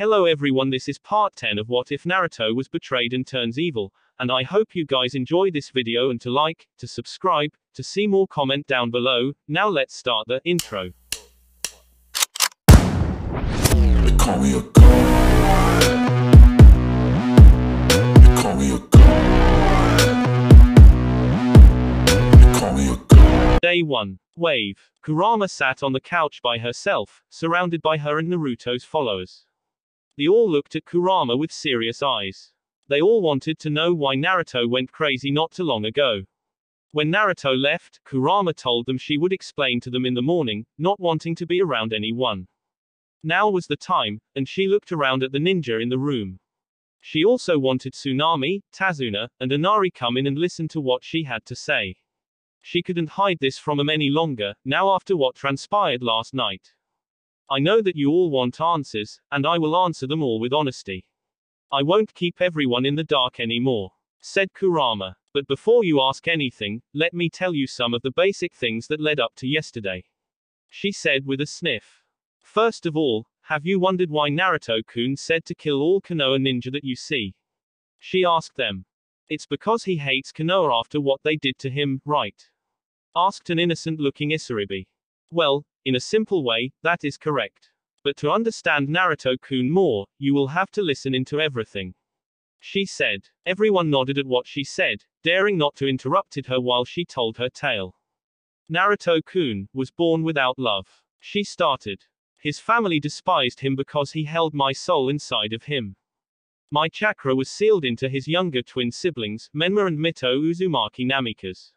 Hello everyone, this is part 10 of What If Naruto Was Betrayed and Turns Evil, and I hope you guys enjoy this video and to like, to subscribe, to see more comment down below. Now let's start the intro. They call me a god. They call me a god. They call me a god. Day 1. Wave. Kurama sat on the couch by herself, surrounded by her and Naruto's followers. They all looked at Kurama with serious eyes. They all wanted to know why Naruto went crazy not too long ago. When Naruto left, Kurama told them she would explain to them in the morning, not wanting to be around anyone. Now was the time, and she looked around at the ninja in the room. She also wanted Tsunami, Tazuna, and Inari come in and listen to what she had to say. She couldn't hide this from them any longer, now after what transpired last night. I know that you all want answers, and I will answer them all with honesty. I won't keep everyone in the dark anymore, said Kurama. But before you ask anything, let me tell you some of the basic things that led up to yesterday, she said with a sniff. First of all, have you wondered why Naruto-kun said to kill all Konoha ninja that you see? She asked them. It's because he hates Konoha after what they did to him, right? Asked an innocent-looking Isaribi. Well, in a simple way, that is correct. But to understand Naruto-kun more, you will have to listen into everything, she said. Everyone nodded at what she said, daring not to interrupt her while she told her tale. Naruto-kun was born without love, she started. His family despised him because he held my soul inside of him. My chakra was sealed into his younger twin siblings, Menma and Mito Uzumaki Namikaze.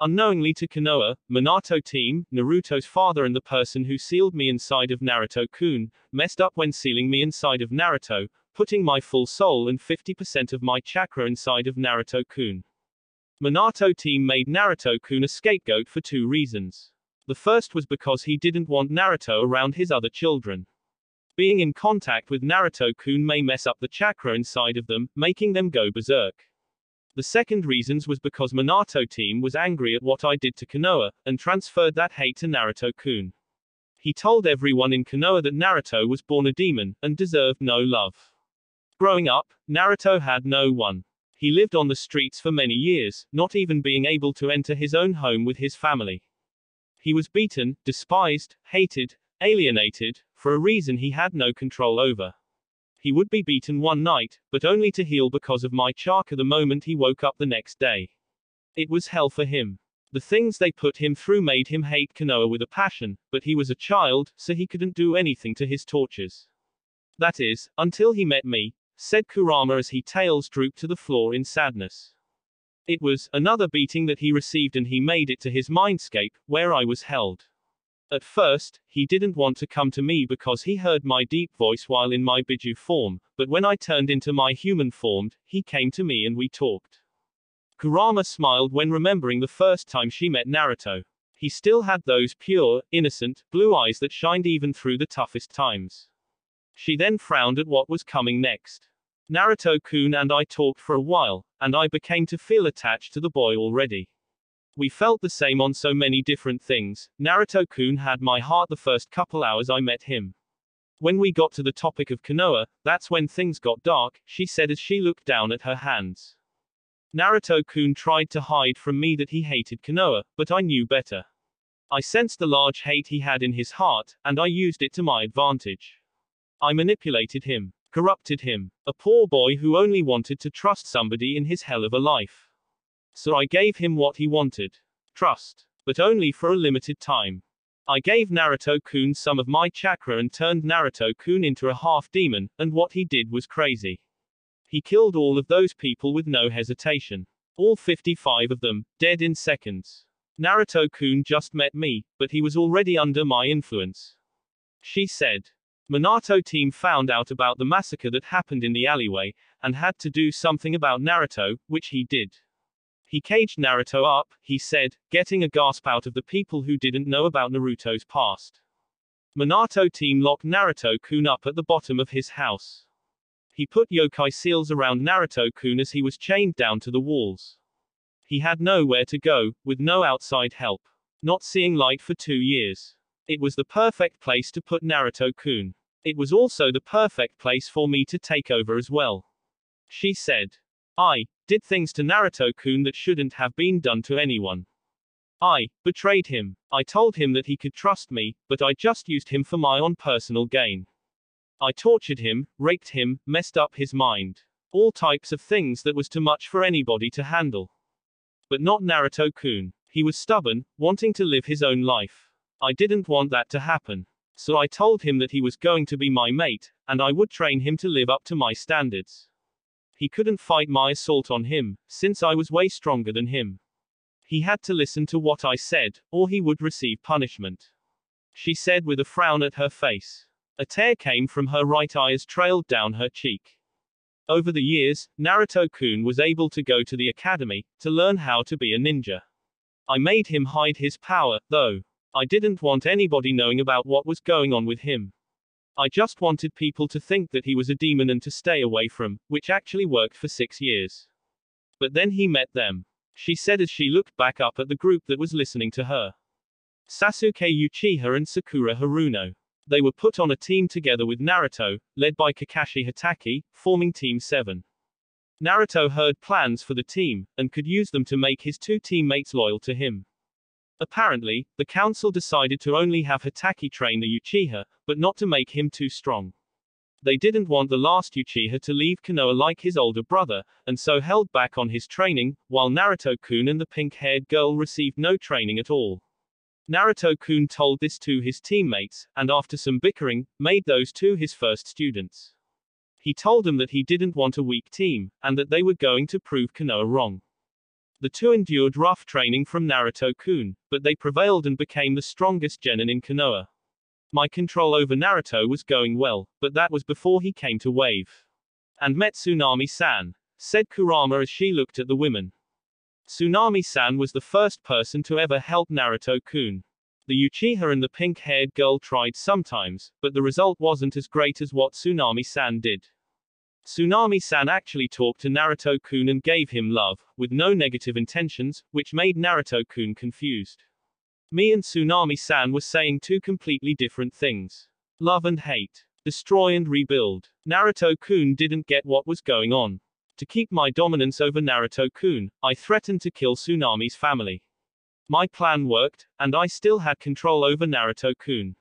Unknowingly to Konoha, Minato team, Naruto's father and the person who sealed me inside of Naruto-kun, messed up when sealing me inside of Naruto, putting my full soul and 50% of my chakra inside of Naruto-kun. Minato team made Naruto-kun a scapegoat for two reasons. The first was because he didn't want Naruto around his other children. Being in contact with Naruto-kun may mess up the chakra inside of them, making them go berserk. The second reasons was because Minato team was angry at what I did to Konoha, and transferred that hate to Naruto-kun. He told everyone in Konoha that Naruto was born a demon, and deserved no love. Growing up, Naruto had no one. He lived on the streets for many years, not even being able to enter his own home with his family. He was beaten, despised, hated, alienated, for a reason he had no control over. He would be beaten one night, but only to heal because of my chakra the moment he woke up the next day. It was hell for him. The things they put him through made him hate Konoha with a passion, but he was a child, so he couldn't do anything to his tortures. That is, until he met me, said Kurama as he tails drooped to the floor in sadness. It was another beating that he received and he made it to his mindscape, where I was held. At first, he didn't want to come to me because he heard my deep voice while in my Biju form, but when I turned into my human form, he came to me and we talked. Kurama smiled when remembering the first time she met Naruto. He still had those pure, innocent, blue eyes that shined even through the toughest times. She then frowned at what was coming next. Naruto-kun and I talked for a while, and I became to feel attached to the boy already. We felt the same on so many different things. Naruto-kun had my heart the first couple hours I met him. When we got to the topic of Konoha, that's when things got dark, she said as she looked down at her hands. Naruto-kun tried to hide from me that he hated Konoha, but I knew better. I sensed the large hate he had in his heart, and I used it to my advantage. I manipulated him, corrupted him, a poor boy who only wanted to trust somebody in his hell of a life. So I gave him what he wanted. Trust. But only for a limited time. I gave Naruto-kun some of my chakra and turned Naruto-kun into a half-demon, and what he did was crazy. He killed all of those people with no hesitation. All 55 of them, dead in seconds. Naruto-kun just met me, but he was already under my influence, she said. Minato team found out about the massacre that happened in the alleyway, and had to do something about Naruto, which he did. He caged Naruto up, he said, getting a gasp out of the people who didn't know about Naruto's past. Minato team locked Naruto-kun up at the bottom of his house. He put yokai seals around Naruto-kun as he was chained down to the walls. He had nowhere to go, with no outside help. Not seeing light for 2 years. It was the perfect place to put Naruto-kun. It was also the perfect place for me to take over as well. She said. I did things to Naruto-kun that shouldn't have been done to anyone. I betrayed him. I told him that he could trust me, but I just used him for my own personal gain. I tortured him, raped him, messed up his mind. All types of things that was too much for anybody to handle. But not Naruto-kun. He was stubborn, wanting to live his own life. I didn't want that to happen. So I told him that he was going to be my mate, and I would train him to live up to my standards. He couldn't fight my assault on him, since I was way stronger than him. He had to listen to what I said, or he would receive punishment. She said with a frown at her face. A tear came from her right eye as trailed down her cheek. Over the years, Naruto-kun was able to go to the academy, to learn how to be a ninja. I made him hide his power, though. I didn't want anybody knowing about what was going on with him. I just wanted people to think that he was a demon and to stay away from, which actually worked for 6 years. But then he met them. She said as she looked back up at the group that was listening to her. Sasuke Uchiha and Sakura Haruno. They were put on a team together with Naruto, led by Kakashi Hatake, forming Team 7. Naruto heard plans for the team, and could use them to make his 2 teammates loyal to him. Apparently, the council decided to only have Hatake train the Uchiha, but not to make him too strong. They didn't want the last Uchiha to leave Konoha like his older brother, and so held back on his training, while Naruto-kun and the pink-haired girl received no training at all. Naruto-kun told this to his teammates, and after some bickering, made those 2 his first students. He told them that he didn't want a weak team, and that they were going to prove Konoha wrong. The 2 endured rough training from Naruto-kun, but they prevailed and became the strongest genin in Konoha. My control over Naruto was going well, but that was before he came to Wave. And met Tsunami-san, said Kurama as she looked at the women. Tsunami-san was the first person to ever help Naruto-kun. The Uchiha and the pink-haired girl tried sometimes, but the result wasn't as great as what Tsunami-san did. Tsunami-san actually talked to Naruto-kun and gave him love, with no negative intentions, which made Naruto-kun confused. Me and Tsunami-san were saying 2 completely different things. Love and hate. Destroy and rebuild. Naruto-kun didn't get what was going on. To keep my dominance over Naruto-kun, I threatened to kill Tsunami's family. My plan worked, and I still had control over Naruto-kun.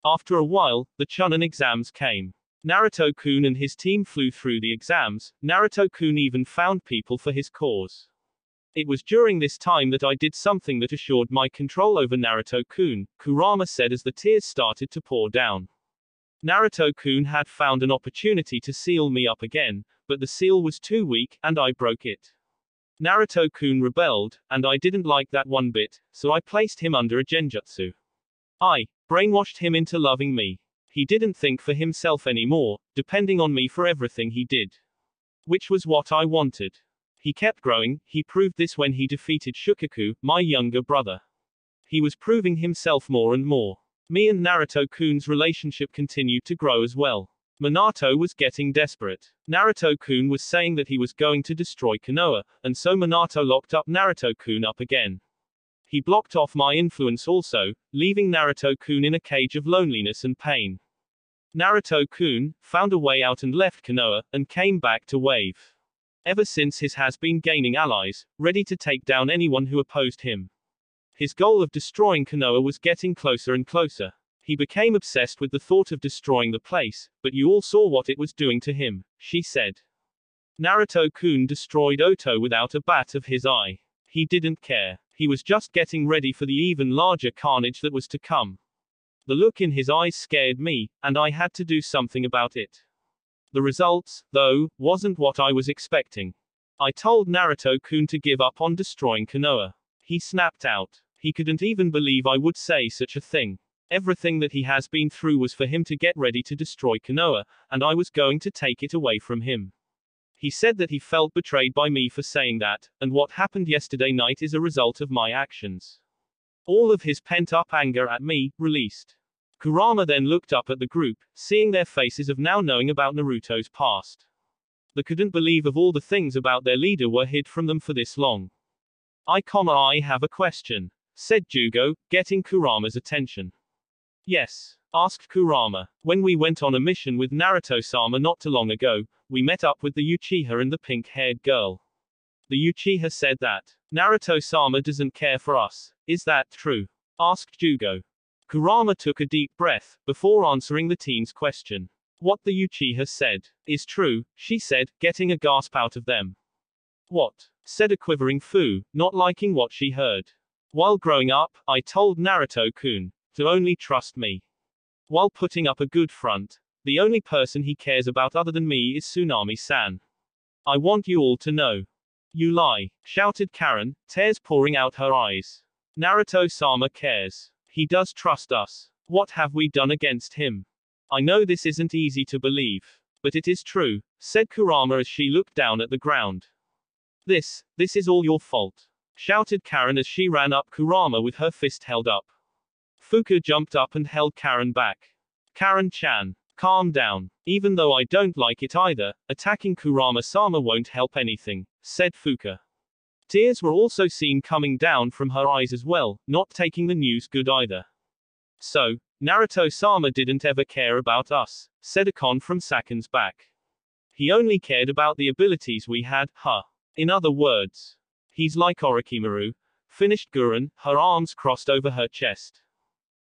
After a while, the Chunin exams came. Naruto-kun and his team flew through the exams. Naruto-kun even found people for his cause. It was during this time that I did something that assured my control over Naruto-kun, Kurama said as the tears started to pour down. Naruto-kun had found an opportunity to seal me up again, but the seal was too weak, and I broke it. Naruto-kun rebelled, and I didn't like that one bit, so I placed him under a genjutsu. I brainwashed him into loving me. He didn't think for himself anymore, depending on me for everything he did. Which was what I wanted. He kept growing. He proved this when he defeated Shukaku, my younger brother. He was proving himself more and more. Me and Naruto-kun's relationship continued to grow as well. Minato was getting desperate. Naruto-kun was saying that he was going to destroy Konoha, and so Minato locked up Naruto-kun up again. He blocked off my influence also, leaving Naruto-kun in a cage of loneliness and pain. Naruto-kun found a way out and left Konoha, and came back to Wave. Ever since he has been gaining allies, ready to take down anyone who opposed him. His goal of destroying Konoha was getting closer and closer. He became obsessed with the thought of destroying the place, but you all saw what it was doing to him, she said. Naruto-kun destroyed Oto without a bat of his eye. He didn't care. He was just getting ready for the even larger carnage that was to come. The look in his eyes scared me, and I had to do something about it. The results, though, wasn't what I was expecting. I told Naruto-kun to give up on destroying Konoha. He snapped out. He couldn't even believe I would say such a thing. Everything that he has been through was for him to get ready to destroy Konoha, and I was going to take it away from him. He said that he felt betrayed by me for saying that, and what happened yesterday night is a result of my actions. All of his pent-up anger at me, released. Kurama then looked up at the group, seeing their faces of now knowing about Naruto's past. They couldn't believe of all the things about their leader were hid from them for this long. I have a question, said Jugo, getting Kurama's attention. Yes. Asked Kurama. When we went on a mission with Naruto-sama not too long ago, we met up with the Uchiha and the pink-haired girl. The Uchiha said that Naruto-sama doesn't care for us. Is that true? Asked Jugo. Kurama took a deep breath before answering the teen's question. What the Uchiha said is true, she said, getting a gasp out of them. What? Said a quivering Fu, not liking what she heard. While growing up, I told Naruto-kun to only trust me. While putting up a good front, the only person he cares about other than me is Tsunami-san. I want you all to know. You lie, shouted Karen, tears pouring out her eyes. Naruto-sama cares. He does trust us. What have we done against him? I know this isn't easy to believe, but it is true, said Kurama as she looked down at the ground. This is all your fault, shouted Karen as she ran up Kurama with her fist held up. Fuka jumped up and held Karen back. Karen-chan, calm down. Even though I don't like it either, attacking Kurama-sama won't help anything, said Fuka. Tears were also seen coming down from her eyes as well, not taking the news good either. So, Naruto-sama didn't ever care about us, said Akon from Sakan's back. He only cared about the abilities we had, huh? In other words, he's like Orochimaru, finished Gurren, her arms crossed over her chest.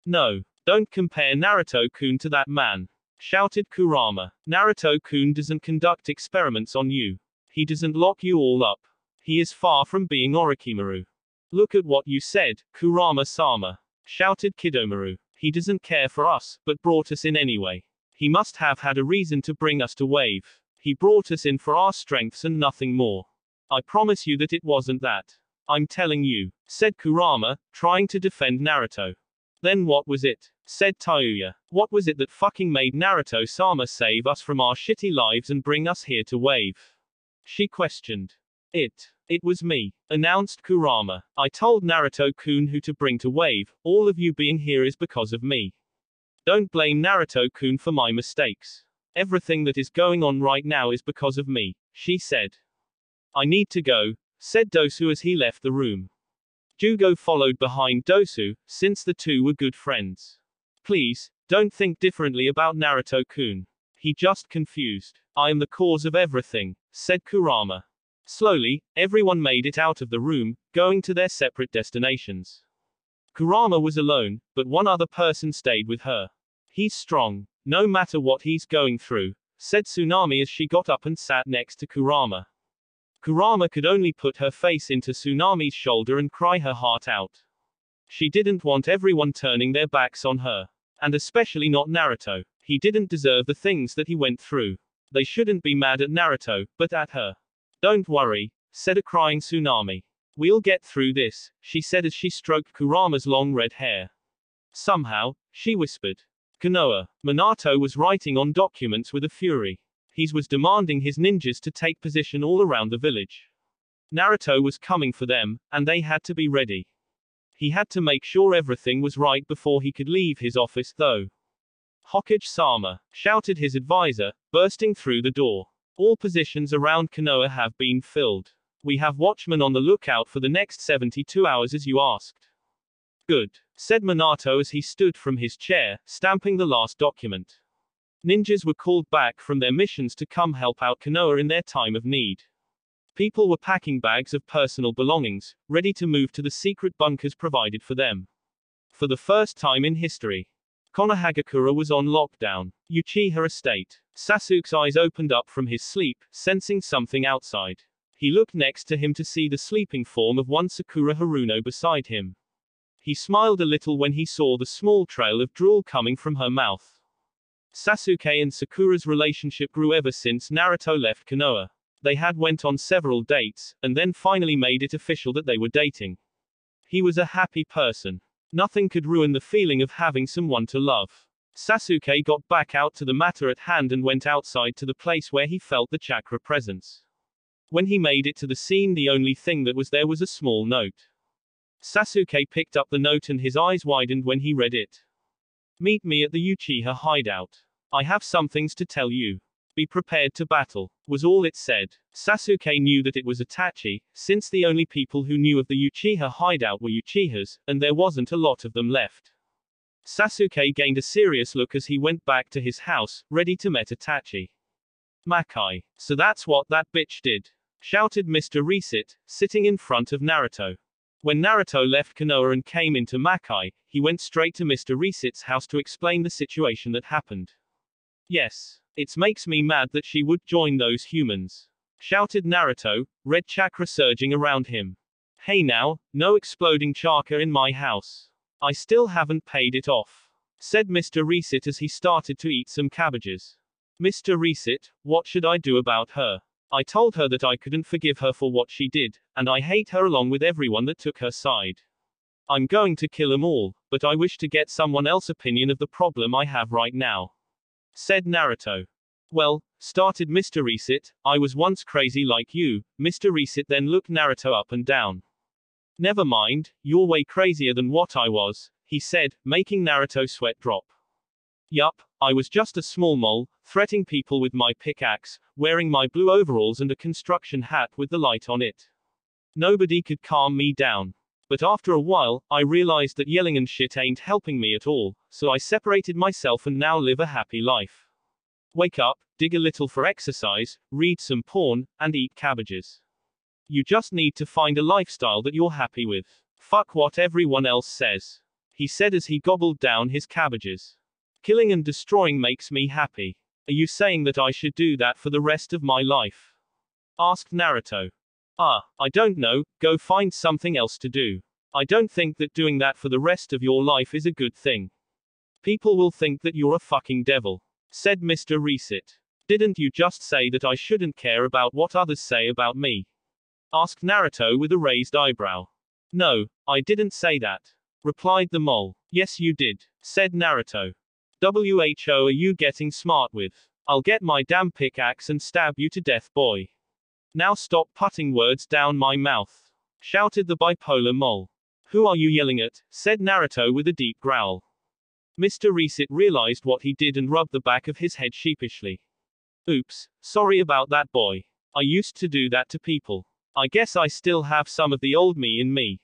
No, don't compare Naruto-kun to that man, shouted Kurama. Naruto-kun doesn't conduct experiments on you. He doesn't lock you all up. He is far from being Orochimaru. Look at what you said, Kurama-sama, shouted Kidomaru. He doesn't care for us, but brought us in anyway. He must have had a reason to bring us to Wave. He brought us in for our strengths and nothing more. I promise you that it wasn't that. I'm telling you, said Kurama, trying to defend Naruto. Then what was it? Said Tayuya. What was it that fucking made Naruto-sama save us from our shitty lives and bring us here to Wave? She questioned. It was me, announced Kurama. I told Naruto-kun who to bring to Wave. All of you being here is because of me. Don't blame Naruto-kun for my mistakes. Everything that is going on right now is because of me, she said. I need to go, said Dosu as he left the room. Jugo followed behind Dosu, since the two were good friends. Please, don't think differently about Naruto-kun. He just confused. I am the cause of everything, said Kurama. Slowly, everyone made it out of the room, going to their separate destinations. Kurama was alone, but one other person stayed with her. He's strong, no matter what he's going through, said Tsunami as she got up and sat next to Kurama. Kurama could only put her face into Tsunami's shoulder and cry her heart out. She didn't want everyone turning their backs on her. And especially not Naruto. He didn't deserve the things that he went through. They shouldn't be mad at Naruto, but at her. Don't worry, said a crying Tsunami. We'll get through this, she said as she stroked Kurama's long red hair. Somehow, she whispered. Konoha. Minato was writing on documents with a fury. He was demanding his ninjas to take position all around the village. Naruto was coming for them, and they had to be ready. He had to make sure everything was right before he could leave his office, though. Hokage-sama, shouted his advisor, bursting through the door. All positions around Konoha have been filled. We have watchmen on the lookout for the next 72 hours as you asked. Good, said Minato as he stood from his chair, stamping the last document. Ninjas were called back from their missions to come help out Konoha in their time of need. People were packing bags of personal belongings, ready to move to the secret bunkers provided for them. For the first time in history, Konohagakure was on lockdown. Uchiha Estate. Sasuke's eyes opened up from his sleep, sensing something outside. He looked next to him to see the sleeping form of one Sakura Haruno beside him. He smiled a little when he saw the small trail of drool coming from her mouth. Sasuke and Sakura's relationship grew ever since Naruto left Konoha. They had went on several dates, and then finally made it official that they were dating. He was a happy person. Nothing could ruin the feeling of having someone to love. Sasuke got back out to the matter at hand and went outside to the place where he felt the chakra presence. When he made it to the scene, the only thing that was there was a small note. Sasuke picked up the note and his eyes widened when he read it. Meet me at the Uchiha hideout. I have some things to tell you. Be prepared to battle, was all it said. Sasuke knew that it was Itachi, since the only people who knew of the Uchiha hideout were Uchihas, and there wasn't a lot of them left. Sasuke gained a serious look as he went back to his house, ready to meet Itachi. Makai. So that's what that bitch did, shouted Mr. Reset, sitting in front of Naruto. When Naruto left Konoha and came into Makai, he went straight to Mr. Reset's house to explain the situation that happened. Yes. It makes me mad that she would join those humans, shouted Naruto, red chakra surging around him. Hey now, no exploding chakra in my house. I still haven't paid it off, said Mr. Reset as he started to eat some cabbages. Mr. Reset, what should I do about her? I told her that I couldn't forgive her for what she did, and I hate her along with everyone that took her side. I'm going to kill them all, but I wish to get someone else's opinion of the problem I have right now, said Naruto. Well, started Mr. Reset, I was once crazy like you. Mr. Reset then looked Naruto up and down. Never mind, you're way crazier than what I was, he said, making Naruto sweat drop. Yup, I was just a small mole, threatening people with my pickaxe, wearing my blue overalls and a construction hat with the light on it. Nobody could calm me down. But after a while, I realized that yelling and shit ain't helping me at all, so I separated myself and now live a happy life. Wake up, dig a little for exercise, read some porn, and eat cabbages. You just need to find a lifestyle that you're happy with. Fuck what everyone else says, he said as he gobbled down his cabbages. Killing and destroying makes me happy. Are you saying that I should do that for the rest of my life? Asked Naruto. I don't know, go find something else to do. I don't think that doing that for the rest of your life is a good thing. People will think that you're a fucking devil, said Mr. Reset. Didn't you just say that I shouldn't care about what others say about me? Asked Naruto with a raised eyebrow. No, I didn't say that, replied the mole. Yes you did, said Naruto. WHO are you getting smart with? I'll get my damn pickaxe and stab you to death, boy. Now stop putting words down my mouth, shouted the bipolar mole. Who are you yelling at? Said Naruto with a deep growl. Mr. Reset realized what he did and rubbed the back of his head sheepishly. Oops, sorry about that, boy. I used to do that to people. I guess I still have some of the old me in me,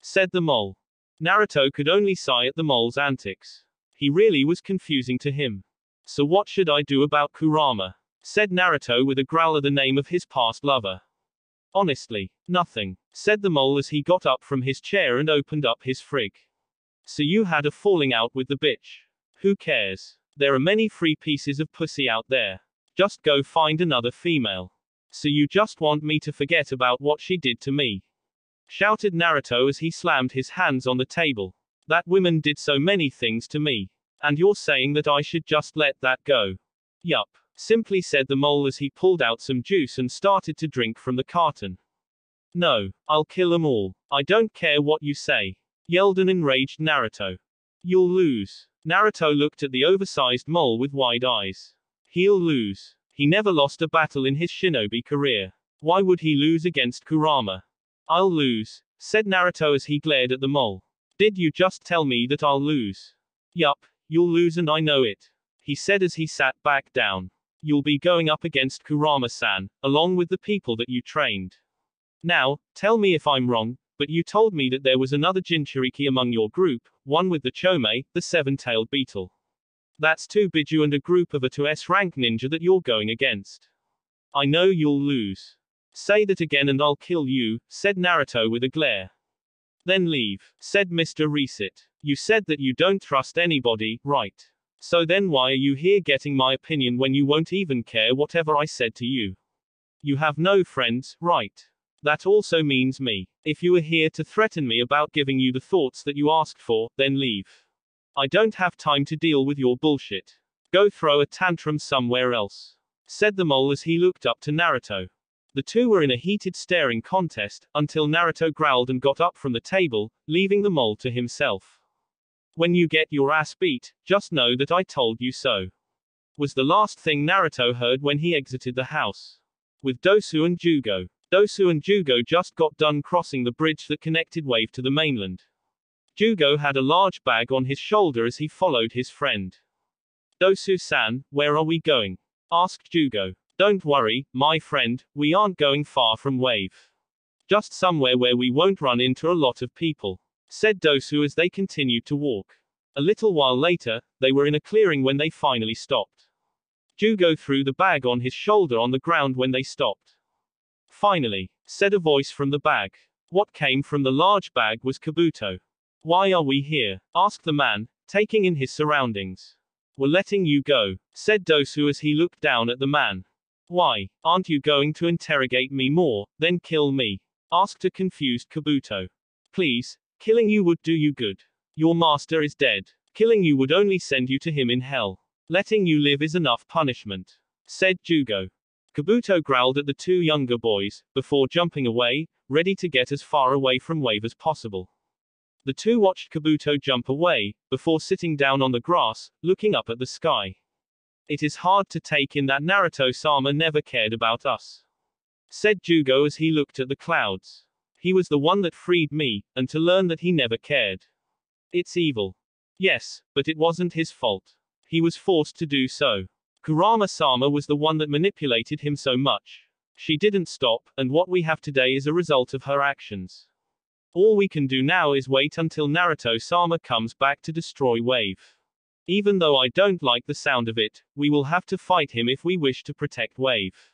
said the mole. Naruto could only sigh at the mole's antics. He really was confusing to him. So what should I do about Kurama? Said Naruto with a growl at the name of his past lover. Honestly, nothing, said the mole as he got up from his chair and opened up his frig. So you had a falling out with the bitch. Who cares? There are many free pieces of pussy out there. Just go find another female. So you just want me to forget about what she did to me? Shouted Naruto as he slammed his hands on the table. That woman did so many things to me. And you're saying that I should just let that go? Yup, simply said the mole as he pulled out some juice and started to drink from the carton. No, I'll kill them all. I don't care what you say, yelled an enraged Naruto. You'll lose. Naruto looked at the oversized mole with wide eyes. He'll lose. He never lost a battle in his shinobi career. Why would he lose against Kurama? I'll lose, said Naruto as he glared at the mole. Did you just tell me that I'll lose? Yup, you'll lose and I know it, he said as he sat back down. You'll be going up against Kurama-san, along with the people that you trained. Now, tell me if I'm wrong, but you told me that there was another Jinchuriki among your group, one with the Chome, the seven-tailed beetle. That's two Biju and a group of a 2S rank ninja that you're going against. I know you'll lose. Say that again and I'll kill you, said Naruto with a glare. Then leave, said Mr. Reset. You said that you don't trust anybody, right? So then why are you here getting my opinion when you won't even care whatever I said to you? You have no friends, right? That also means me. If you are here to threaten me about giving you the thoughts that you asked for, then leave. I don't have time to deal with your bullshit. Go throw a tantrum somewhere else, said the mole as he looked up to Naruto. The two were in a heated staring contest, until Naruto growled and got up from the table, leaving the mole to himself. When you get your ass beat, just know that I told you so, was the last thing Naruto heard when he exited the house. With Dosu and Jugo. Dosu and Jugo just got done crossing the bridge that connected Wave to the mainland. Jugo had a large bag on his shoulder as he followed his friend. Dosu-san, where are we going? Asked Jugo. Don't worry, my friend, we aren't going far from Wave. Just somewhere where we won't run into a lot of people, said Dosu as they continued to walk. A little while later, they were in a clearing when they finally stopped. Jugo threw the bag on his shoulder on the ground when they stopped. Finally, said a voice from the bag. What came from the large bag was Kabuto. Why are we here? Asked the man, taking in his surroundings. We're letting you go, said Dosu as he looked down at the man. Why, aren't you going to interrogate me more, then kill me? Asked a confused Kabuto. Please, killing you would do you good. Your master is dead. Killing you would only send you to him in hell. Letting you live is enough punishment, said Jugo. Kabuto growled at the two younger boys, before jumping away, ready to get as far away from Wave as possible. The two watched Kabuto jump away, before sitting down on the grass, looking up at the sky. It is hard to take in that Naruto-sama never cared about us, said Jugo as he looked at the clouds. He was the one that freed me, and to learn that he never cared. It's evil. Yes, but it wasn't his fault. He was forced to do so. Kurama-sama was the one that manipulated him so much. She didn't stop, and what we have today is a result of her actions. All we can do now is wait until Naruto-sama comes back to destroy Wave. Even though I don't like the sound of it, we will have to fight him if we wish to protect Wave,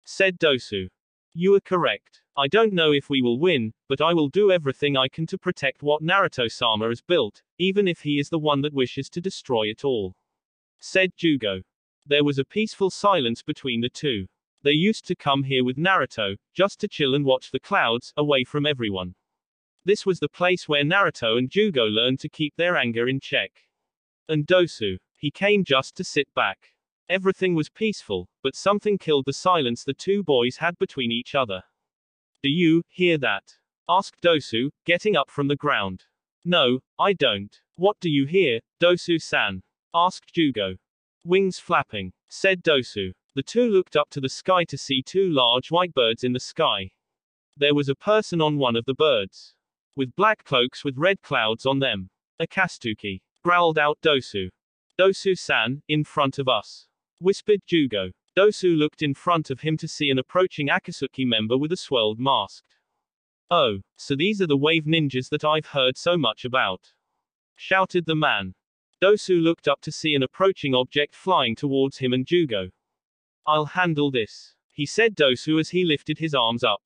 said Dosu. You are correct. I don't know if we will win, but I will do everything I can to protect what Naruto-sama has built, even if he is the one that wishes to destroy it all, said Jugo. There was a peaceful silence between the two. They used to come here with Naruto, just to chill and watch the clouds, away from everyone. This was the place where Naruto and Jugo learned to keep their anger in check. And Dosu, he came just to sit back. Everything was peaceful, but something killed the silence the two boys had between each other. Do you hear that? Asked Dosu, getting up from the ground. No, I don't. What do you hear, Dosu-san? Asked Jugo. Wings flapping, said Dosu. The two looked up to the sky to see two large white birds in the sky. There was a person on one of the birds, with black cloaks with red clouds on them. Akatsuki, growled out Dosu. Dosu-san, in front of us, whispered Jugo. Dosu looked in front of him to see an approaching Akatsuki member with a swirled mask. Oh, so these are the wave ninjas that I've heard so much about, shouted the man. Dosu looked up to see an approaching object flying towards him and Jugo. I'll handle this, he said Dosu as he lifted his arms up.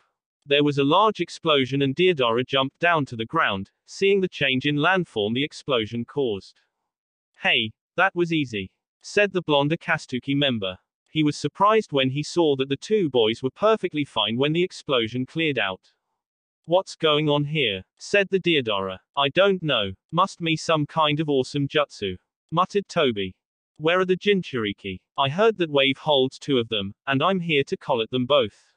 There was a large explosion and Deodara jumped down to the ground, seeing the change in landform the explosion caused. Hey, that was easy, said the blonde Akatsuki member. He was surprised when he saw that the two boys were perfectly fine when the explosion cleared out. What's going on here? Said the Deodara. I don't know. Must be some kind of awesome jutsu, muttered Toby. Where are the Jinchuriki? I heard that Wave holds two of them, and I'm here to collect them both,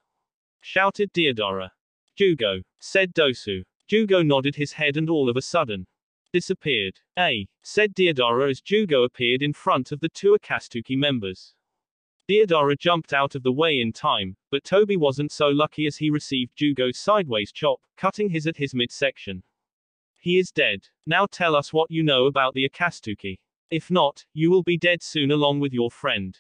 shouted Deodara. Jugo, said Dosu. Jugo nodded his head and all of a sudden disappeared. Said Deodara as Jugo appeared in front of the two Akatsuki members. Deodara jumped out of the way in time, but Toby wasn't so lucky as he received Jugo's sideways chop, cutting his at his midsection. He is dead. Now tell us what you know about the Akatsuki. If not, you will be dead soon along with your friend,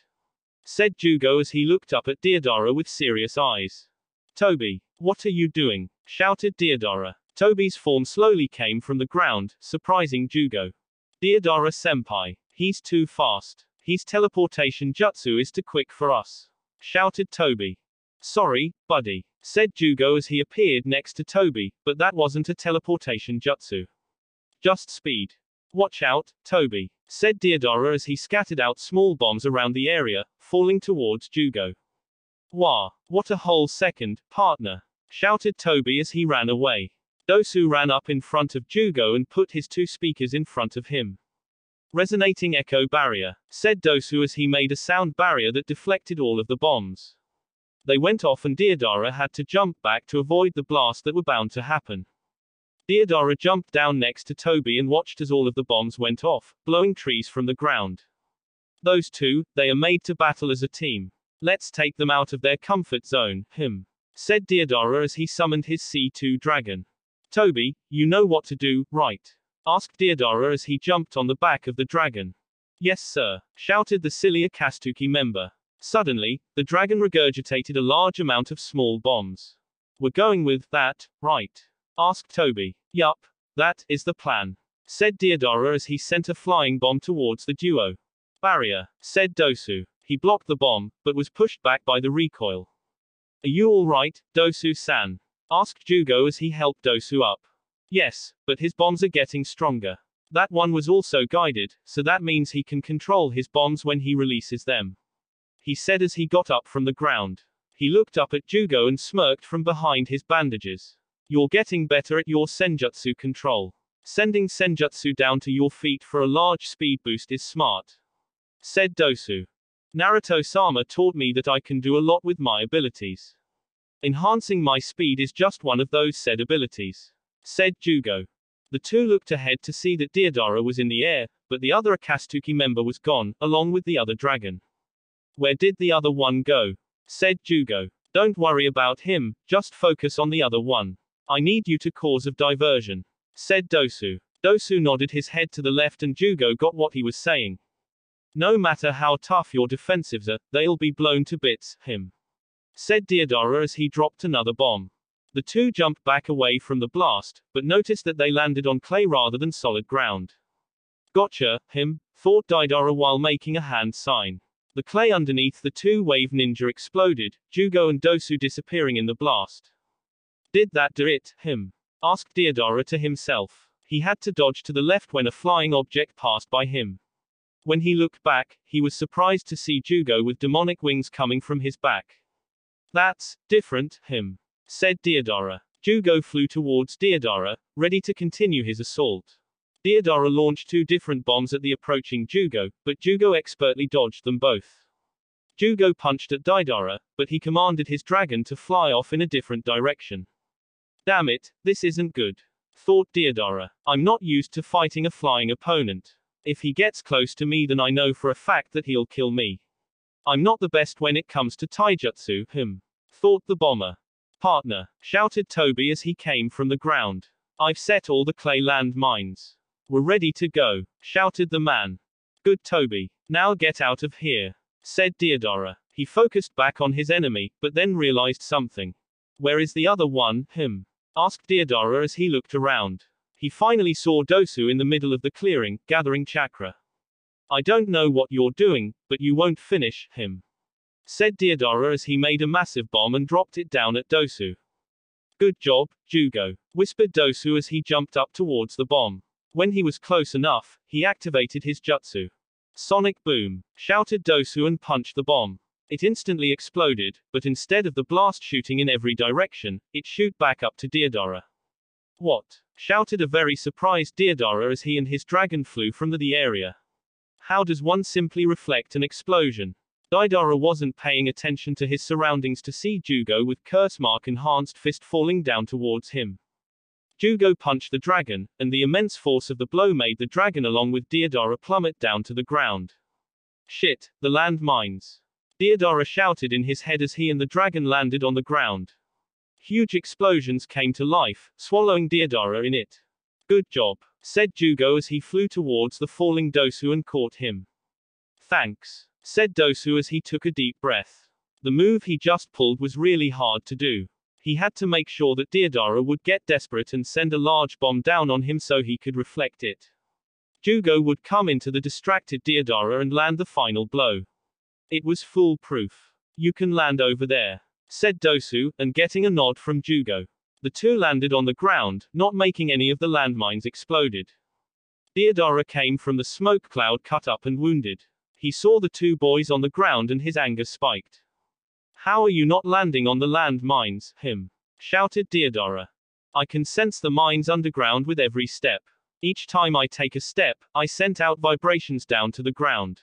said Jugo as he looked up at Deodara with serious eyes. Toby, what are you doing? Shouted Deodara. Toby's form slowly came from the ground, surprising Jugo. Deodara-senpai, he's too fast. His teleportation jutsu is too quick for us, shouted Toby. Sorry, buddy, said Jugo as he appeared next to Toby, but that wasn't a teleportation jutsu. Just speed. Watch out, Toby, said Deodara as he scattered out small bombs around the area, falling towards Jugo. Wah, what a whole second, partner, shouted Toby as he ran away. Dosu ran up in front of Jugo and put his two speakers in front of him. Resonating echo barrier, said Dosu as he made a sound barrier that deflected all of the bombs. They went off and Deodara had to jump back to avoid the blast that were bound to happen. Deodara jumped down next to Toby and watched as all of the bombs went off, blowing trees from the ground. Those two, they are made to battle as a team. Let's take them out of their comfort zone, said Deodara as he summoned his C2 dragon. Toby, you know what to do, right? Asked Deodara as he jumped on the back of the dragon. Yes sir, shouted the silly Akatsuki member. Suddenly, the dragon regurgitated a large amount of small bombs. We're going with that, right? Asked Toby. Yup, that is the plan. said Deodara as he sent a flying bomb towards the duo. Barrier, said Dosu. He blocked the bomb, but was pushed back by the recoil. Are you alright, Dosu-san? Asked Jugo as he helped Dosu up. Yes, but his bombs are getting stronger. That one was also guided, so that means he can control his bombs when he releases them. He said as he got up from the ground. He looked up at Jugo and smirked from behind his bandages. You're getting better at your senjutsu control. Sending senjutsu down to your feet for a large speed boost is smart, said Dosu. Naruto-sama taught me that I can do a lot with my abilities. Enhancing my speed is just one of those said abilities, said Jugo. The two looked ahead to see that Deodara was in the air, but the other Akatsuki member was gone, along with the other dragon. Where did the other one go? Said Jugo. Don't worry about him, just focus on the other one. I need you to cause of diversion, said Dosu. Dosu nodded his head to the left and Jugo got what he was saying. No matter how tough your defensives are, they'll be blown to bits, said Deodara as he dropped another bomb. The two jumped back away from the blast, but noticed that they landed on clay rather than solid ground. Gotcha, thought Deodara while making a hand sign. The clay underneath the two-wave ninja exploded, Jugo and Dosu disappearing in the blast. Did that do it, asked Deodara to himself. He had to dodge to the left when a flying object passed by him. When he looked back, he was surprised to see Jugo with demonic wings coming from his back. That's different, said Deodara. Jugo flew towards Deodara, ready to continue his assault. Deodara launched two different bombs at the approaching Jugo, but Jugo expertly dodged them both. Jugo punched at Deodara, but he commanded his dragon to fly off in a different direction. Damn it, this isn't good, thought Deodara. I'm not used to fighting a flying opponent. If he gets close to me then I know for a fact that he'll kill me. I'm not the best when it comes to taijutsu, thought the bomber. Partner, shouted Toby as he came from the ground. I've set all the clay land mines. We're ready to go, shouted the man. Good Toby. Now get out of here, said Deodara. He focused back on his enemy, but then realized something. Where is the other one, asked Deodara as he looked around. He finally saw Dosu in the middle of the clearing, gathering chakra. I don't know what you're doing, but you won't finish him, said Deodara as he made a massive bomb and dropped it down at Dosu. Good job, Jugo, whispered Dosu as he jumped up towards the bomb. When he was close enough, he activated his jutsu. Sonic boom, shouted Dosu and punched the bomb. It instantly exploded, but instead of the blast shooting in every direction, it shoot back up to Deodara. What? Shouted a very surprised Deodara as he and his dragon flew from the area. How does one simply reflect an explosion? Deodara wasn't paying attention to his surroundings to see Jugo with curse mark enhanced fist falling down towards him. Jugo punched the dragon, and the immense force of the blow made the dragon along with Deodara plummet down to the ground. Shit, the land mines. Deodara shouted in his head as he and the dragon landed on the ground. Huge explosions came to life, swallowing Deodara in it. Good job, said Jugo as he flew towards the falling Dosu and caught him. Thanks, said Dosu as he took a deep breath. The move he just pulled was really hard to do. He had to make sure that Deodara would get desperate and send a large bomb down on him so he could reflect it. Jugo would come into the distracted Deodara and land the final blow. It was foolproof. You can land over there, said Dosu, and getting a nod from Jugo. The two landed on the ground, not making any of the landmines exploded. Deodara came from the smoke cloud cut up and wounded. He saw the two boys on the ground and his anger spiked. How are you not landing on the land mines, shouted Deodara. I can sense the mines underground with every step. Each time I take a step, I sent out vibrations down to the ground.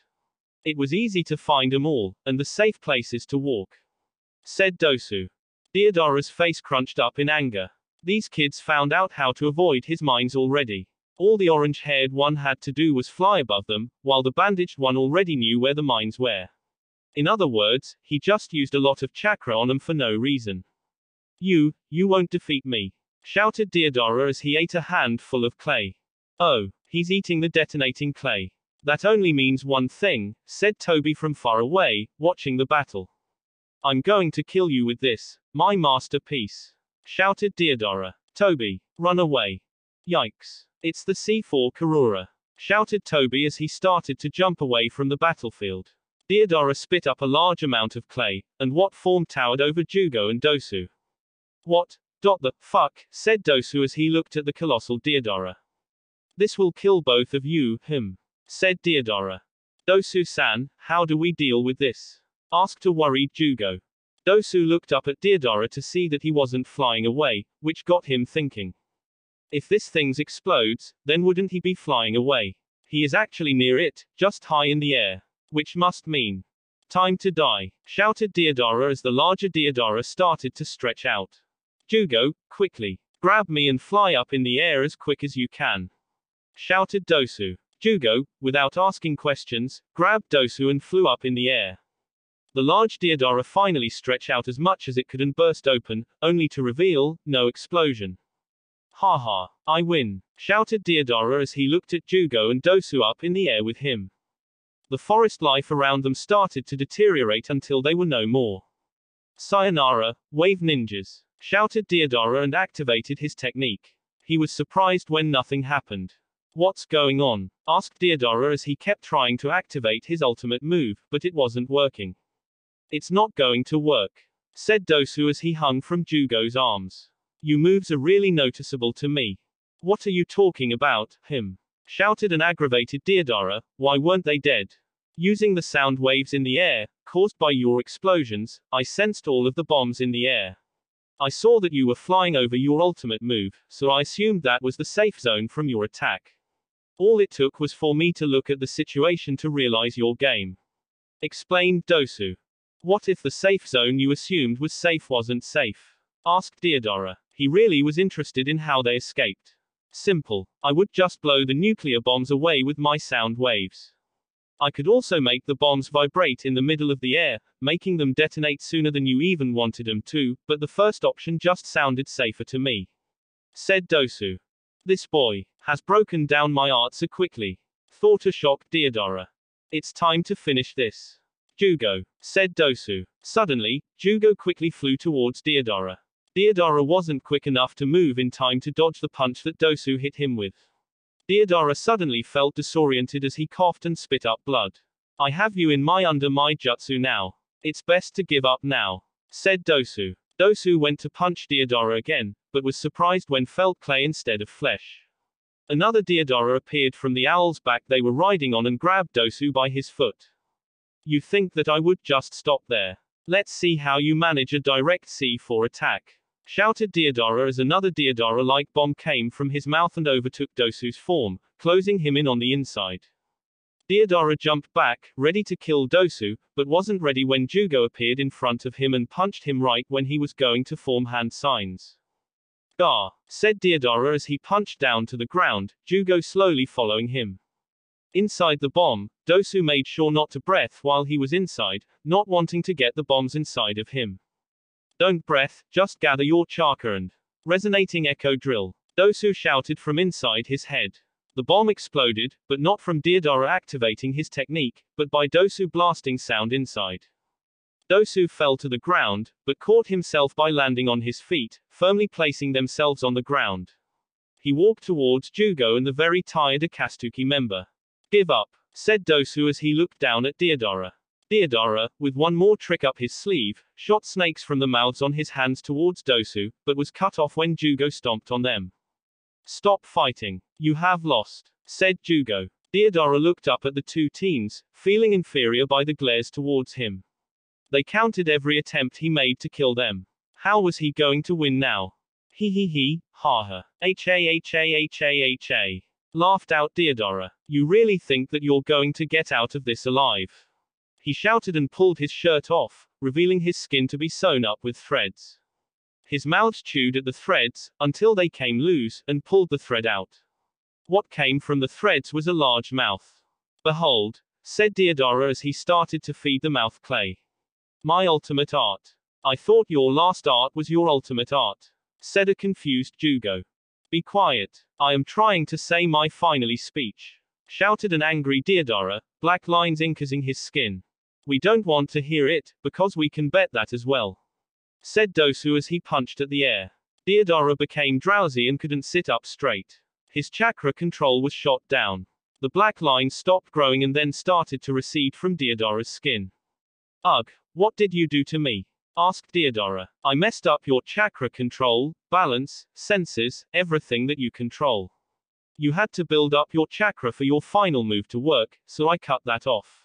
It was easy to find them all, and the safe places to walk, said Dosu. Deodara's face crunched up in anger. These kids found out how to avoid his mines already. All the orange-haired one had to do was fly above them, while the bandaged one already knew where the mines were. In other words, he just used a lot of chakra on them for no reason. You won't defeat me, shouted Deodara as he ate a handful of clay. Oh, he's eating the detonating clay. That only means one thing, said Toby from far away, watching the battle. I'm going to kill you with this, my masterpiece, shouted Deodara. Toby, run away. Yikes. It's the C4 Karura, shouted Toby as he started to jump away from the battlefield. Deodara spit up a large amount of clay, and what form towered over Jugo and Dosu. What the fuck, said Dosu as he looked at the colossal Deodara. This will kill both of you, said Deodara. Dosu-san, how do we deal with this? Asked a worried Jugo. Dosu looked up at Deodara to see that he wasn't flying away, which got him thinking. If this thing explodes, then wouldn't he be flying away? He is actually near it, just high in the air. Which must mean time to die, shouted Deodara as the larger Deodara started to stretch out. Jugo, quickly, grab me and fly up in the air as quick as you can, shouted Dosu. Jugo, without asking questions, grabbed Dosu and flew up in the air. The large Deodara finally stretched out as much as it could and burst open, only to reveal no explosion. Haha, I win, shouted Deodara as he looked at Jugo and Dosu up in the air with him. The forest life around them started to deteriorate until they were no more. Sayonara, wave ninjas, shouted Deodara and activated his technique. He was surprised when nothing happened. What's going on? Asked Deodara as he kept trying to activate his ultimate move, but it wasn't working. It's not going to work, said Dosu as he hung from Jugo's arms. Your moves are really noticeable to me. What are you talking about, shouted an aggravated Deodara. Why weren't they dead? Using the sound waves in the air, caused by your explosions, I sensed all of the bombs in the air. I saw that you were flying over your ultimate move, so I assumed that was the safe zone from your attack. All it took was for me to look at the situation to realize your game, explained Dosu. What if the safe zone you assumed was safe wasn't safe? Asked Deodara. He really was interested in how they escaped. Simple. I would just blow the nuclear bombs away with my sound waves. I could also make the bombs vibrate in the middle of the air, making them detonate sooner than you even wanted them to, but the first option just sounded safer to me, said Dosu. This boy has broken down my art so quickly, thought a shocked Deodara. It's time to finish this. Jugo, said Dosu. Suddenly, Jugo quickly flew towards Deodara. Deodara wasn't quick enough to move in time to dodge the punch that Dosu hit him with. Deodara suddenly felt disoriented as he coughed and spit up blood. I have you in my under my jutsu now. It's best to give up now, said Dosu. Dosu went to punch Deodara again, but was surprised when felt clay instead of flesh. Another Deodara appeared from the owl's back they were riding on and grabbed Dosu by his foot. You think that I would just stop there? Let's see how you manage a direct C4 attack, shouted Deodara as another Deodara-like bomb came from his mouth and overtook Dosu's form, closing him in on the inside. Deodara jumped back, ready to kill Dosu, but wasn't ready when Jugo appeared in front of him and punched him right when he was going to form hand signs. Gah, said Deodara as he punched down to the ground, Jugo slowly following him. Inside the bomb, Dosu made sure not to breath while he was inside, not wanting to get the bombs inside of him. Don't breath, just gather your chakra and resonating echo drill, Dosu shouted from inside his head. The bomb exploded, but not from Deodara activating his technique, but by Dosu blasting sound inside. Dosu fell to the ground, but caught himself by landing on his feet, firmly placing themselves on the ground. He walked towards Jugo and the very tired Akatsuki member. Give up, said Dosu as he looked down at Deodara. Deodara, with one more trick up his sleeve, shot snakes from the mouths on his hands towards Dosu, but was cut off when Jugo stomped on them. Stop fighting. You have lost, said Jugo. Deodara looked up at the two teens, feeling inferior by the glares towards him. They counted every attempt he made to kill them. How was he going to win now? Ha ha. Ha, laughed out Deodara. You really think that you're going to get out of this alive? He shouted and pulled his shirt off, revealing his skin to be sewn up with threads. His mouth chewed at the threads, until they came loose, and pulled the thread out. What came from the threads was a large mouth. Behold, said Deodara as he started to feed the mouth clay. My ultimate art. I thought your last art was your ultimate art, said a confused Jugo. Be quiet. I am trying to say my finally speech, shouted an angry Deodara, black lines inkling his skin. We don't want to hear it, because we can bet that as well, said Dosu as he punched at the air. Deodara became drowsy and couldn't sit up straight. His chakra control was shot down. The black line stopped growing and then started to recede from Deodora's skin. Ugh, what did you do to me? Asked Deodora. I messed up your chakra control, balance, senses, everything that you control. You had to build up your chakra for your final move to work, so I cut that off.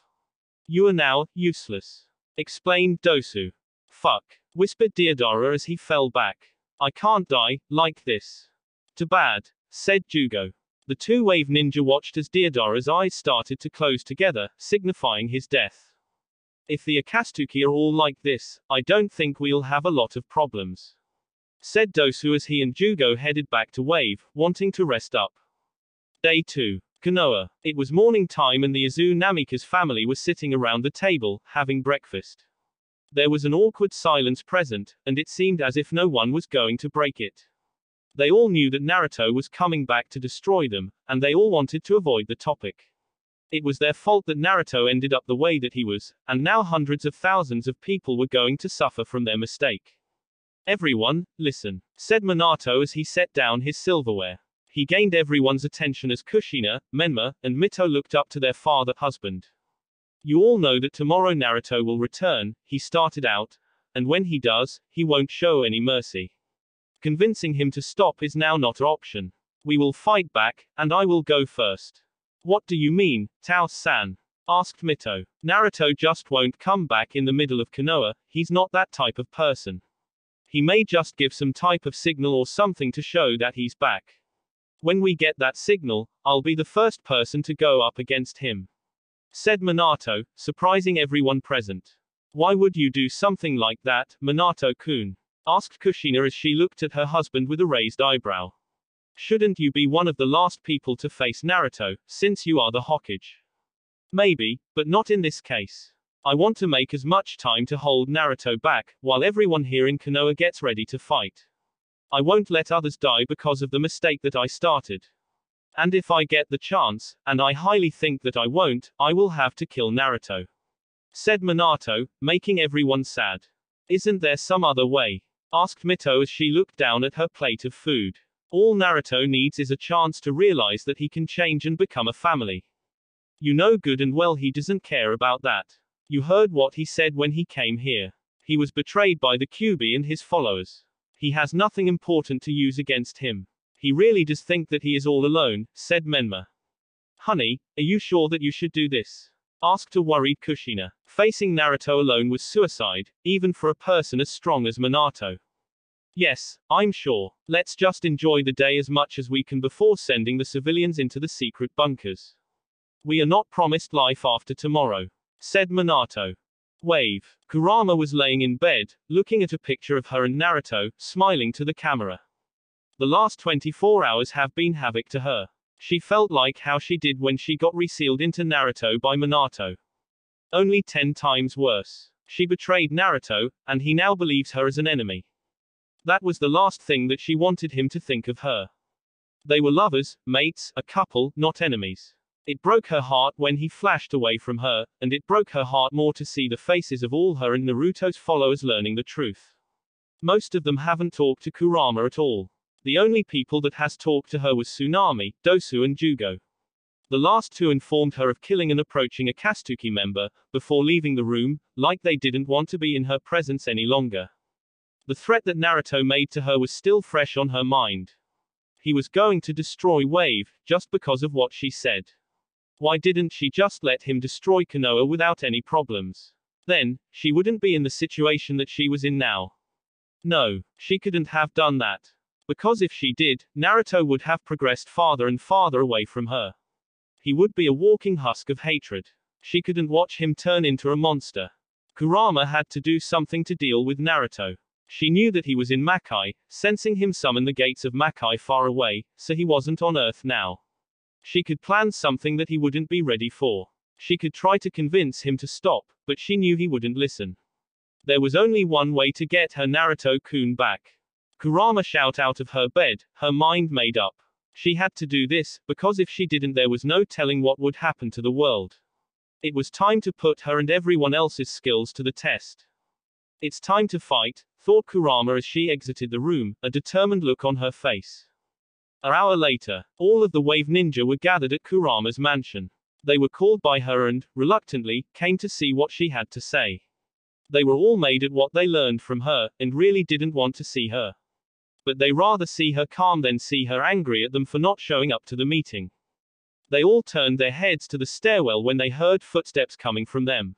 You are now useless. Explained Dosu. Fuck, whispered Deodora as he fell back. I can't die like this. Too bad, said Jugo. The two-wave ninja watched as Deodora's eyes started to close together, signifying his death. If the Akatsuki are all like this, I don't think we'll have a lot of problems. Said Dosu as he and Jugo headed back to Wave, wanting to rest up. Day 2. Konoha. It was morning time and the Izu Namika's family was sitting around the table, having breakfast. There was an awkward silence present, and it seemed as if no one was going to break it. They all knew that Naruto was coming back to destroy them, and they all wanted to avoid the topic. It was their fault that Naruto ended up the way that he was, and now hundreds of thousands of people were going to suffer from their mistake. Everyone, listen, said Minato as he set down his silverware. He gained everyone's attention as Kushina, Menma, and Mito looked up to their father-husband. You all know that tomorrow Naruto will return, he started out, and when he does, he won't show any mercy. Convincing him to stop is now not an option. We will fight back, and I will go first. What do you mean, Tao-san? Asked Mito. Naruto just won't come back in the middle of Konoha, he's not that type of person. He may just give some type of signal or something to show that he's back. When we get that signal, I'll be the first person to go up against him. Said Minato, surprising everyone present. Why would you do something like that, Minato-kun? Asked Kushina as she looked at her husband with a raised eyebrow. Shouldn't you be one of the last people to face Naruto, since you are the Hokage? Maybe, but not in this case. I want to make as much time to hold Naruto back, while everyone here in Konoha gets ready to fight. I won't let others die because of the mistake that I started. And if I get the chance, and I highly think that I won't, I will have to kill Naruto. Said Minato, making everyone sad. Isn't there some other way? Asked Mito as she looked down at her plate of food. All Naruto needs is a chance to realize that he can change and become a family. You know good and well he doesn't care about that. You heard what he said when he came here. He was betrayed by the Kyuubi and his followers. He has nothing important to use against him. He really does think that he is all alone, said Menma. Honey, are you sure that you should do this? Asked a worried Kushina. Facing Naruto alone was suicide, even for a person as strong as Minato. Yes, I'm sure. Let's just enjoy the day as much as we can before sending the civilians into the secret bunkers. We are not promised life after tomorrow, said Minato. Wave. Kurama was laying in bed, looking at a picture of her and Naruto, smiling to the camera. The last 24 hours have been havoc to her. She felt like how she did when she got resealed into Naruto by Minato. Only 10 times worse. She betrayed Naruto, and he now believes her as an enemy. That was the last thing that she wanted him to think of her. They were lovers, mates, a couple, not enemies. It broke her heart when he flashed away from her, and it broke her heart more to see the faces of all her and Naruto's followers learning the truth. Most of them haven't talked to Kurama at all. The only people that has talked to her was Tsunami, Dosu and Jugo. The last two informed her of killing and approaching a Akatsuki member, before leaving the room, like they didn't want to be in her presence any longer. The threat that Naruto made to her was still fresh on her mind. He was going to destroy Wave, just because of what she said. Why didn't she just let him destroy Konoha without any problems? Then, she wouldn't be in the situation that she was in now. No, she couldn't have done that. Because if she did, Naruto would have progressed farther and farther away from her. He would be a walking husk of hatred. She couldn't watch him turn into a monster. Kurama had to do something to deal with Naruto. She knew that he was in Makai, sensing him summon the gates of Makai far away, so he wasn't on Earth now. She could plan something that he wouldn't be ready for. She could try to convince him to stop, but she knew he wouldn't listen. There was only one way to get her Naruto-kun back. Kurama shout out of her bed, her mind made up. She had to do this, because if she didn't there was no telling what would happen to the world. It was time to put her and everyone else's skills to the test. It's time to fight, thought Kurama as she exited the room, a determined look on her face. An hour later, all of the Wave Ninja were gathered at Kurama's mansion. They were called by her and, reluctantly, came to see what she had to say. They were all mad at what they learned from her, and really didn't want to see her. But they rather see her calm than see her angry at them for not showing up to the meeting. They all turned their heads to the stairwell when they heard footsteps coming from them.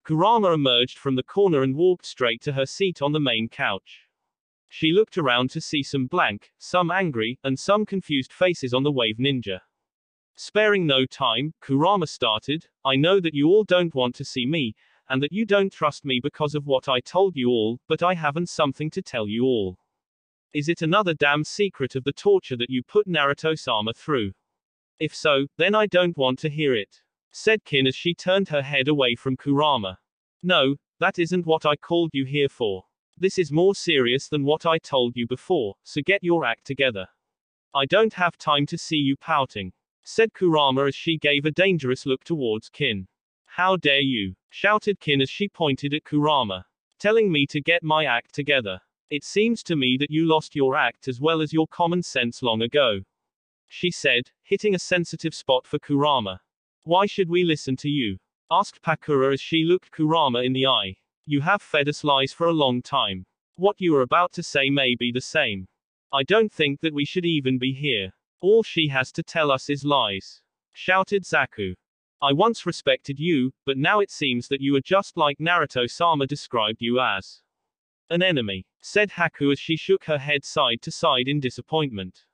Kurama emerged from the corner and walked straight to her seat on the main couch. She looked around to see some blank, some angry, and some confused faces on the Wave Ninja. Sparing no time, Kurama started, "I know that you all don't want to see me, and that you don't trust me because of what I told you all, but I haven't something to tell you all. Is it another damn secret of the torture that you put Naruto-sama through? If so, then I don't want to hear it," said Kin as she turned her head away from Kurama. "No, that isn't what I called you here for. This is more serious than what I told you before, so get your act together. I don't have time to see you pouting," said Kurama as she gave a dangerous look towards Kin. "How dare you?" shouted Kin as she pointed at Kurama. "Telling me to get my act together. It seems to me that you lost your act as well as your common sense long ago," she said, hitting a sensitive spot for Kurama. "Why should we listen to you?" asked Pakura as she looked Kurama in the eye. "You have fed us lies for a long time. What you are about to say may be the same. I don't think that we should even be here. All she has to tell us is lies," shouted Zaku. "I once respected you, but now it seems that you are just like Naruto-sama described you as. An enemy," said Haku as she shook her head side to side in disappointment.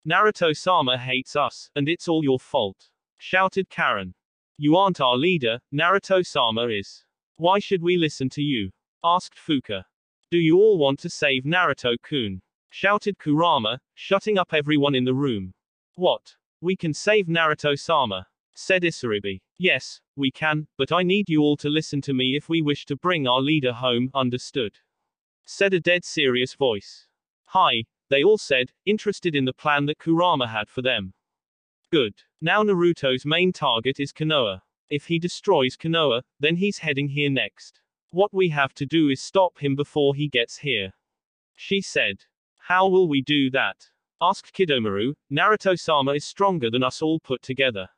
"Naruto-sama hates us, and it's all your fault," shouted Karen. "You aren't our leader, Naruto-sama is. Why should we listen to you?" asked Fuka. "Do you all want to save Naruto-kun?" shouted Kurama, shutting up everyone in the room. "What? We can save Naruto-sama," said Isaribi. "Yes, we can, but I need you all to listen to me if we wish to bring our leader home, understood?" said a dead serious voice. "Hi," they all said, interested in the plan that Kurama had for them. "Good. Now Naruto's main target is Konoha. If he destroys Konoha, then he's heading here next. What we have to do is stop him before he gets here," she said. "How will we do that?" asked Kidomaru. "Naruto-sama is stronger than us all put together.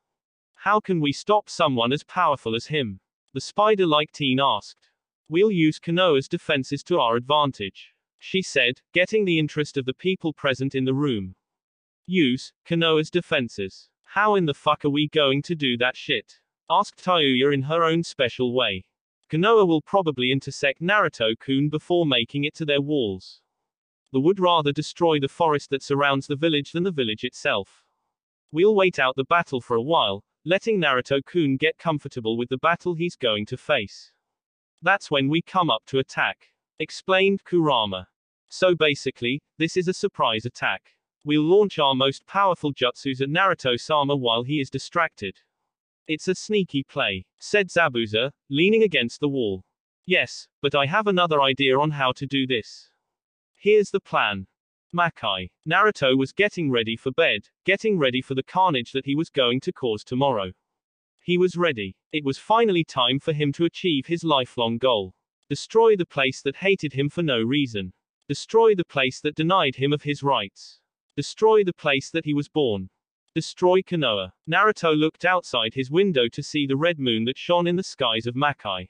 How can we stop someone as powerful as him?" the spider-like teen asked. "We'll use Konoha's defenses to our advantage," she said, getting the interest of the people present in the room. "Use Konoha's defenses? How in the fuck are we going to do that shit?" asked Tayuya in her own special way. "Konoha will probably intersect Naruto-kun before making it to their walls. They would rather destroy the forest that surrounds the village than the village itself. We'll wait out the battle for a while, letting Naruto-kun get comfortable with the battle he's going to face. That's when we come up to attack," explained Kurama. "So basically, this is a surprise attack. We'll launch our most powerful jutsus at Naruto-sama while he is distracted." "It's a sneaky play," said Zabuza, leaning against the wall. "Yes, but I have another idea on how to do this. Here's the plan." Makai. Naruto was getting ready for bed, getting ready for the carnage that he was going to cause tomorrow. He was ready. It was finally time for him to achieve his lifelong goal. Destroy the place that hated him for no reason. Destroy the place that denied him of his rights. Destroy the place that he was born. Destroy Konoha. Naruto looked outside his window to see the red moon that shone in the skies of Makai.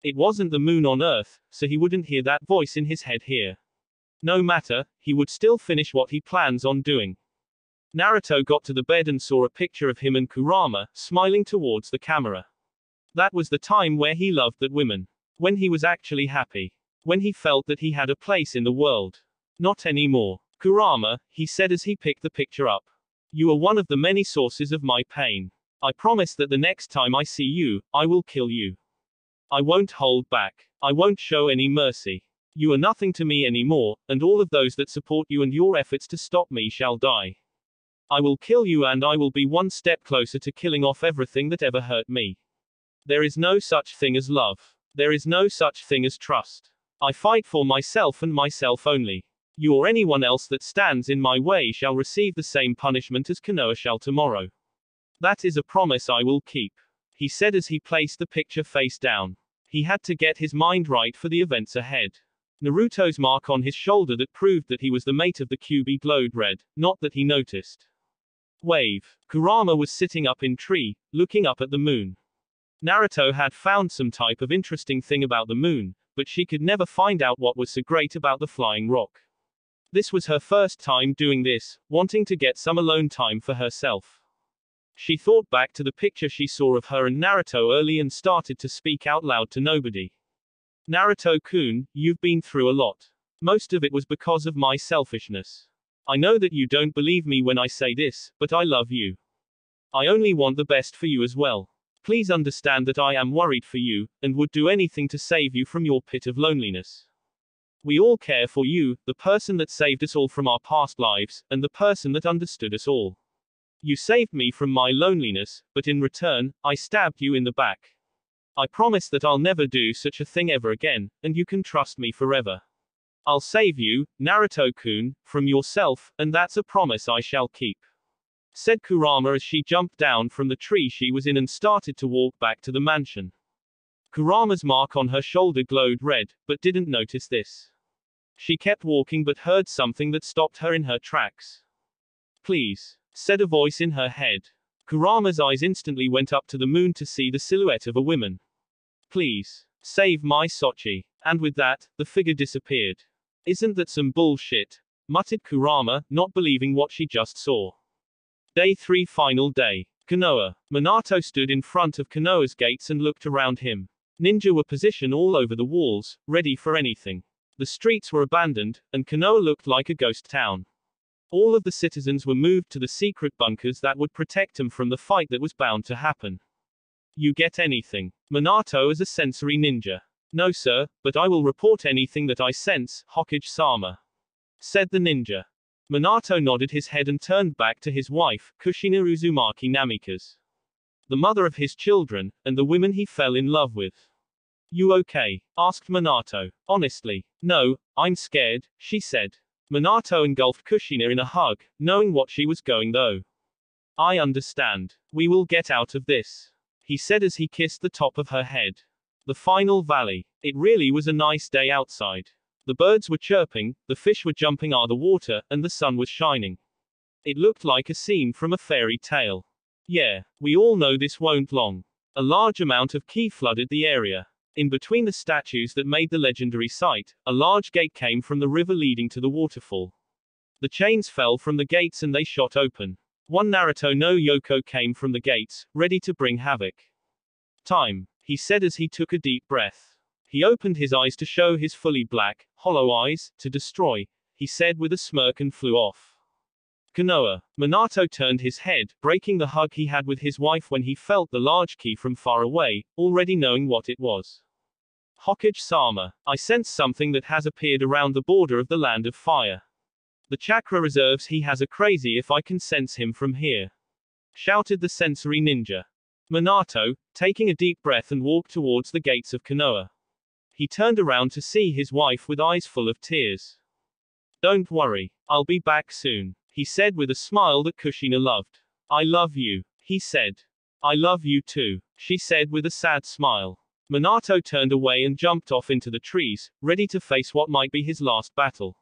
It wasn't the moon on Earth, so he wouldn't hear that voice in his head here. No matter, he would still finish what he plans on doing. Naruto got to the bed and saw a picture of him and Kurama, smiling towards the camera. That was the time where he loved that women. When he was actually happy. When he felt that he had a place in the world. Not anymore. "Kurama," he said as he picked the picture up. "You are one of the many sources of my pain. I promise that the next time I see you, I will kill you. I won't hold back. I won't show any mercy. You are nothing to me anymore, and all of those that support you and your efforts to stop me shall die. I will kill you and I will be one step closer to killing off everything that ever hurt me. There is no such thing as love. There is no such thing as trust. I fight for myself and myself only. You or anyone else that stands in my way shall receive the same punishment as Konoha shall tomorrow. That is a promise I will keep," he said as he placed the picture face down. He had to get his mind right for the events ahead. Naruto's mark on his shoulder that proved that he was the mate of the QB glowed red, not that he noticed. Wave. Kurama was sitting up in tree, looking up at the moon. Naruto had found some type of interesting thing about the moon, but she could never find out what was so great about the flying rock. This was her first time doing this, wanting to get some alone time for herself. She thought back to the picture she saw of her and Naruto early and started to speak out loud to nobody. Naruto-kun, you've been through a lot. Most of it was because of my selfishness. I know that you don't believe me when I say this, but I love you. I only want the best for you as well. Please understand that I am worried for you, and would do anything to save you from your pit of loneliness. We all care for you, the person that saved us all from our past lives, and the person that understood us all. You saved me from my loneliness, but in return, I stabbed you in the back. I promise that I'll never do such a thing ever again, and you can trust me forever. I'll save you, Naruto-kun, from yourself, and that's a promise I shall keep. Said Kurama as she jumped down from the tree she was in and started to walk back to the mansion. Kurama's mark on her shoulder glowed red, but didn't notice this. She kept walking but heard something that stopped her in her tracks. Please, said a voice in her head. Kurama's eyes instantly went up to the moon to see the silhouette of a woman. Please, save my Sochi. And with that, the figure disappeared. Isn't that some bullshit? Muttered Kurama, not believing what she just saw. Day 3 final day. Konoha. Minato stood in front of Konoha's gates and looked around him. Ninja were positioned all over the walls, ready for anything. The streets were abandoned, and Konoha looked like a ghost town. All of the citizens were moved to the secret bunkers that would protect them from the fight that was bound to happen. You get anything? Minato as a sensory ninja. No sir, but I will report anything that I sense, Hokage-sama. Said the ninja. Minato nodded his head and turned back to his wife, Kushina Uzumaki Namikaze. The mother of his children, and the women he fell in love with. You okay? Asked Minato. Honestly, no, I'm scared, she said. Minato engulfed Kushina in a hug, knowing what she was going through. I understand. We will get out of this. He said as he kissed the top of her head. The final valley. It really was a nice day outside. The birds were chirping, the fish were jumping out of the water, and the sun was shining. It looked like a scene from a fairy tale. Yeah, we all know this won't long. A large amount of ki flooded the area. In between the statues that made the legendary site, a large gate came from the river leading to the waterfall. The chains fell from the gates and they shot open. One Naruto no Yoko came from the gates, ready to bring havoc. Time, he said as he took a deep breath. He opened his eyes to show his fully black, hollow eyes, to destroy, he said with a smirk and flew off. Konoha. Minato turned his head, breaking the hug he had with his wife when he felt the large key from far away, already knowing what it was. Hokage-sama, I sense something that has appeared around the border of the land of fire. The chakra reserves he has are crazy if I can sense him from here. Shouted the sensory ninja. Minato, taking a deep breath and walked towards the gates of Konoha. He turned around to see his wife with eyes full of tears. Don't worry, I'll be back soon, he said with a smile that Kushina loved. I love you, he said. I love you too, she said with a sad smile. Minato turned away and jumped off into the trees, ready to face what might be his last battle.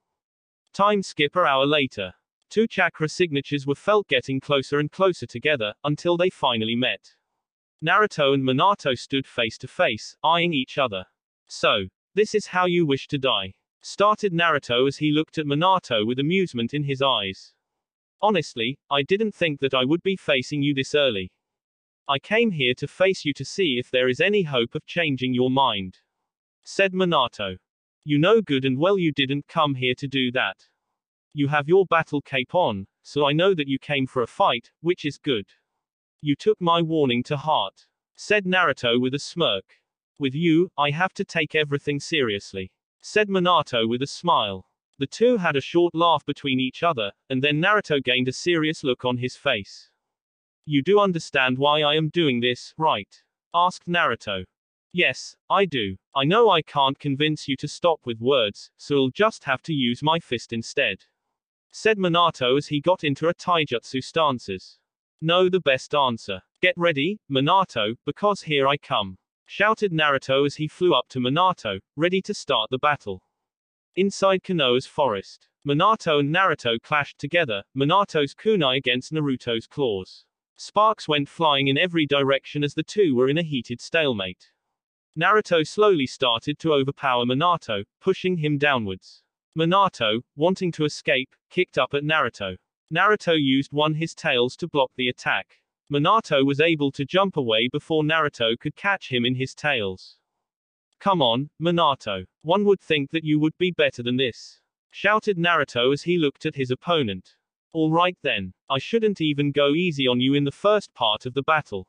Time skip an hour later. Two chakra signatures were felt getting closer and closer together, until they finally met. Naruto and Minato stood face to face, eyeing each other. So, this is how you wish to die. Started Naruto as he looked at Minato with amusement in his eyes. Honestly, I didn't think that I would be facing you this early. I came here to face you to see if there is any hope of changing your mind. Said Minato. You know good and well you didn't come here to do that. You have your battle cape on, so I know that you came for a fight, which is good. You took my warning to heart. Said Naruto with a smirk. With you, I have to take everything seriously. Said Minato with a smile. The two had a short laugh between each other, and then Naruto gained a serious look on his face. You do understand why I am doing this, right? Asked Naruto. Yes, I do. I know I can't convince you to stop with words, so I'll just have to use my fist instead. Said Minato as he got into a taijutsu stances. Know the best answer. Get ready, Minato, because here I come. Shouted Naruto as he flew up to Minato, ready to start the battle. Inside Konoha's forest, Minato and Naruto clashed together, Minato's kunai against Naruto's claws. Sparks went flying in every direction as the two were in a heated stalemate. Naruto slowly started to overpower Minato, pushing him downwards. Minato, wanting to escape, kicked up at Naruto. Naruto used his tails to block the attack. Minato was able to jump away before Naruto could catch him in his tails. "Come on, Minato. One would think that you would be better than this," shouted Naruto as he looked at his opponent. "All right then. I shouldn't even go easy on you in the first part of the battle.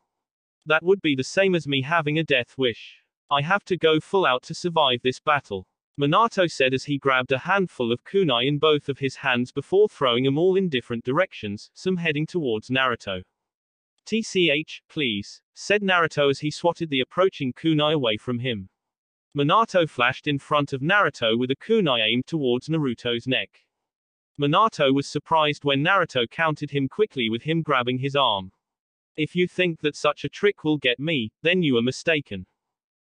That would be the same as me having a death wish. I have to go full out to survive this battle," Minato said as he grabbed a handful of kunai in both of his hands before throwing them all in different directions, some heading towards Naruto. "TCH, please," said Naruto as he swatted the approaching kunai away from him. Minato flashed in front of Naruto with a kunai aimed towards Naruto's neck. Minato was surprised when Naruto countered him quickly with him grabbing his arm. "If you think that such a trick will get me, then you are mistaken.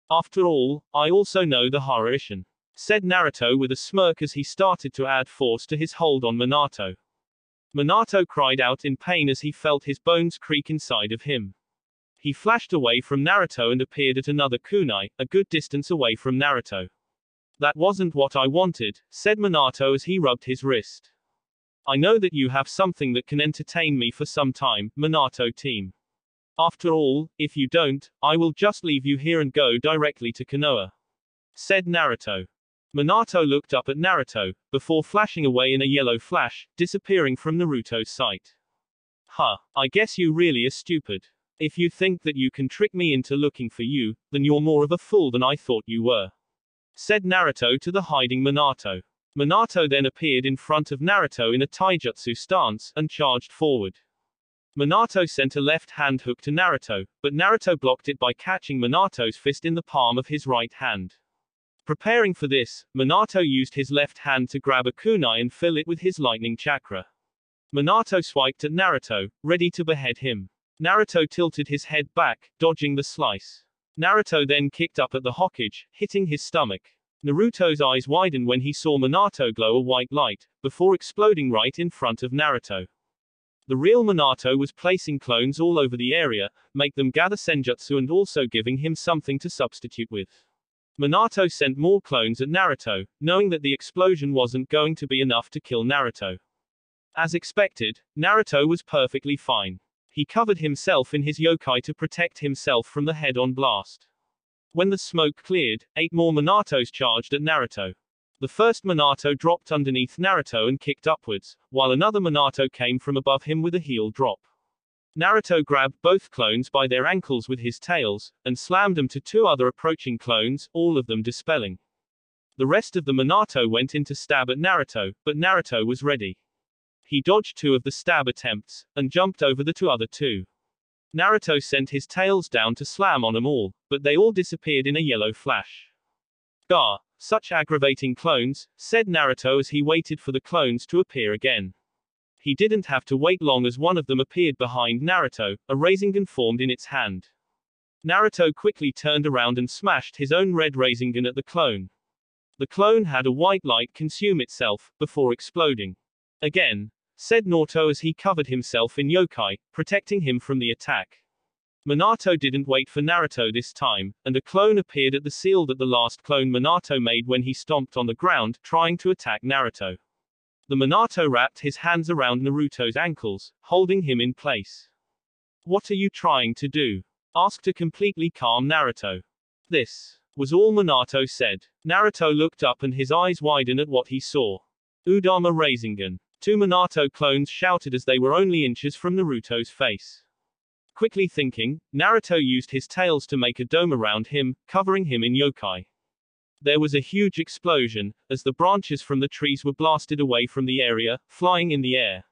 After all, I also know the Haraishin," said Naruto with a smirk as he started to add force to his hold on Minato. Minato cried out in pain as he felt his bones creak inside of him. He flashed away from Naruto and appeared at another kunai, a good distance away from Naruto. "That wasn't what I wanted," said Minato as he rubbed his wrist. "I know that you have something that can entertain me for some time, Minato team. After all, if you don't, I will just leave you here and go directly to Konoha," said Naruto. Minato looked up at Naruto, before flashing away in a yellow flash, disappearing from Naruto's sight. "Huh, I guess you really are stupid. If you think that you can trick me into looking for you, then you're more of a fool than I thought you were," said Naruto to the hiding Minato. Minato then appeared in front of Naruto in a taijutsu stance, and charged forward. Minato sent a left-hand hook to Naruto, but Naruto blocked it by catching Minato's fist in the palm of his right hand. Preparing for this, Minato used his left hand to grab a kunai and fill it with his lightning chakra. Minato swiped at Naruto, ready to behead him. Naruto tilted his head back, dodging the slice. Naruto then kicked up at the Hokage, hitting his stomach. Naruto's eyes widened when he saw Minato glow a white light, before exploding right in front of Naruto. The real Minato was placing clones all over the area, make them gather senjutsu and also giving him something to substitute with. Minato sent more clones at Naruto, knowing that the explosion wasn't going to be enough to kill Naruto. As expected, Naruto was perfectly fine. He covered himself in his yokai to protect himself from the head-on blast. When the smoke cleared, 8 more Minatos charged at Naruto. The first Minato dropped underneath Naruto and kicked upwards, while another Minato came from above him with a heel drop. Naruto grabbed both clones by their ankles with his tails, and slammed them to 2 other approaching clones, all of them dispelling. The rest of the Minato went in to stab at Naruto, but Naruto was ready. He dodged 2 of the stab attempts, and jumped over the 2 other 2. Naruto sent his tails down to slam on them all, but they all disappeared in a yellow flash. "Gah, such aggravating clones," said Naruto as he waited for the clones to appear again. He didn't have to wait long as one of them appeared behind Naruto, a Rasengan formed in its hand. Naruto quickly turned around and smashed his own red Rasengan at the clone. The clone had a white light consume itself, before exploding. "Again," said Naruto as he covered himself in yokai, protecting him from the attack. Minato didn't wait for Naruto this time, and a clone appeared at the seal that the last clone Minato made when he stomped on the ground, trying to attack Naruto. The Minato wrapped his hands around Naruto's ankles, holding him in place. "What are you trying to do?" asked a completely calm Naruto. "This was all Minato said." Naruto looked up and his eyes widened at what he saw. Udama Rasengan. 2 Minato clones shouted as they were only inches from Naruto's face. Quickly thinking, Naruto used his tails to make a dome around him, covering him in yokai. There was a huge explosion, as the branches from the trees were blasted away from the area, flying in the air.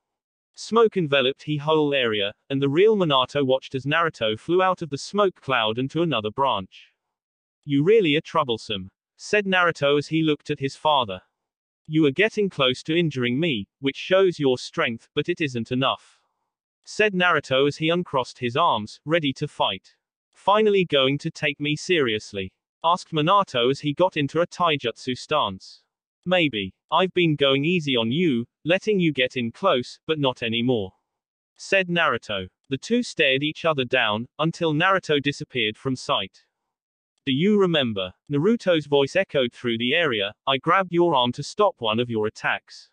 Smoke enveloped the whole area, and the real Minato watched as Naruto flew out of the smoke cloud and to another branch. "You really are troublesome," said Naruto as he looked at his father. "You are getting close to injuring me, which shows your strength, but it isn't enough," said Naruto as he uncrossed his arms, ready to fight. "Finally going to take me seriously?" asked Minato as he got into a taijutsu stance. Maybe. I've been going easy on you, letting you get in close, but not anymore, said Naruto. The two stared each other down, until Naruto disappeared from sight. Do you remember? Naruto's voice echoed through the area. I grabbed your arm to stop one of your attacks.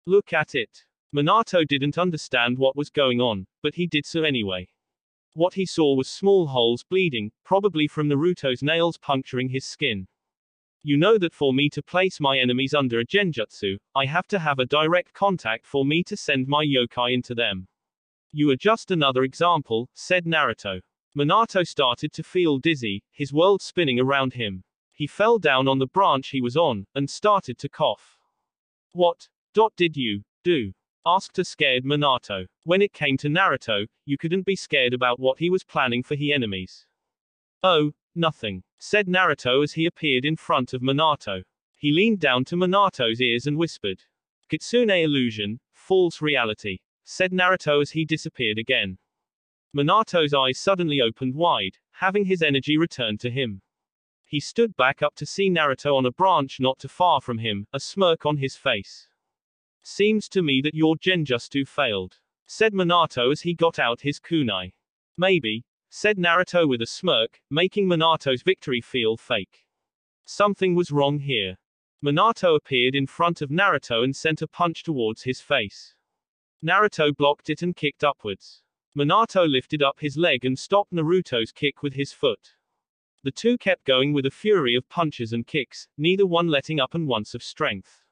Look at it. Minato didn't understand what was going on, but he did so anyway. What he saw was small holes bleeding, probably from Naruto's nails puncturing his skin. You know that for me to place my enemies under a genjutsu, I have to have a direct contact for me to send my yokai into them. You are just another example, said Naruto. Minato started to feel dizzy, his world spinning around him. He fell down on the branch he was on, and started to cough. What did you do? Asked a scared Minato. When it came to Naruto, you couldn't be scared about what he was planning for his enemies. Oh, nothing, said Naruto as he appeared in front of Minato. He leaned down to Minato's ears and whispered. Kitsune illusion, false reality, said Naruto as he disappeared again. Minato's eyes suddenly opened wide, having his energy return to him. He stood back up to see Naruto on a branch not too far from him, a smirk on his face. Seems to me that your genjutsu failed, said Minato as he got out his kunai. Maybe, said Naruto with a smirk, making Minato's victory feel fake. Something was wrong here. Minato appeared in front of Naruto and sent a punch towards his face. Naruto blocked it and kicked upwards. Minato lifted up his leg and stopped Naruto's kick with his foot. The two kept going with a fury of punches and kicks, neither one letting up an ounce of strength.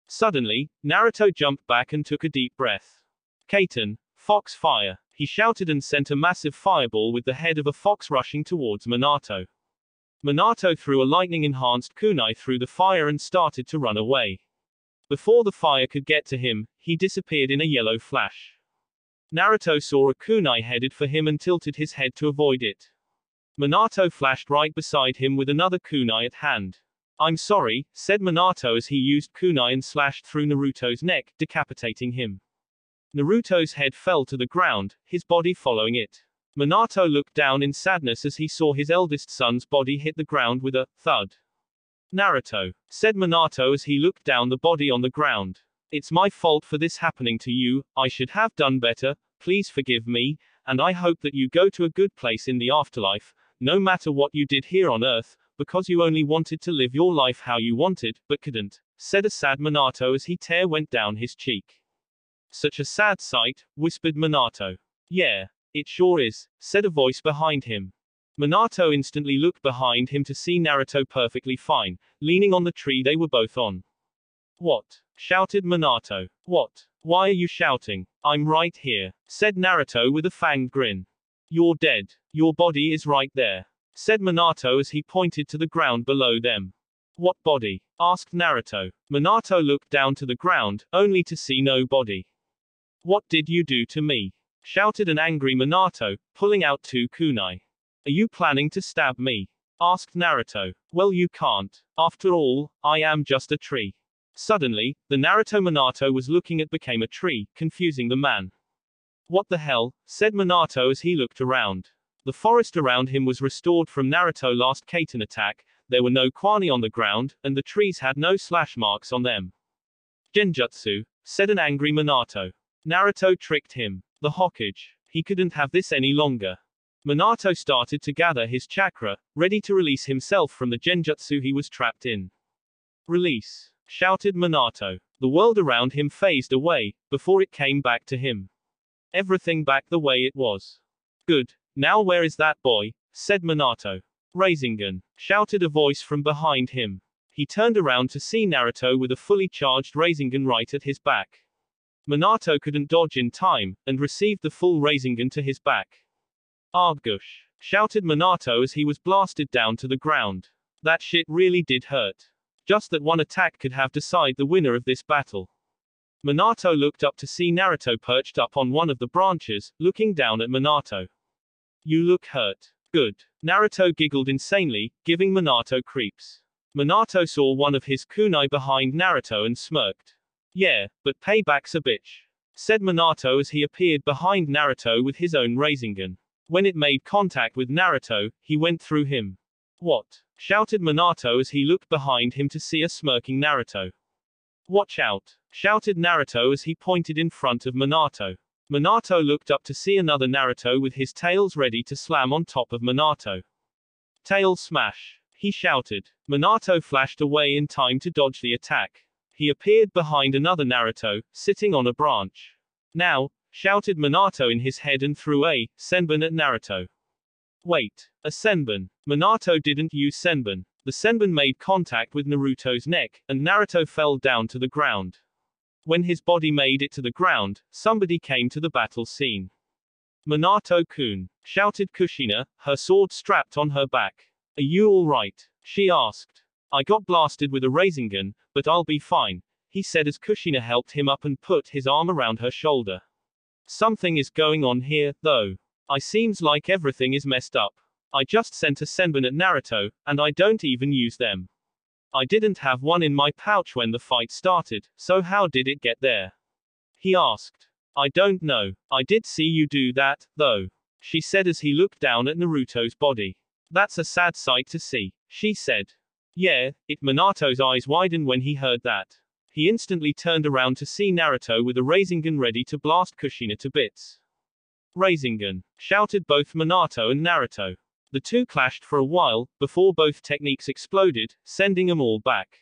Suddenly, Naruto jumped back and took a deep breath. Kaiten, fox fire, he shouted and sent a massive fireball with the head of a fox rushing towards Minato. Minato threw a lightning-enhanced kunai through the fire and started to run away. Before the fire could get to him, he disappeared in a yellow flash. Naruto saw a kunai headed for him and tilted his head to avoid it. Minato flashed right beside him with another kunai at hand. I'm sorry, said Minato as he used kunai and slashed through Naruto's neck, decapitating him. Naruto's head fell to the ground, his body following it. Minato looked down in sadness as he saw his eldest son's body hit the ground with a thud. Naruto, said Minato as he looked down the body on the ground. It's my fault for this happening to you, I should have done better, please forgive me, and I hope that you go to a good place in the afterlife, no matter what you did here on Earth, because you only wanted to live your life how you wanted, but couldn't, said a sad Minato as tear went down his cheek. Such a sad sight, whispered Minato. Yeah, it sure is, said a voice behind him. Minato instantly looked behind him to see Naruto perfectly fine, leaning on the tree they were both on. What? Shouted Minato. What? Why are you shouting? I'm right here, said Naruto with a fanged grin. You're dead. Your body is right there, said Minato as he pointed to the ground below them. What body? Asked Naruto. Minato looked down to the ground, only to see no body. What did you do to me? Shouted an angry Minato, pulling out two kunai. Are you planning to stab me? Asked Naruto. Well, you can't. After all, I am just a tree. Suddenly, the Naruto Minato was looking at became a tree, confusing the man. What the hell, said Minato as he looked around. The forest around him was restored from Naruto's last Kaiten attack, there were no Kwani on the ground, and the trees had no slash marks on them. Genjutsu, said an angry Minato. Naruto tricked him. The Hokage. He couldn't have this any longer. Minato started to gather his chakra, ready to release himself from the genjutsu he was trapped in. Release, shouted Minato. The world around him phased away, before it came back to him. Everything back the way it was. Good. Now where is that boy? Said Minato. Rasengan, shouted a voice from behind him. He turned around to see Naruto with a fully charged Rasengan right at his back. Minato couldn't dodge in time, and received the full Rasengan to his back. Argush, shouted Minato as he was blasted down to the ground. That shit really did hurt. Just that one attack could have decided the winner of this battle. Minato looked up to see Naruto perched up on one of the branches, looking down at Minato. You look hurt. Good. Naruto giggled insanely, giving Minato creeps. Minato saw one of his kunai behind Naruto and smirked. Yeah, but payback's a bitch, said Minato as he appeared behind Naruto with his own Rasengan. When it made contact with Naruto, he went through him. What? shouted Minato as he looked behind him to see a smirking Naruto. Watch out, shouted Naruto as he pointed in front of Minato. Minato looked up to see another Naruto with his tails ready to slam on top of Minato. Tail smash, he shouted. Minato flashed away in time to dodge the attack. He appeared behind another Naruto, sitting on a branch. Now, shouted Minato in his head and threw a senbon at Naruto. Wait, a senbon. Minato didn't use senbon. The senbon made contact with Naruto's neck, and Naruto fell down to the ground. When his body made it to the ground, somebody came to the battle scene. Minato-kun, shouted Kushina, her sword strapped on her back. Are you all right? She asked. I got blasted with a Rasengan, but I'll be fine, he said as Kushina helped him up and put his arm around her shoulder. Something is going on here, though. I seems like everything is messed up. I just sent a senbon at Naruto, and I don't even use them. I didn't have one in my pouch when the fight started, so how did it get there? He asked. I don't know. I did see you do that, though, she said as he looked down at Naruto's body. That's a sad sight to see, she said. Yeah, Minato's eyes widened when he heard that. He instantly turned around to see Naruto with a Rasengan ready to blast Kushina to bits. Rasengan, shouted both Minato and Naruto. The two clashed for a while, before both techniques exploded, sending them all back.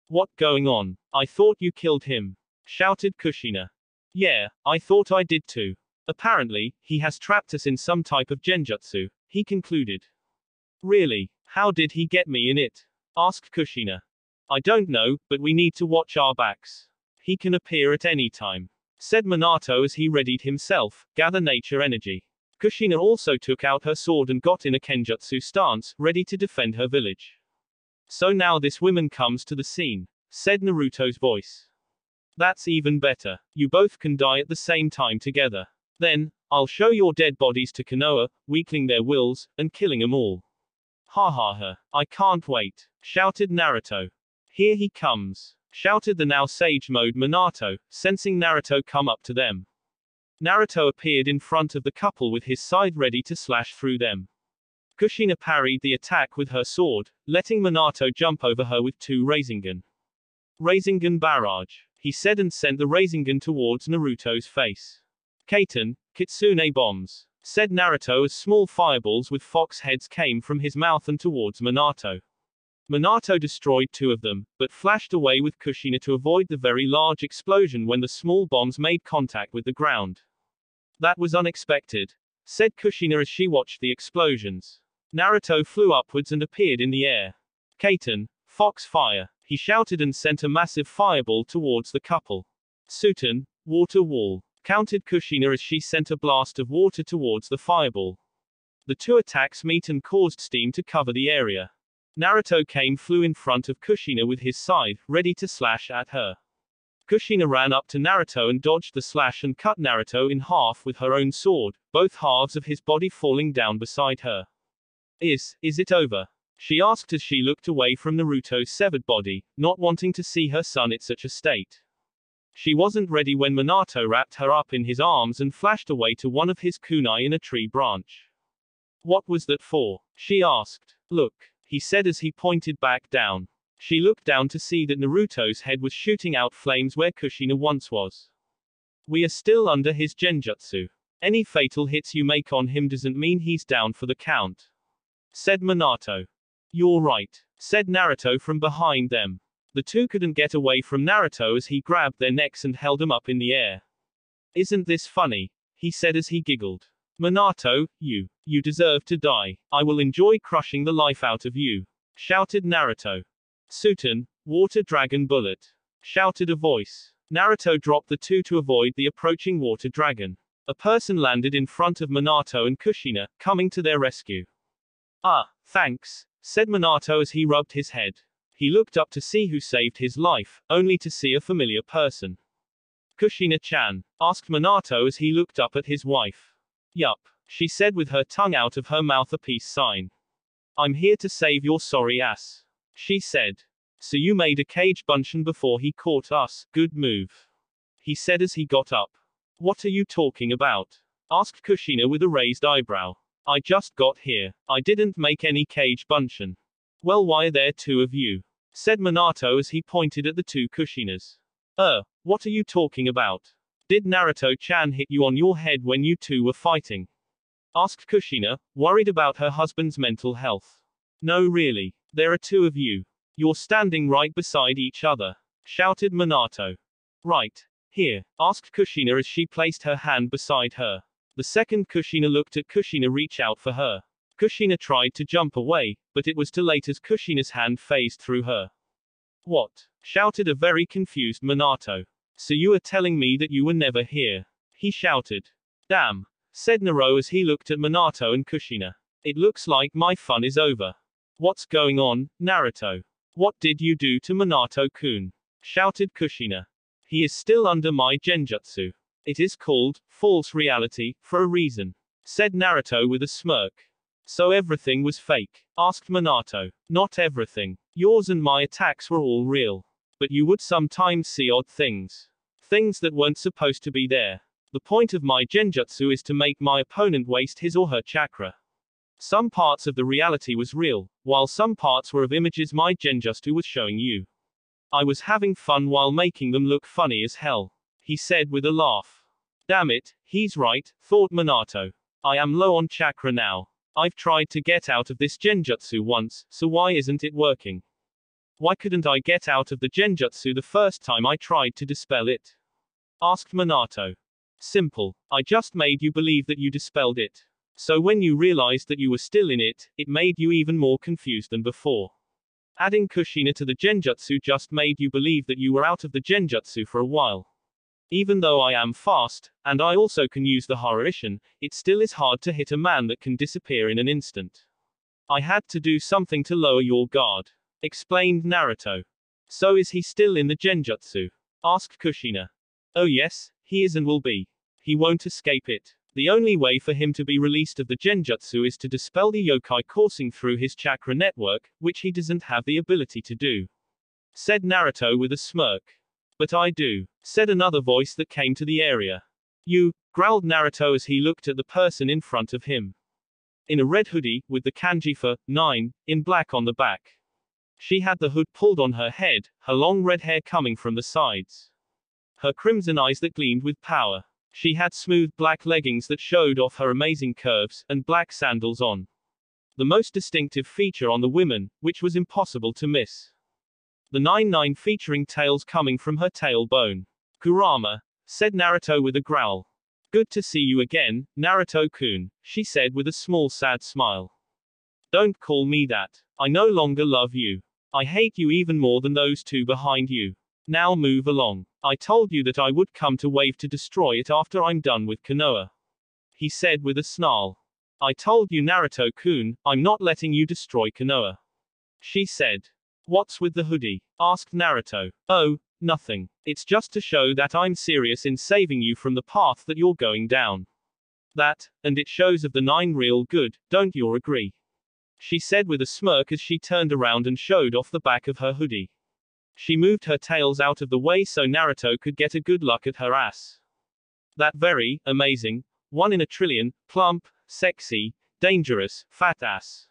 What going on? I thought you killed him, shouted Kushina. Yeah, I thought I did too. Apparently, he has trapped us in some type of genjutsu, he concluded. Really? How did he get me in it? Asked Kushina. I don't know, but we need to watch our backs. He can appear at any time, said Minato as he readied himself, gather nature energy. Kushina also took out her sword and got in a kenjutsu stance, ready to defend her village. So now this woman comes to the scene, said Naruto's voice. That's even better. You both can die at the same time together. Then, I'll show your dead bodies to Konoha, weakening their wills, and killing them all. Ha ha ha. I can't wait, shouted Naruto. Here he comes, shouted the now sage mode Minato, sensing Naruto come up to them. Naruto appeared in front of the couple with his side ready to slash through them. Kushina parried the attack with her sword, letting Minato jump over her with two Rasengan. Rasengan barrage, he said and sent the Rasengan towards Naruto's face. Kaiten, Kitsune bombs, said Naruto as small fireballs with fox heads came from his mouth and towards Minato. Minato destroyed two of them, but flashed away with Kushina to avoid the very large explosion when the small bombs made contact with the ground. That was unexpected, said Kushina as she watched the explosions. Naruto flew upwards and appeared in the air. Kaiten, fox fire, he shouted and sent a massive fireball towards the couple. Suten, water wall, countered Kushina as she sent a blast of water towards the fireball. The two attacks met and caused steam to cover the area. Naruto flew in front of Kushina with his scythe, ready to slash at her. Kushina ran up to Naruto and dodged the slash and cut Naruto in half with her own sword, both halves of his body falling down beside her. Is it over? She asked as she looked away from Naruto's severed body, not wanting to see her son in such a state. She wasn't ready when Minato wrapped her up in his arms and flashed away to one of his kunai in a tree branch. What was that for? She asked. Look, he said as he pointed back down. She looked down to see that Naruto's head was shooting out flames where Kushina once was. We are still under his genjutsu. Any fatal hits you make on him doesn't mean he's down for the count, said Minato. You're right, said Naruto from behind them. The two couldn't get away from Naruto as he grabbed their necks and held them up in the air. Isn't this funny? He said as he giggled. Minato, you deserve to die. I will enjoy crushing the life out of you, shouted Naruto. Suten, water dragon bullet, shouted a voice. Naruto dropped the two to avoid the approaching water dragon. A person landed in front of Minato and Kushina, coming to their rescue. Ah, thanks, said Minato as he rubbed his head. He looked up to see who saved his life, only to see a familiar person. Kushina-chan, asked Minato as he looked up at his wife. Yup, she said with her tongue out of her mouth a peace sign. I'm here to save your sorry ass, she said. So you made a cage bunshin before he caught us, good move, he said as he got up. What are you talking about? Asked Kushina with a raised eyebrow. I just got here. I didn't make any cage bunshin. Well, why are there two of you? Said Minato as he pointed at the two Kushinas. What are you talking about? Did Naruto-chan hit you on your head when you two were fighting? Asked Kushina, worried about her husband's mental health. No, really. There are two of you. You're standing right beside each other. Shouted Minato. Right. Here. Asked Kushina as she placed her hand beside her. The second Kushina looked at Kushina reach out for her. Kushina tried to jump away, but it was too late as Kushina's hand phased through her. What? Shouted a very confused Minato. So you are telling me that you were never here? He shouted. Damn. Said Naro as he looked at Minato and Kushina. It looks like my fun is over. What's going on, Naruto? What did you do to Minato-kun? Shouted Kushina. He is still under my genjutsu. It is called false reality, for a reason. Said Naruto with a smirk. So everything was fake? Asked Minato. Not everything. Yours and my attacks were all real. But you would sometimes see odd things. Things that weren't supposed to be there. The point of my genjutsu is to make my opponent waste his or her chakra. Some parts of the reality was real, while some parts were of images my genjutsu was showing you. I was having fun while making them look funny as hell. He said with a laugh. Damn it, he's right, thought Minato. I am low on chakra now. I've tried to get out of this genjutsu once, so why isn't it working? Why couldn't I get out of the genjutsu the first time I tried to dispel it? Asked Minato. Simple. I just made you believe that you dispelled it. So when you realized that you were still in it, it made you even more confused than before. Adding Kushina to the genjutsu just made you believe that you were out of the genjutsu for a while. Even though I am fast, and I also can use the Haraishin, it still is hard to hit a man that can disappear in an instant. I had to do something to lower your guard. Explained Naruto. So is he still in the genjutsu? Asked Kushina. Oh yes, he is and will be. He won't escape it. The only way for him to be released of the genjutsu is to dispel the yokai coursing through his chakra network, which he doesn't have the ability to do. Said Naruto with a smirk. But I do. Said another voice that came to the area. You, growled Naruto as he looked at the person in front of him. In a red hoodie, with the kanji for 9 in black on the back. She had the hood pulled on her head, her long red hair coming from the sides. Her crimson eyes that gleamed with power. She had smooth black leggings that showed off her amazing curves, and black sandals on. The most distinctive feature on the women, which was impossible to miss. The 9 featuring tails coming from her tailbone. Kurama, said Naruto with a growl. Good to see you again, Naruto-kun, she said with a small sad smile. Don't call me that. I no longer love you. I hate you even more than those two behind you. Now move along. I told you that I would come to Wave to destroy it after I'm done with Konoha. He said with a snarl. I told you Naruto-kun, I'm not letting you destroy Konoha. She said. What's with the hoodie? Asked Naruto. Oh, nothing. It's just to show that I'm serious in saving you from the path that you're going down. That, and it shows of the 9 real good, don't you agree? She said with a smirk as she turned around and showed off the back of her hoodie. She moved her tails out of the way so Naruto could get a good look at her ass. That very, amazing, 1 in a trillion, plump, sexy, dangerous, fat ass.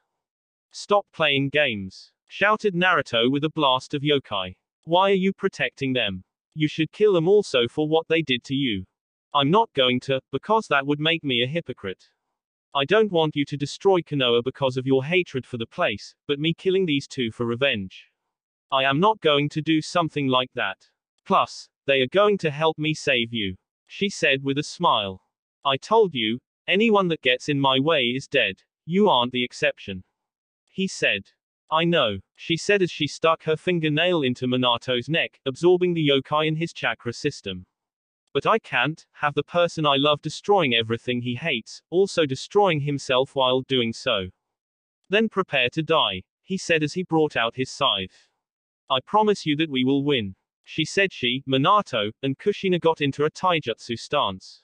Stop playing games. Shouted Naruto with a blast of yokai. Why are you protecting them? You should kill them also for what they did to you. I'm not going to, because that would make me a hypocrite. I don't want you to destroy Konoha because of your hatred for the place, but me killing these two for revenge. I am not going to do something like that. Plus, they are going to help me save you. She said with a smile. I told you, anyone that gets in my way is dead. You aren't the exception. He said. I know, she said as she stuck her fingernail into Minato's neck, absorbing the yokai in his chakra system. But I can't have the person I love destroying everything he hates, also destroying himself while doing so. Then prepare to die, he said as he brought out his scythe. I promise you that we will win. She said. Minato, and Kushina got into a taijutsu stance.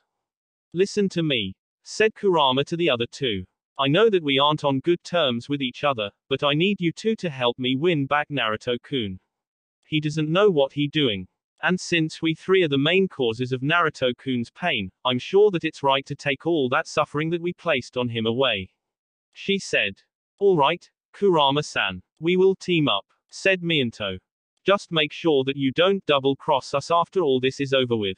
Listen to me, said Kurama to the other two. I know that we aren't on good terms with each other, but I need you two to help me win back Naruto-kun. He doesn't know what he's doing. And since we three are the main causes of Naruto-kun's pain, I'm sure that it's right to take all that suffering that we placed on him away. She said. All right, Kurama-san. We will team up, said Miento. Just make sure that you don't double-cross us after all this is over with,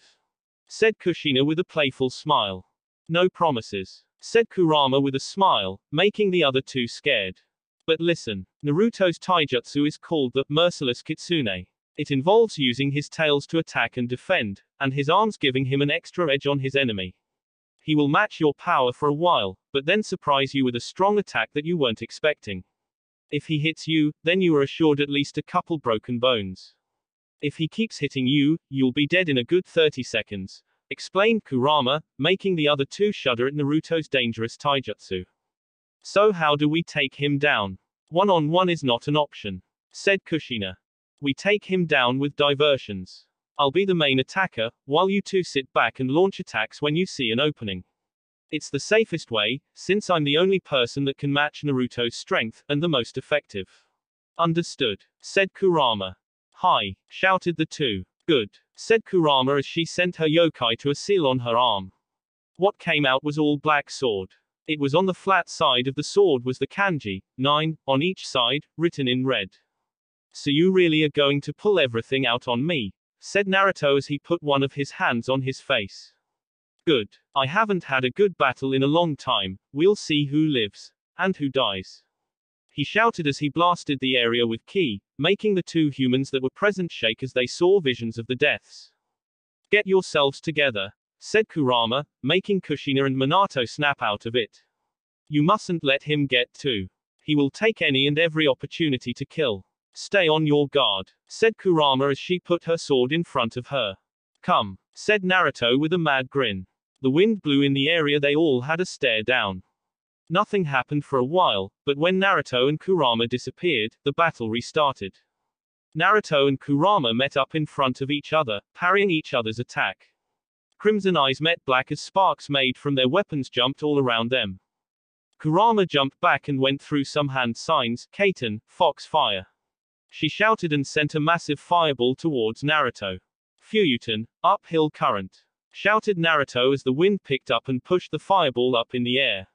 said Kushina with a playful smile. No promises, said Kurama with a smile, making the other two scared. But listen, Naruto's taijutsu is called the Merciless Kitsune. It involves using his tails to attack and defend, and his arms giving him an extra edge on his enemy. He will match your power for a while, but then surprise you with a strong attack that you weren't expecting. If he hits you, then you are assured at least a couple broken bones. If he keeps hitting you, you'll be dead in a good 30 seconds, explained Kurama, making the other two shudder at Naruto's dangerous taijutsu. So how do we take him down? One-on-one is not an option, said Kushina. We take him down with diversions. I'll be the main attacker, while you two sit back and launch attacks when you see an opening. It's the safest way, since I'm the only person that can match Naruto's strength, and the most effective. Understood, said Kurama. Hi, shouted the two. Good, said Kurama as she sent her yokai to a seal on her arm. What came out was all black sword. It was on the flat side of the sword was the kanji, 9, on each side, written in red. So you really are going to pull everything out on me, said Naruto as he put one of his hands on his face. Good. I haven't had a good battle in a long time, we'll see who lives, and who dies. He shouted as he blasted the area with ki, making the two humans that were present shake as they saw visions of the deaths. Get yourselves together, said Kurama, making Kushina and Minato snap out of it. You mustn't let him get to. He will take any and every opportunity to kill. Stay on your guard, said Kurama as she put her sword in front of her. Come, said Naruto with a mad grin. The wind blew in the area they all had a stare down. Nothing happened for a while, but when Naruto and Kurama disappeared, the battle restarted. Naruto and Kurama met up in front of each other, parrying each other's attack. Crimson eyes met black as sparks made from their weapons jumped all around them. Kurama jumped back and went through some hand signs, Kaiten, Fox Fire. She shouted and sent a massive fireball towards Naruto. Fuyuten, uphill current, shouted Naruto as the wind picked up and pushed the fireball up in the air.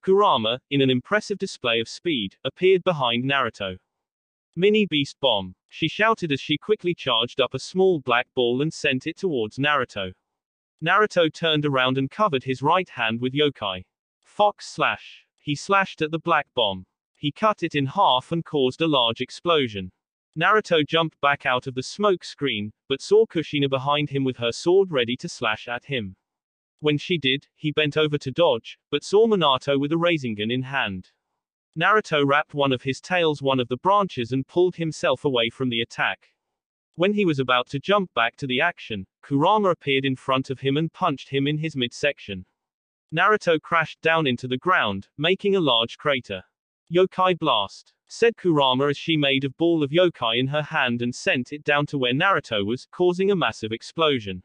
Kurama, in an impressive display of speed, appeared behind Naruto. Mini Beast Bomb, she shouted as she quickly charged up a small black ball and sent it towards Naruto. Naruto turned around and covered his right hand with yokai. Fox Slash. He slashed at the black bomb. He cut it in half and caused a large explosion. Naruto jumped back out of the smoke screen, but saw Kushina behind him with her sword ready to slash at him. When she did, he bent over to dodge, but saw Minato with a Rasengan in hand. Naruto wrapped one of his tails one of the branches and pulled himself away from the attack. When he was about to jump back to the action, Kurama appeared in front of him and punched him in his midsection. Naruto crashed down into the ground, making a large crater. Yokai Blast, said Kurama as she made a ball of yokai in her hand and sent it down to where Naruto was, causing a massive explosion.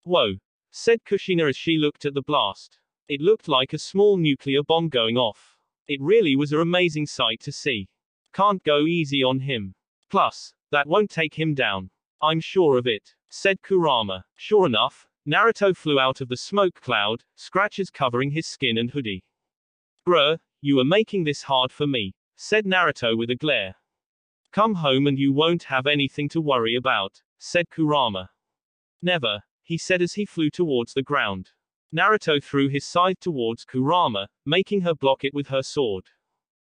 Whoa, said Kushina as she looked at the blast. It looked like a small nuclear bomb going off. It really was an amazing sight to see. Can't go easy on him. Plus, that won't take him down. I'm sure of it, said Kurama. Sure enough, Naruto flew out of the smoke cloud, scratches covering his skin and hoodie. Bruh, you are making this hard for me, said Naruto with a glare. Come home and you won't have anything to worry about, said Kurama. Never, he said as he flew towards the ground. Naruto threw his scythe towards Kurama, making her block it with her sword.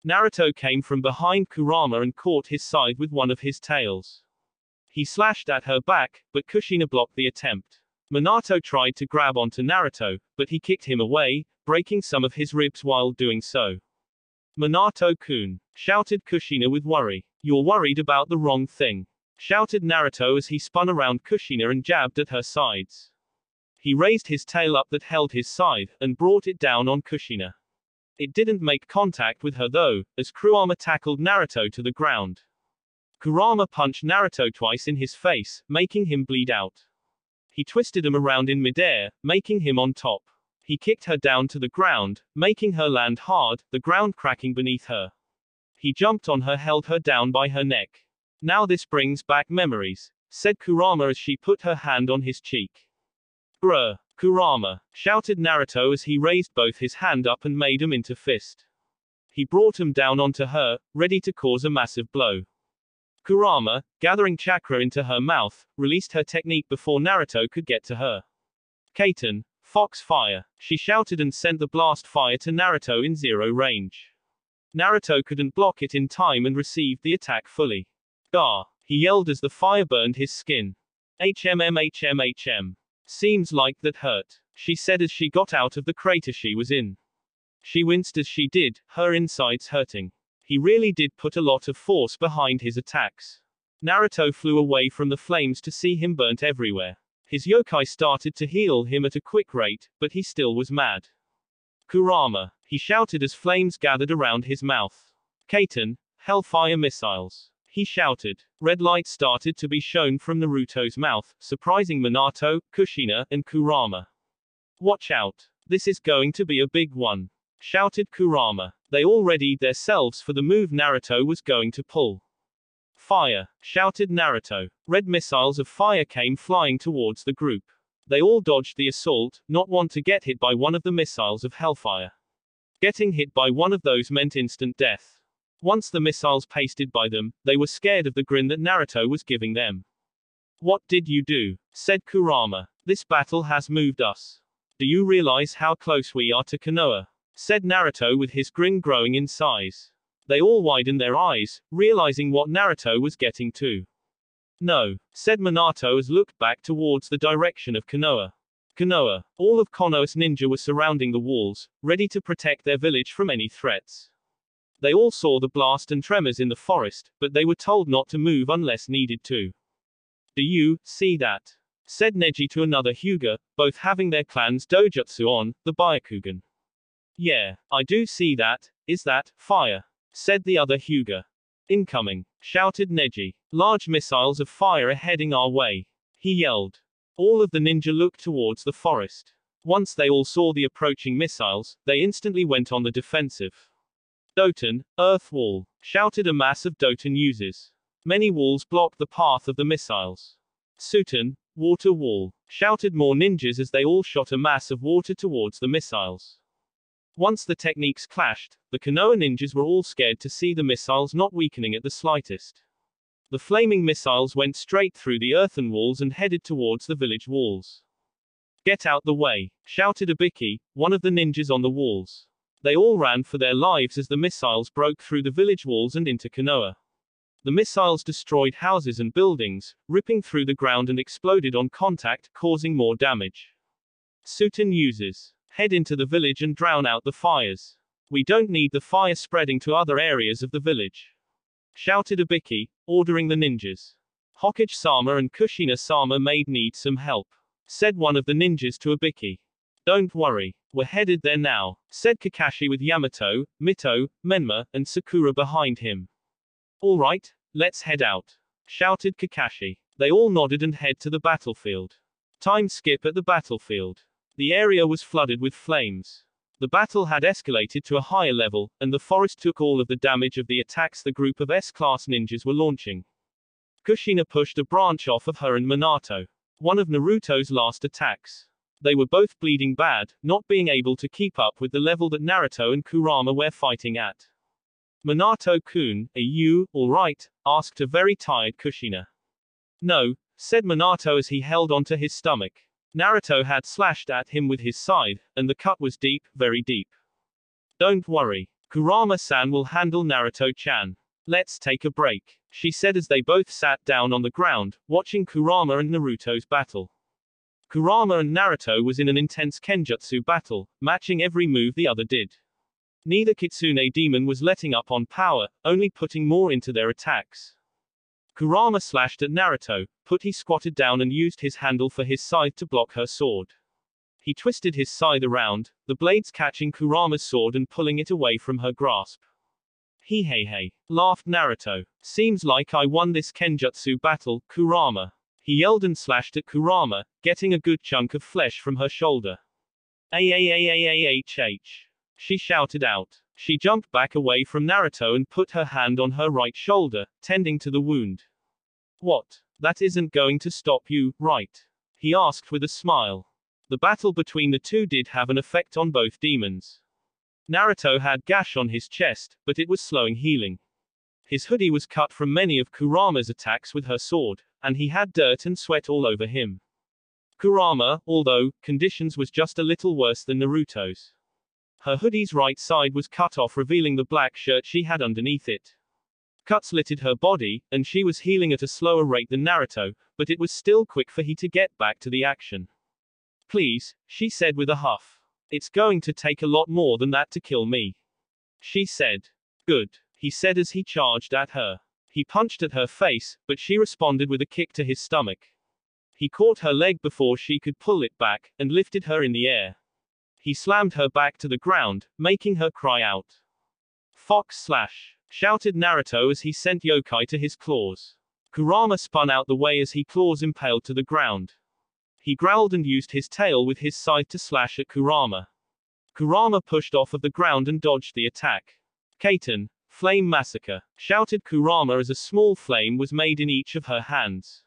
Naruto came from behind Kurama and caught his scythe with one of his tails. He slashed at her back, but Kushina blocked the attempt. Minato tried to grab onto Naruto, but he kicked him away, breaking some of his ribs while doing so. Minato-kun, shouted Kushina with worry. You're worried about the wrong thing, shouted Naruto as he spun around Kushina and jabbed at her sides. He raised his tail up that held his scythe, and brought it down on Kushina. It didn't make contact with her though, as Kurama tackled Naruto to the ground. Kurama punched Naruto twice in his face, making him bleed out. He twisted him around in midair, making him on top. He kicked her down to the ground, making her land hard, the ground cracking beneath her. He jumped on her, held her down by her neck. Now this brings back memories, said Kurama as she put her hand on his cheek. Bruh, Kurama, shouted Naruto as he raised both his hand up and made them into fist. He brought him down onto her, ready to cause a massive blow. Kurama, gathering chakra into her mouth, released her technique before Naruto could get to her. Kaiten, Fox Fire. She shouted and sent the blast fire to Naruto in zero range. Naruto couldn't block it in time and received the attack fully. Gah! He yelled as the fire burned his skin. HMM. Seems like that hurt, she said as she got out of the crater she was in. She winced as she did, her insides hurting. He really did put a lot of force behind his attacks. Naruto flew away from the flames to see him burnt everywhere. His yokai started to heal him at a quick rate, but he still was mad. Kurama, he shouted as flames gathered around his mouth. Kaiten, Hellfire missiles. He shouted. Red light started to be shown from Naruto's mouth, surprising Minato, Kushina, and Kurama. Watch out. This is going to be a big one, shouted Kurama. They all readied themselves for the move Naruto was going to pull. Fire, shouted Naruto. Red missiles of fire came flying towards the group. They all dodged the assault, not want to get hit by one of the missiles of Hellfire. Getting hit by one of those meant instant death. Once the missiles pasted by them, they were scared of the grin that Naruto was giving them. What did you do? Said Kurama. This battle has moved us. Do you realize how close we are to Konoha? Said Naruto with his grin growing in size. They all widened their eyes, realizing what Naruto was getting to. No, said Minato as looked back towards the direction of Konoha. Konoha. All of Konoha's ninja were surrounding the walls, ready to protect their village from any threats. They all saw the blast and tremors in the forest, but they were told not to move unless needed to. Do you see that? Said Neji to another Hyuga, both having their clan's dojutsu on, the Byakugan. Yeah, I do see that. Is that fire? Said the other Hyuga. Incoming, shouted Neji. Large missiles of fire are heading our way, he yelled. All of the ninja looked towards the forest. Once they all saw the approaching missiles, they instantly went on the defensive. Doton, Earth Wall, shouted a mass of Doton users. Many walls blocked the path of the missiles. Suton, Water Wall, shouted more ninjas as they all shot a mass of water towards the missiles. Once the techniques clashed, the Konoha ninjas were all scared to see the missiles not weakening at the slightest. The flaming missiles went straight through the earthen walls and headed towards the village walls. Get out the way, shouted Ibiki, one of the ninjas on the walls. They all ran for their lives as the missiles broke through the village walls and into Konoha. The missiles destroyed houses and buildings, ripping through the ground and exploded on contact, causing more damage. Suton users. Head into the village and drown out the fires. We don't need the fire spreading to other areas of the village, shouted Ibiki, ordering the ninjas. Hokage-sama and Kushina-sama may need some help, said one of the ninjas to Ibiki. Don't worry, we're headed there now, said Kakashi with Yamato, Mito, Menma, and Sakura behind him. All right, let's head out, shouted Kakashi. They all nodded and head to the battlefield. Time skip at the battlefield. The area was flooded with flames. The battle had escalated to a higher level, and the forest took all of the damage of the attacks the group of S-class ninjas were launching. Kushina pushed a branch off of her and Minato, one of Naruto's last attacks. They were both bleeding bad, not being able to keep up with the level that Naruto and Kurama were fighting at. Minato-kun, are you alright? Asked a very tired Kushina. No, said Minato as he held onto his stomach. Naruto had slashed at him with his scythe, and the cut was deep, very deep. Don't worry. Kurama-san will handle Naruto-chan. Let's take a break, she said as they both sat down on the ground, watching Kurama and Naruto's battle. Kurama and Naruto was in an intense kenjutsu battle, matching every move the other did. Neither Kitsune demon was letting up on power, only putting more into their attacks. Kurama slashed at Naruto, but he squatted down and used his handle for his scythe to block her sword. He twisted his scythe around, the blades catching Kurama's sword and pulling it away from her grasp. Hey, laughed Naruto. Seems like I won this kenjutsu battle, Kurama. He yelled and slashed at Kurama, getting a good chunk of flesh from her shoulder. She shouted out. She jumped back away from Naruto and put her hand on her right shoulder, tending to the wound. What? That isn't going to stop you, right? He asked with a smile. The battle between the two did have an effect on both demons. Naruto had gash on his chest, but it was slowing healing. His hoodie was cut from many of Kurama's attacks with her sword, and he had dirt and sweat all over him. Kurama, although conditions was just a little worse than Naruto's. Her hoodie's right side was cut off, revealing the black shirt she had underneath it. Cuts littered her body, and she was healing at a slower rate than Naruto, but it was still quick for he to get back to the action. Please, she said with a huff. It's going to take a lot more than that to kill me. She said. Good, he said as he charged at her. He punched at her face, but she responded with a kick to his stomach. He caught her leg before she could pull it back, and lifted her in the air. He slammed her back to the ground, making her cry out. Fox slash! Shouted Naruto as he sent yokai to his claws. Kurama spun out the way as he claws impaled to the ground. He growled and used his tail with his scythe to slash at Kurama. Kurama pushed off of the ground and dodged the attack. Kaiten, flame massacre! Shouted Kurama as a small flame was made in each of her hands.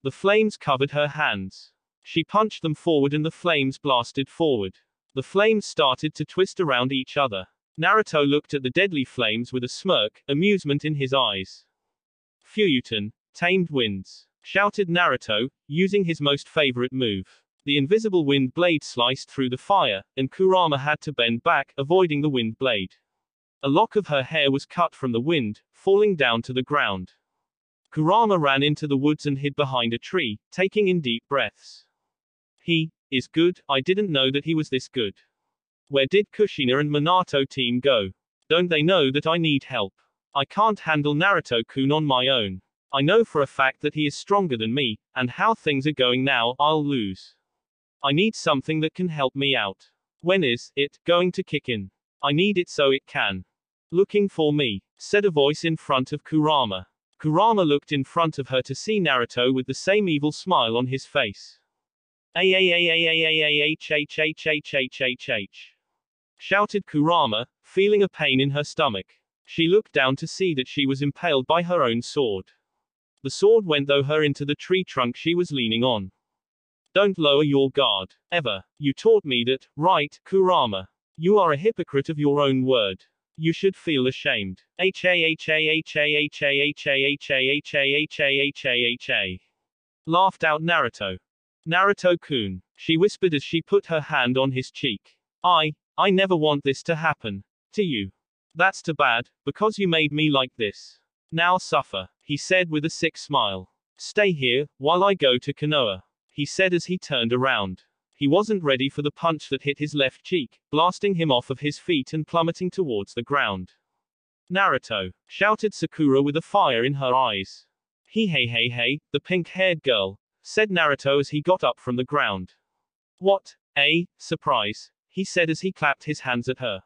The flames covered her hands. She punched them forward and the flames blasted forward. The flames started to twist around each other. Naruto looked at the deadly flames with a smirk, amusement in his eyes. Fuyuten, tamed winds! Shouted Naruto, using his most favorite move. The invisible wind blade sliced through the fire, and Kurama had to bend back, avoiding the wind blade. A lock of her hair was cut from the wind, falling down to the ground. Kurama ran into the woods and hid behind a tree, taking in deep breaths. He is good. I didn't know that he was this good. Where did Kushina and Minato team go? Don't they know that I need help? I can't handle Naruto-kun on my own. I know for a fact that he is stronger than me, and how things are going now, I'll lose. I need something that can help me out. When is it going to kick in? I need it so it can. Looking for me, said a voice in front of Kurama. Kurama looked in front of her to see Naruto with the same evil smile on his face. H. Shouted Kurama, feeling a pain in her stomach. She looked down to see that she was impaled by her own sword. The sword went through her into the tree trunk she was leaning on. Don't lower your guard, ever. You taught me that, right, Kurama? You are a hypocrite of your own word. You should feel ashamed. Laughed out Naruto. Naruto-kun, she whispered as she put her hand on his cheek. I never want this to happen. To you. That's too bad, because you made me like this. Now suffer, he said with a sick smile. Stay here, while I go to Konoha, he said as he turned around. He wasn't ready for the punch that hit his left cheek, blasting him off of his feet and plummeting towards the ground. Naruto, shouted Sakura with a fire in her eyes. Hey, the pink-haired girl, said Naruto as he got up from the ground. What, surprise, he said as he clapped his hands at her.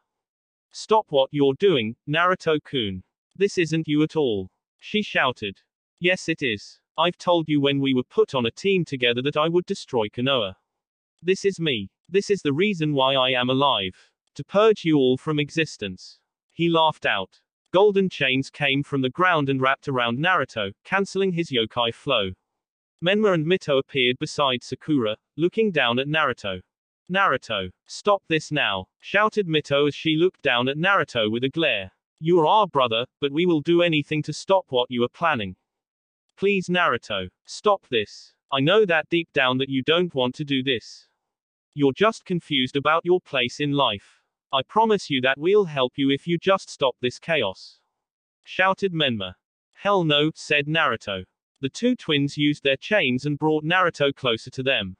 Stop what you're doing, Naruto-kun. This isn't you at all. She shouted. Yes it is. I've told you when we were put on a team together that I would destroy Konoha. This is me. This is the reason why I am alive. To purge you all from existence. He laughed out. Golden chains came from the ground and wrapped around Naruto, cancelling his yokai flow. Menma and Mito appeared beside Sakura, looking down at Naruto. Naruto, stop this now, shouted Mito as she looked down at Naruto with a glare. You are our brother, but we will do anything to stop what you are planning. Please Naruto, stop this. I know that deep down that you don't want to do this. You're just confused about your place in life. I promise you that we'll help you if you just stop this chaos. Shouted Menma. Hell no, said Naruto. The two twins used their chains and brought Naruto closer to them.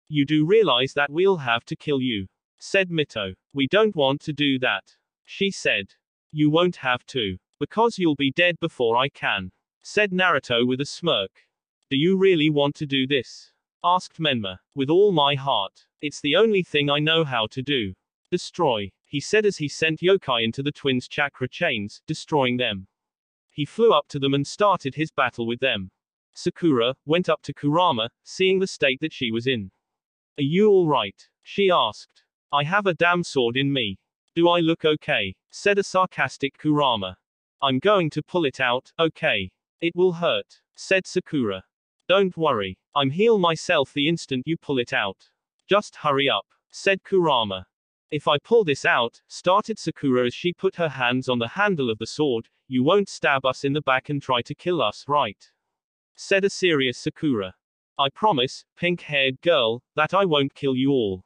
You do realize that we'll have to kill you, said Mito. We don't want to do that, she said. You won't have to, because you'll be dead before I can, said Naruto with a smirk. Do you really want to do this? Asked Menma. With all my heart. It's the only thing I know how to do. Destroy, he said as he sent yokai into the twins' chakra chains, destroying them. He flew up to them and started his battle with them. Sakura went up to Kurama, seeing the state that she was in. Are you alright? She asked. I have a damn sword in me. Do I look okay? Said a sarcastic Kurama. I'm going to pull it out, okay? It will hurt, said Sakura. Don't worry. I'm heal myself the instant you pull it out. Just hurry up, said Kurama. If I pull this out, started Sakura as she put her hands on the handle of the sword, you won't stab us in the back and try to kill us, right? Said a serious Sakura. I promise, pink-haired girl, that I won't kill you all.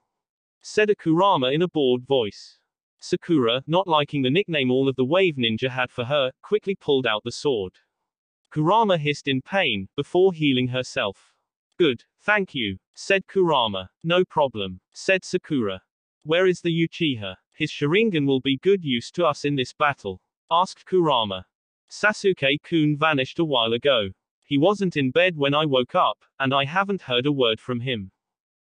Said a Kurama in a bored voice. Sakura, not liking the nickname all of the wave ninja had for her, quickly pulled out the sword. Kurama hissed in pain, before healing herself. Good, thank you, said Kurama. No problem, said Sakura. Where is the Uchiha? His Sharingan will be good use to us in this battle, asked Kurama. Sasuke-kun vanished a while ago. He wasn't in bed when I woke up, and I haven't heard a word from him,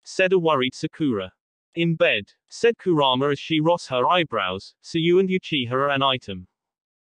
said a worried Sakura. In bed, said Kurama as she rose her eyebrows, so you and Uchiha are an item.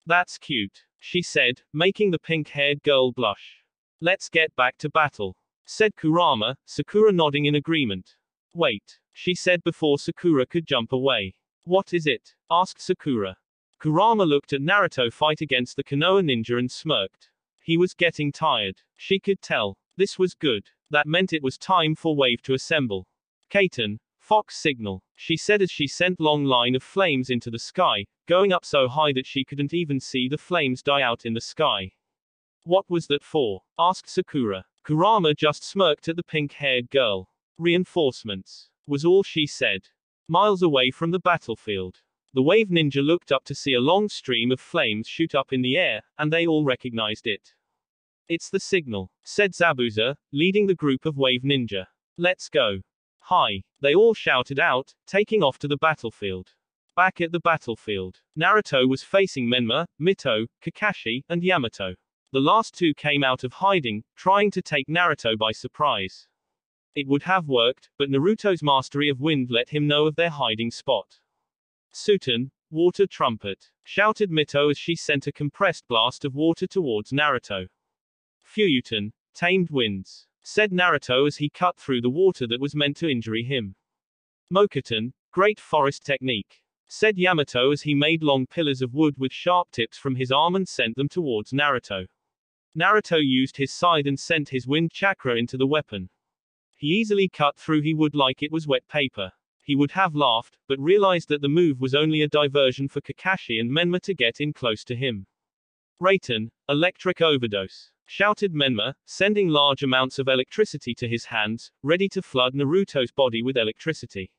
That's cute, she said, making the pink-haired girl blush. Let's get back to battle, said Kurama, Sakura nodding in agreement. Wait, she said before Sakura could jump away. What is it? Asked Sakura. Kurama looked at Naruto fight against the Konoha ninja and smirked. He was getting tired. She could tell. This was good. That meant it was time for wave to assemble. Kaiten, Fox signal, she said as she sent long line of flames into the sky, going up so high that she couldn't even see the flames die out in the sky. What was that for? Asked Sakura. Kurama just smirked at the pink-haired girl. Reinforcements, was all she said. Miles away from the battlefield, the wave ninja looked up to see a long stream of flames shoot up in the air, and they all recognized it. It's the signal, said Zabuza, leading the group of wave ninja. Let's go. Hi, they all shouted out, taking off to the battlefield. Back at the battlefield, Naruto was facing Menma, Mito, Kakashi, and Yamato. The last two came out of hiding, trying to take Naruto by surprise. It would have worked, but Naruto's mastery of wind let him know of their hiding spot. Sutan, water trumpet, shouted Mito as she sent a compressed blast of water towards Naruto. Fuyutan, tamed winds, said Naruto as he cut through the water that was meant to injure him. Mokutan, great forest technique, said Yamato as he made long pillars of wood with sharp tips from his arm and sent them towards Naruto. Naruto used his scythe and sent his wind chakra into the weapon. He easily cut through he would like it was wet paper. He would have laughed, but realized that the move was only a diversion for Kakashi and Menma to get in close to him. Raiten, electric overdose, shouted Menma, sending large amounts of electricity to his hands, ready to flood Naruto's body with electricity.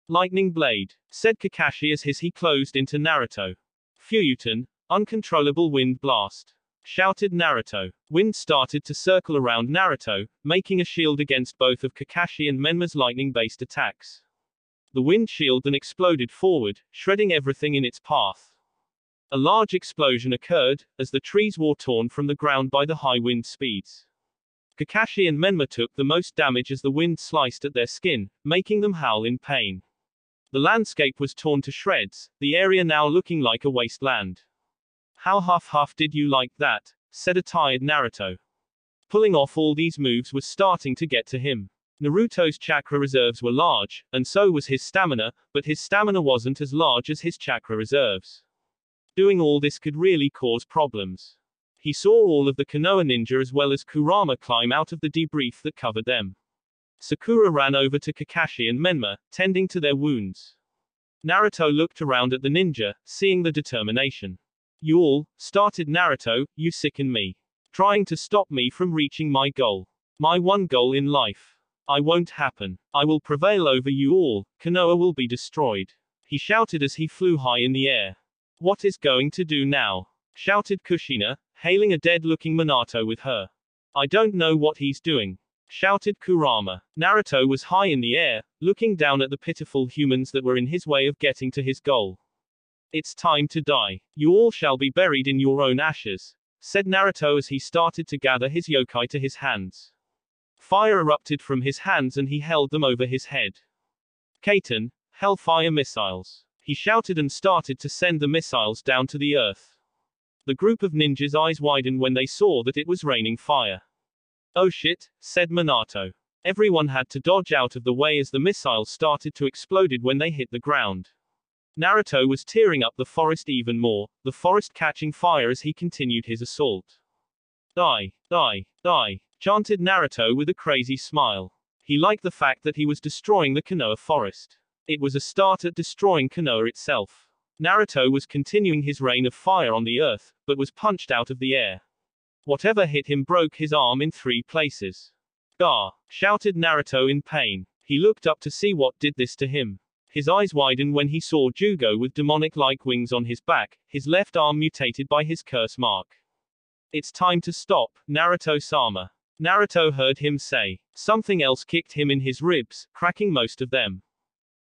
Lightning blade, said Kakashi as he closed into Naruto. Fuyutan, uncontrollable wind blast, shouted Naruto. Wind started to circle around Naruto, making a shield against both of Kakashi and Menma's lightning-based attacks. The wind shield then exploded forward, shredding everything in its path. A large explosion occurred, as the trees were torn from the ground by the high wind speeds. Kakashi and Menma took the most damage as the wind sliced at their skin, making them howl in pain. The landscape was torn to shreds, the area now looking like a wasteland. How huff did you like that? Said a tired Naruto. Pulling off all these moves was starting to get to him. Naruto's chakra reserves were large, and so was his stamina, but his stamina wasn't as large as his chakra reserves. Doing all this could really cause problems. He saw all of the Konoha ninja as well as Kurama climb out of the debris that covered them. Sakura ran over to Kakashi and Menma, tending to their wounds. Naruto looked around at the ninja, seeing the determination. You all, started Naruto, you sicken me. Trying to stop me from reaching my goal. My one goal in life. I won't happen. I will prevail over you all, Konoha will be destroyed. He shouted as he flew high in the air. What is going to do now? Shouted Kushina, hailing a dead-looking Minato with her. I don't know what he's doing. Shouted Kurama. Naruto was high in the air, looking down at the pitiful humans that were in his way of getting to his goal. It's time to die. You all shall be buried in your own ashes, said Naruto as he started to gather his yokai to his hands. Fire erupted from his hands and he held them over his head. Kaiten, hellfire missiles. He shouted and started to send the missiles down to the earth. The group of ninjas' eyes widened when they saw that it was raining fire. Oh shit, said Minato. Everyone had to dodge out of the way as the missiles started to explode when they hit the ground. Naruto was tearing up the forest even more, the forest catching fire as he continued his assault. Die, die, die, chanted Naruto with a crazy smile. He liked the fact that he was destroying the Konoha forest. It was a start at destroying Konoha itself. Naruto was continuing his reign of fire on the earth, but was punched out of the air. Whatever hit him broke his arm in 3 places. "Gah!" shouted Naruto in pain. He looked up to see what did this to him. His eyes widened when he saw Jugo with demonic-like wings on his back, his left arm mutated by his curse mark. "It's time to stop, Naruto-sama." Naruto heard him say. Something else kicked him in his ribs, cracking most of them.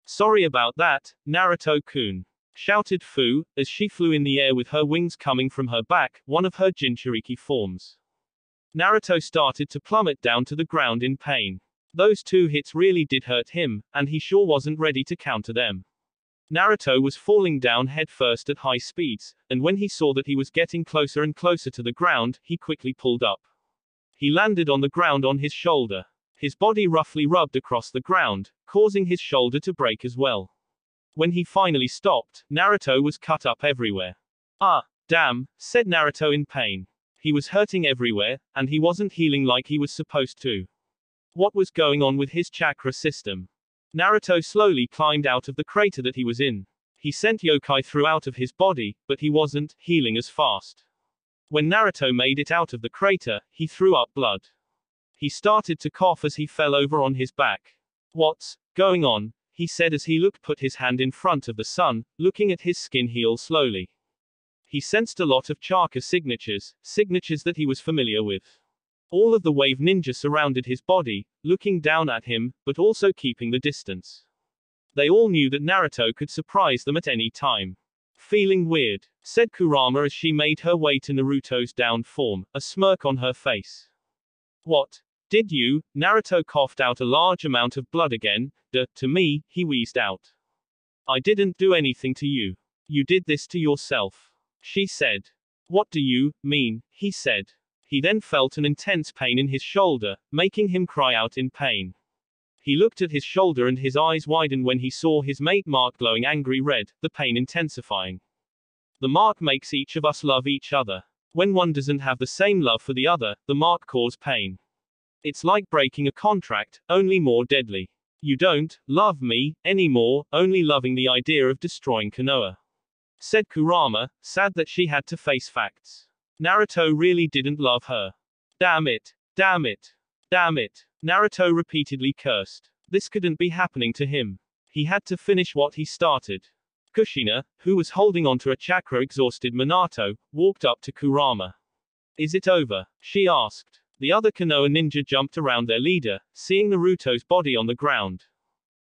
"Sorry about that, Naruto-kun," shouted Fu, as she flew in the air with her wings coming from her back, one of her Jinchuriki forms. Naruto started to plummet down to the ground in pain. Those 2 hits really did hurt him, and he sure wasn't ready to counter them. Naruto was falling down headfirst at high speeds, and when he saw that he was getting closer and closer to the ground, he quickly pulled up. He landed on the ground on his shoulder. His body roughly rubbed across the ground, causing his shoulder to break as well. When he finally stopped, Naruto was cut up everywhere. "Ah, damn," said Naruto in pain. He was hurting everywhere, and he wasn't healing like he was supposed to. What was going on with his chakra system? Naruto slowly climbed out of the crater that he was in. He sent yokai throughout of his body, but he wasn't healing as fast. When Naruto made it out of the crater, he threw up blood. He started to cough as he fell over on his back. "What's going on?" he said as he put his hand in front of the sun, looking at his skin heal slowly. He sensed a lot of chakra signatures that he was familiar with. All of the wave ninja surrounded his body, looking down at him, but also keeping the distance. They all knew that Naruto could surprise them at any time. "Feeling weird," said Kurama as she made her way to Naruto's down form, a smirk on her face. "What? Did you?" Naruto coughed out a large amount of blood again. To me," he wheezed out. "I didn't do anything to you. You did this to yourself," she said. "What do you mean?" he said. He then felt an intense pain in his shoulder, making him cry out in pain. He looked at his shoulder and his eyes widened when he saw his mate mark glowing angry red, the pain intensifying. The mark makes each of us love each other. When one doesn't have the same love for the other, the mark causes pain. It's like breaking a contract, only more deadly. "You don't love me anymore, only loving the idea of destroying Konoha," said Kurama, sad that she had to face facts. Naruto really didn't love her. "Damn it. Damn it. Damn it." Naruto repeatedly cursed. This couldn't be happening to him. He had to finish what he started. Kushina, who was holding onto a chakra-exhausted Minato, walked up to Kurama. "Is it over?" she asked. The other Konoha ninja jumped around their leader, seeing Naruto's body on the ground.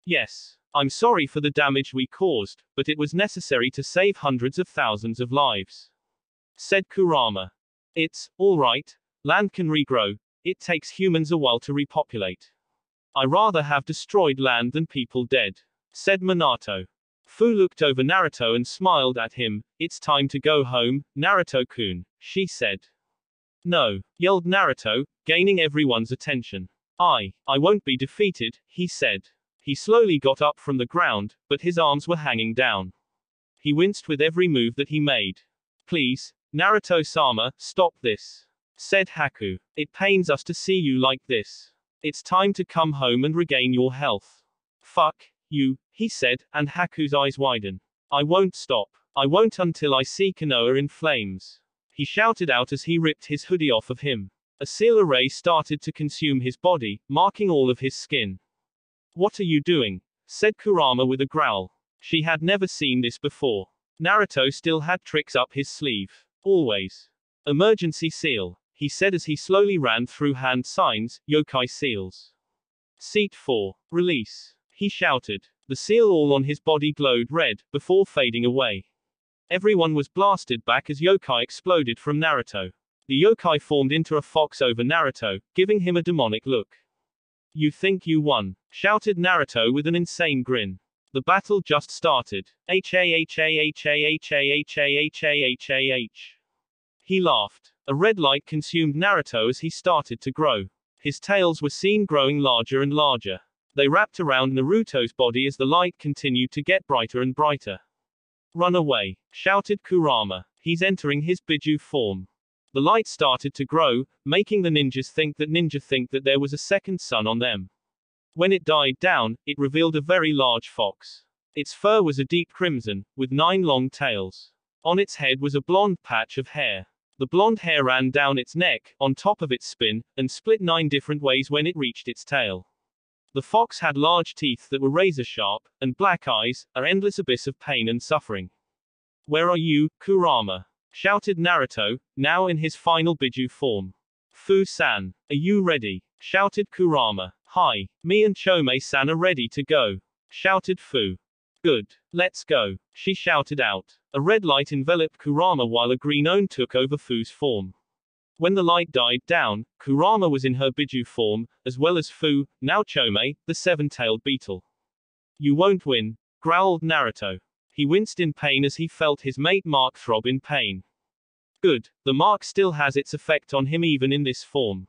"Yes. I'm sorry for the damage we caused, but it was necessary to save hundreds of thousands of lives," said Kurama. "It's all right. Land can regrow. It takes humans a while to repopulate. I rather have destroyed land than people dead," said Minato. Fu looked over Naruto and smiled at him. "It's time to go home, Naruto-kun," she said. "No," yelled Naruto, gaining everyone's attention. I won't be defeated," he said. He slowly got up from the ground, but his arms were hanging down. He winced with every move that he made. "Please, Naruto-sama, stop this," said Haku. "It pains us to see you like this. It's time to come home and regain your health." "Fuck you," he said, and Haku's eyes widen. "I won't stop. I won't until I see Konoha in flames," he shouted out as he ripped his hoodie off of him. A seal ray started to consume his body, marking all of his skin. "What are you doing?" said Kurama with a growl. She had never seen this before. Naruto still had tricks up his sleeve. "Always. Emergency seal," he said as he slowly ran through hand signs, yokai seals. "Seat 4. Release," he shouted. The seal all on his body glowed red, before fading away. Everyone was blasted back as yokai exploded from Naruto. The yokai formed into a fox over Naruto, giving him a demonic look. "You think you won," shouted Naruto with an insane grin. "The battle just started. H-A-H-A-H-A-H-A-H-A-H-A-H-A-H." He laughed. A red light consumed Naruto as he started to grow. His tails were seen growing larger and larger. They wrapped around Naruto's body as the light continued to get brighter and brighter. "Run away," shouted Kurama. "He's entering his Biju form." The light started to grow, making the ninjas think that there was a second sun on them. When it died down, it revealed a very large fox. Its fur was a deep crimson, with 9 long tails. On its head was a blonde patch of hair. The blonde hair ran down its neck, on top of its spin, and split 9 different ways when it reached its tail. The fox had large teeth that were razor sharp, and black eyes, an endless abyss of pain and suffering. Where are you, Kurama? Shouted Naruto, now in his final Biju form. Fu-san, are you ready? Shouted Kurama. Hi, me and Chome-san are ready to go. Shouted Fu. Good. Let's go. She shouted out. A red light enveloped Kurama while a green one took over Fu's form. When the light died down, Kurama was in her Biju form, as well as Fu, now Chome, the 7-tailed beetle. You won't win, growled Naruto. He winced in pain as he felt his mate Mark throb in pain. Good, the mark still has its effect on him even in this form.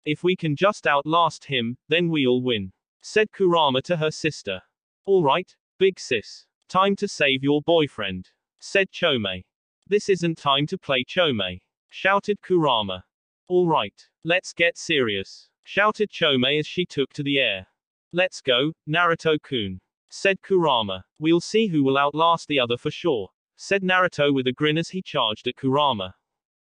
If we can just outlast him, then we'll win, said Kurama to her sister. All right, big sis. Time to save your boyfriend, said Chome. This isn't time to play Chome, shouted Kurama. All right, let's get serious, shouted Chome as she took to the air. Let's go, Naruto-kun, said Kurama. We'll see who will outlast the other for sure, said Naruto with a grin as he charged at Kurama.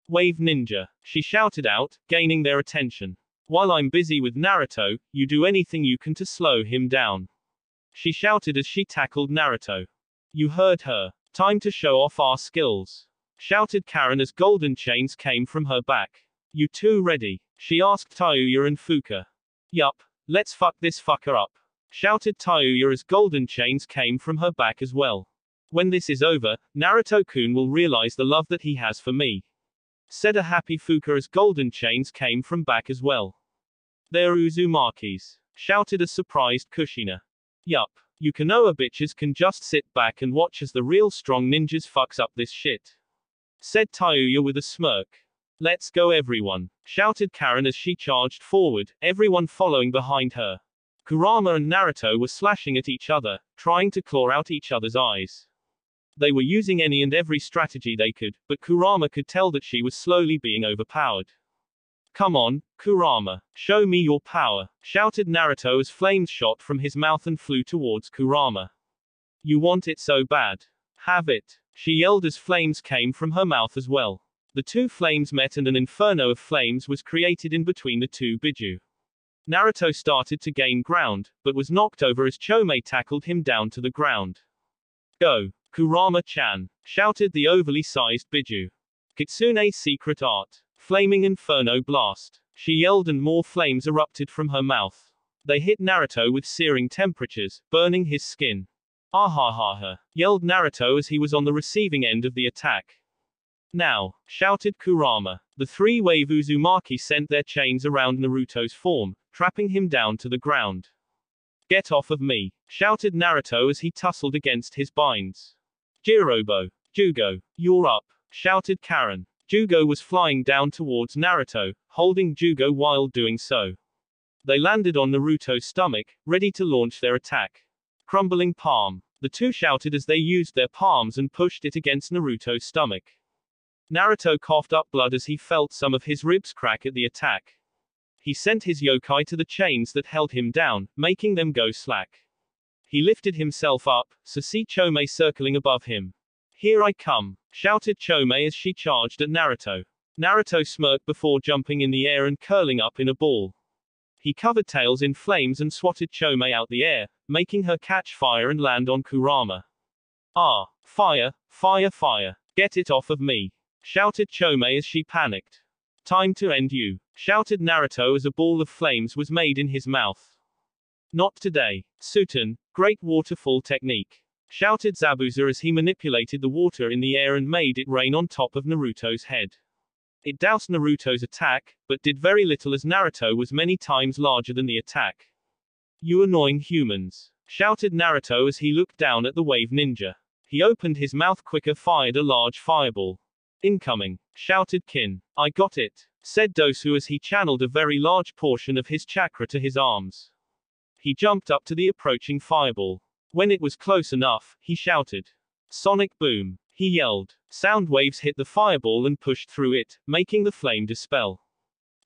Wave ninja, she shouted out, gaining their attention. While I'm busy with Naruto, you do anything you can to slow him down, she shouted as she tackled Naruto. You heard her. Time to show off our skills, shouted Karen as golden chains came from her back. You two ready? She asked Tayuya and Fuka. Yup, let's fuck this fucker up, shouted Tayuya as golden chains came from her back as well. When this is over, Naruto-kun will realize the love that he has for me, said a happy Fuka as golden chains came from back as well. They're Uzumakis, shouted a surprised Kushina. Yup, you Konoha bitches can just sit back and watch as the real strong ninjas fucks up this shit, said Tayuya with a smirk. Let's go everyone, shouted Karen as she charged forward, everyone following behind her. Kurama and Naruto were slashing at each other, trying to claw out each other's eyes. They were using any and every strategy they could, but Kurama could tell that she was slowly being overpowered. Come on, Kurama, show me your power, shouted Naruto as flames shot from his mouth and flew towards Kurama. You want it so bad? Have it, she yelled as flames came from her mouth as well. The two flames met and an inferno of flames was created in between the two Biju. Naruto started to gain ground, but was knocked over as Chome tackled him down to the ground. Go, Kurama-chan, shouted the overly sized Biju. Kitsune's secret art. Flaming Inferno Blast, she yelled and more flames erupted from her mouth. They hit Naruto with searing temperatures, burning his skin. Ahahaha, yelled Naruto as he was on the receiving end of the attack. Now, shouted Kurama. The 3-wave Uzumaki sent their chains around Naruto's form, trapping him down to the ground. Get off of me, shouted Naruto as he tussled against his binds. Jirobo, Jugo, you're up, shouted Karen. Jugo was flying down towards Naruto, holding Jugo while doing so. They landed on Naruto's stomach, ready to launch their attack. Crumbling palm. The two shouted as they used their palms and pushed it against Naruto's stomach. Naruto coughed up blood as he felt some of his ribs crack at the attack. He sent his yokai to the chains that held him down, making them go slack. He lifted himself up, so see Chome circling above him. Here I come, shouted Chome as she charged at Naruto. Naruto smirked before jumping in the air and curling up in a ball. He covered tails in flames and swatted Chome out the air, making her catch fire and land on Kurama. Ah, fire, fire, fire, get it off of me, shouted Chome as she panicked. Time to end you, shouted Naruto as a ball of flames was made in his mouth. Not today, Suten, great waterfall technique, shouted Zabuza as he manipulated the water in the air and made it rain on top of Naruto's head. It doused Naruto's attack, but did very little as Naruto was many times larger than the attack. You annoying humans, shouted Naruto as he looked down at the wave ninja. He opened his mouth quicker, fired a large fireball. Incoming, shouted Kin. I got it, said Dosu as he channeled a very large portion of his chakra to his arms. He jumped up to the approaching fireball. When it was close enough, he shouted. Sonic boom, he yelled. Sound waves hit the fireball and pushed through it, making the flame dispel.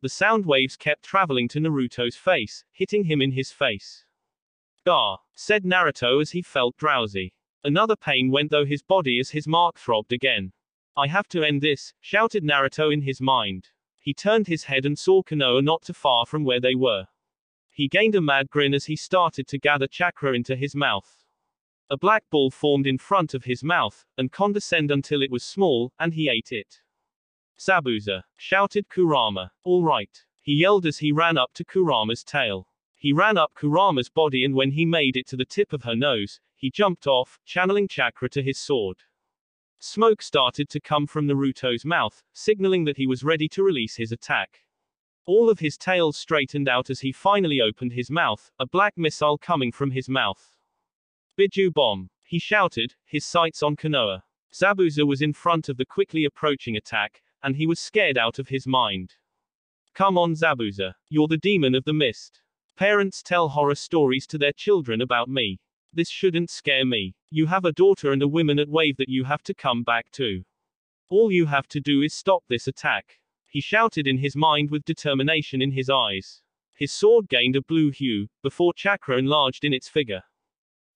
The sound waves kept traveling to Naruto's face, hitting him in his face. "Ah," said Naruto as he felt drowsy. Another pain went through his body as his mark throbbed again. "I have to end this," shouted Naruto in his mind. He turned his head and saw Konoha not too far from where they were. He gained a mad grin as he started to gather chakra into his mouth. A black ball formed in front of his mouth, and condensed until it was small, and he ate it. "Zabuza!" shouted Kurama. "All right," he yelled as he ran up to Kurama's tail. He ran up Kurama's body, and when he made it to the tip of her nose, he jumped off, channeling chakra to his sword. Smoke started to come from Naruto's mouth, signaling that he was ready to release his attack. All of his tails straightened out as he finally opened his mouth, a black missile coming from his mouth. "Biju bomb!" he shouted, his sights on Konoha. Zabuza was in front of the quickly approaching attack, and he was scared out of his mind. "Come on, Zabuza. You're the demon of the mist. Parents tell horror stories to their children about me. This shouldn't scare me. You have a daughter and a woman at Wave that you have to come back to. All you have to do is stop this attack," he shouted in his mind with determination in his eyes. His sword gained a blue hue, before chakra enlarged in its figure.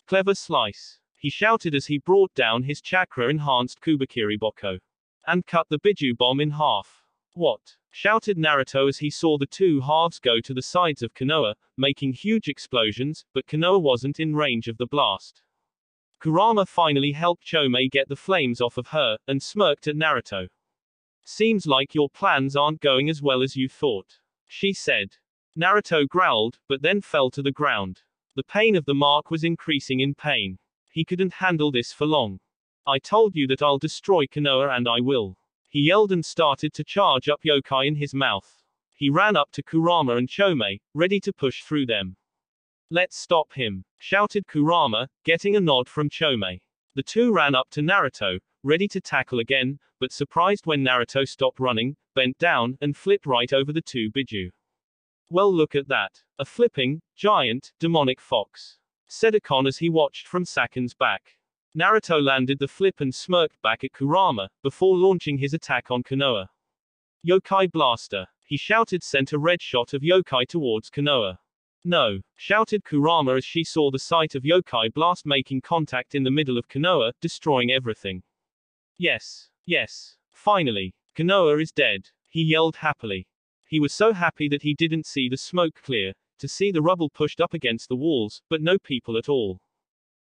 "Clever slice," he shouted as he brought down his chakra-enhanced Kubakiri Boko. "And cut the Biju bomb in half." "What?" shouted Naruto as he saw the two halves go to the sides of Konoha, making huge explosions, but Konoha wasn't in range of the blast. Kurama finally helped Chomei get the flames off of her, and smirked at Naruto. "Seems like your plans aren't going as well as you thought," she said. Naruto growled, but then fell to the ground. The pain of the mark was increasing in pain. He couldn't handle this for long. "I told you that I'll destroy Konoha, and I will," he yelled and started to charge up yokai in his mouth. He ran up to Kurama and Chomei, ready to push through them. "Let's stop him," shouted Kurama, getting a nod from Chomei. The two ran up to Naruto, ready to tackle again, but surprised when Naruto stopped running, bent down, and flipped right over the two Biju. "Well, look at that. A flipping, giant, demonic fox," said Akon as he watched from Sakan's back. Naruto landed the flip and smirked back at Kurama, before launching his attack on Konoha. "Yokai Blaster!" he shouted, sent a red shot of yokai towards Konoha. "No!" shouted Kurama as she saw the sight of yokai blast making contact in the middle of Konoha, destroying everything. Yes. Yes. Finally. Konoha is dead," he yelled happily. He was so happy that he didn't see the smoke clear, to see the rubble pushed up against the walls, but no people at all.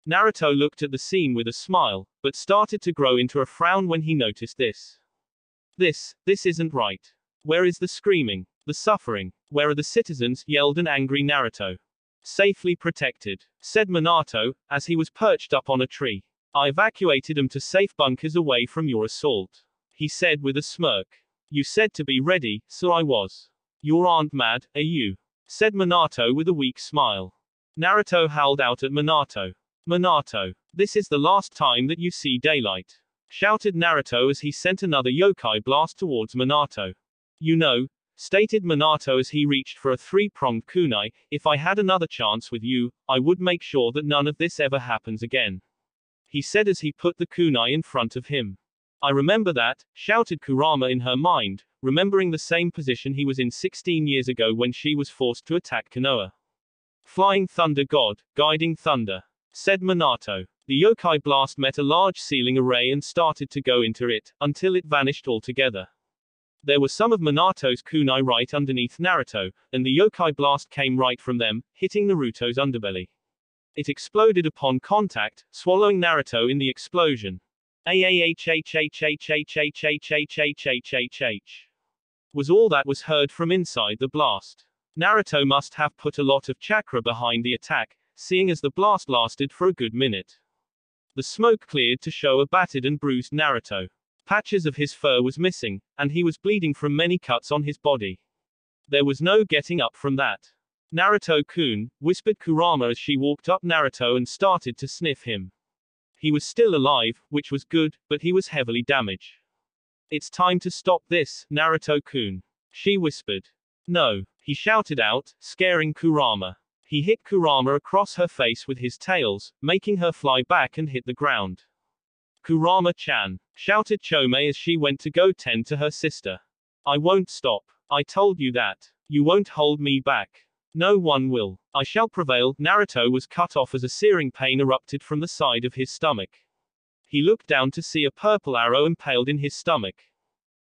Naruto looked at the scene with a smile, but started to grow into a frown when he noticed this. This isn't right. Where is the screaming? The suffering? Where are the citizens?" yelled an angry Naruto. "Safely protected," said Minato, as he was perched up on a tree. "I evacuated them to safe bunkers away from your assault," he said with a smirk. "You said to be ready, so I was." "You aren't mad, are you?" said Minato with a weak smile. Naruto howled out at Minato. "Minato, this is the last time that you see daylight," shouted Naruto as he sent another yokai blast towards Minato. "You know," stated Minato as he reached for a three-pronged kunai, "if I had another chance with you, I would make sure that none of this ever happens again," he said as he put the kunai in front of him. "I remember that," shouted Kurama in her mind, remembering the same position he was in 16 years ago when she was forced to attack Konoha. "Flying Thunder God, Guiding Thunder," said Minato. The yokai blast met a large ceiling array and started to go into it, until it vanished altogether. There were some of Minato's kunai right underneath Naruto, and the yokai blast came right from them, hitting Naruto's underbelly. It exploded upon contact, swallowing Naruto in the explosion. Was all that was heard from inside the blast. Naruto must have put a lot of chakra behind the attack, seeing as the blast lasted for a good minute. The smoke cleared to show a battered and bruised Naruto. Patches of his fur was missing, and he was bleeding from many cuts on his body. There was no getting up from that. "Naruto-kun," whispered Kurama as she walked up Naruto and started to sniff him. He was still alive, which was good, but he was heavily damaged. "It's time to stop this, Naruto-kun," she whispered. "No," he shouted out, scaring Kurama. He hit Kurama across her face with his tails, making her fly back and hit the ground. "Kurama-chan," shouted Chomei as she went to go tend to her sister. "I won't stop," I told you that. You won't hold me back. No one will. I shall prevail. Naruto was cut off as a searing pain erupted from the side of his stomach. He looked down to see a purple arrow impaled in his stomach.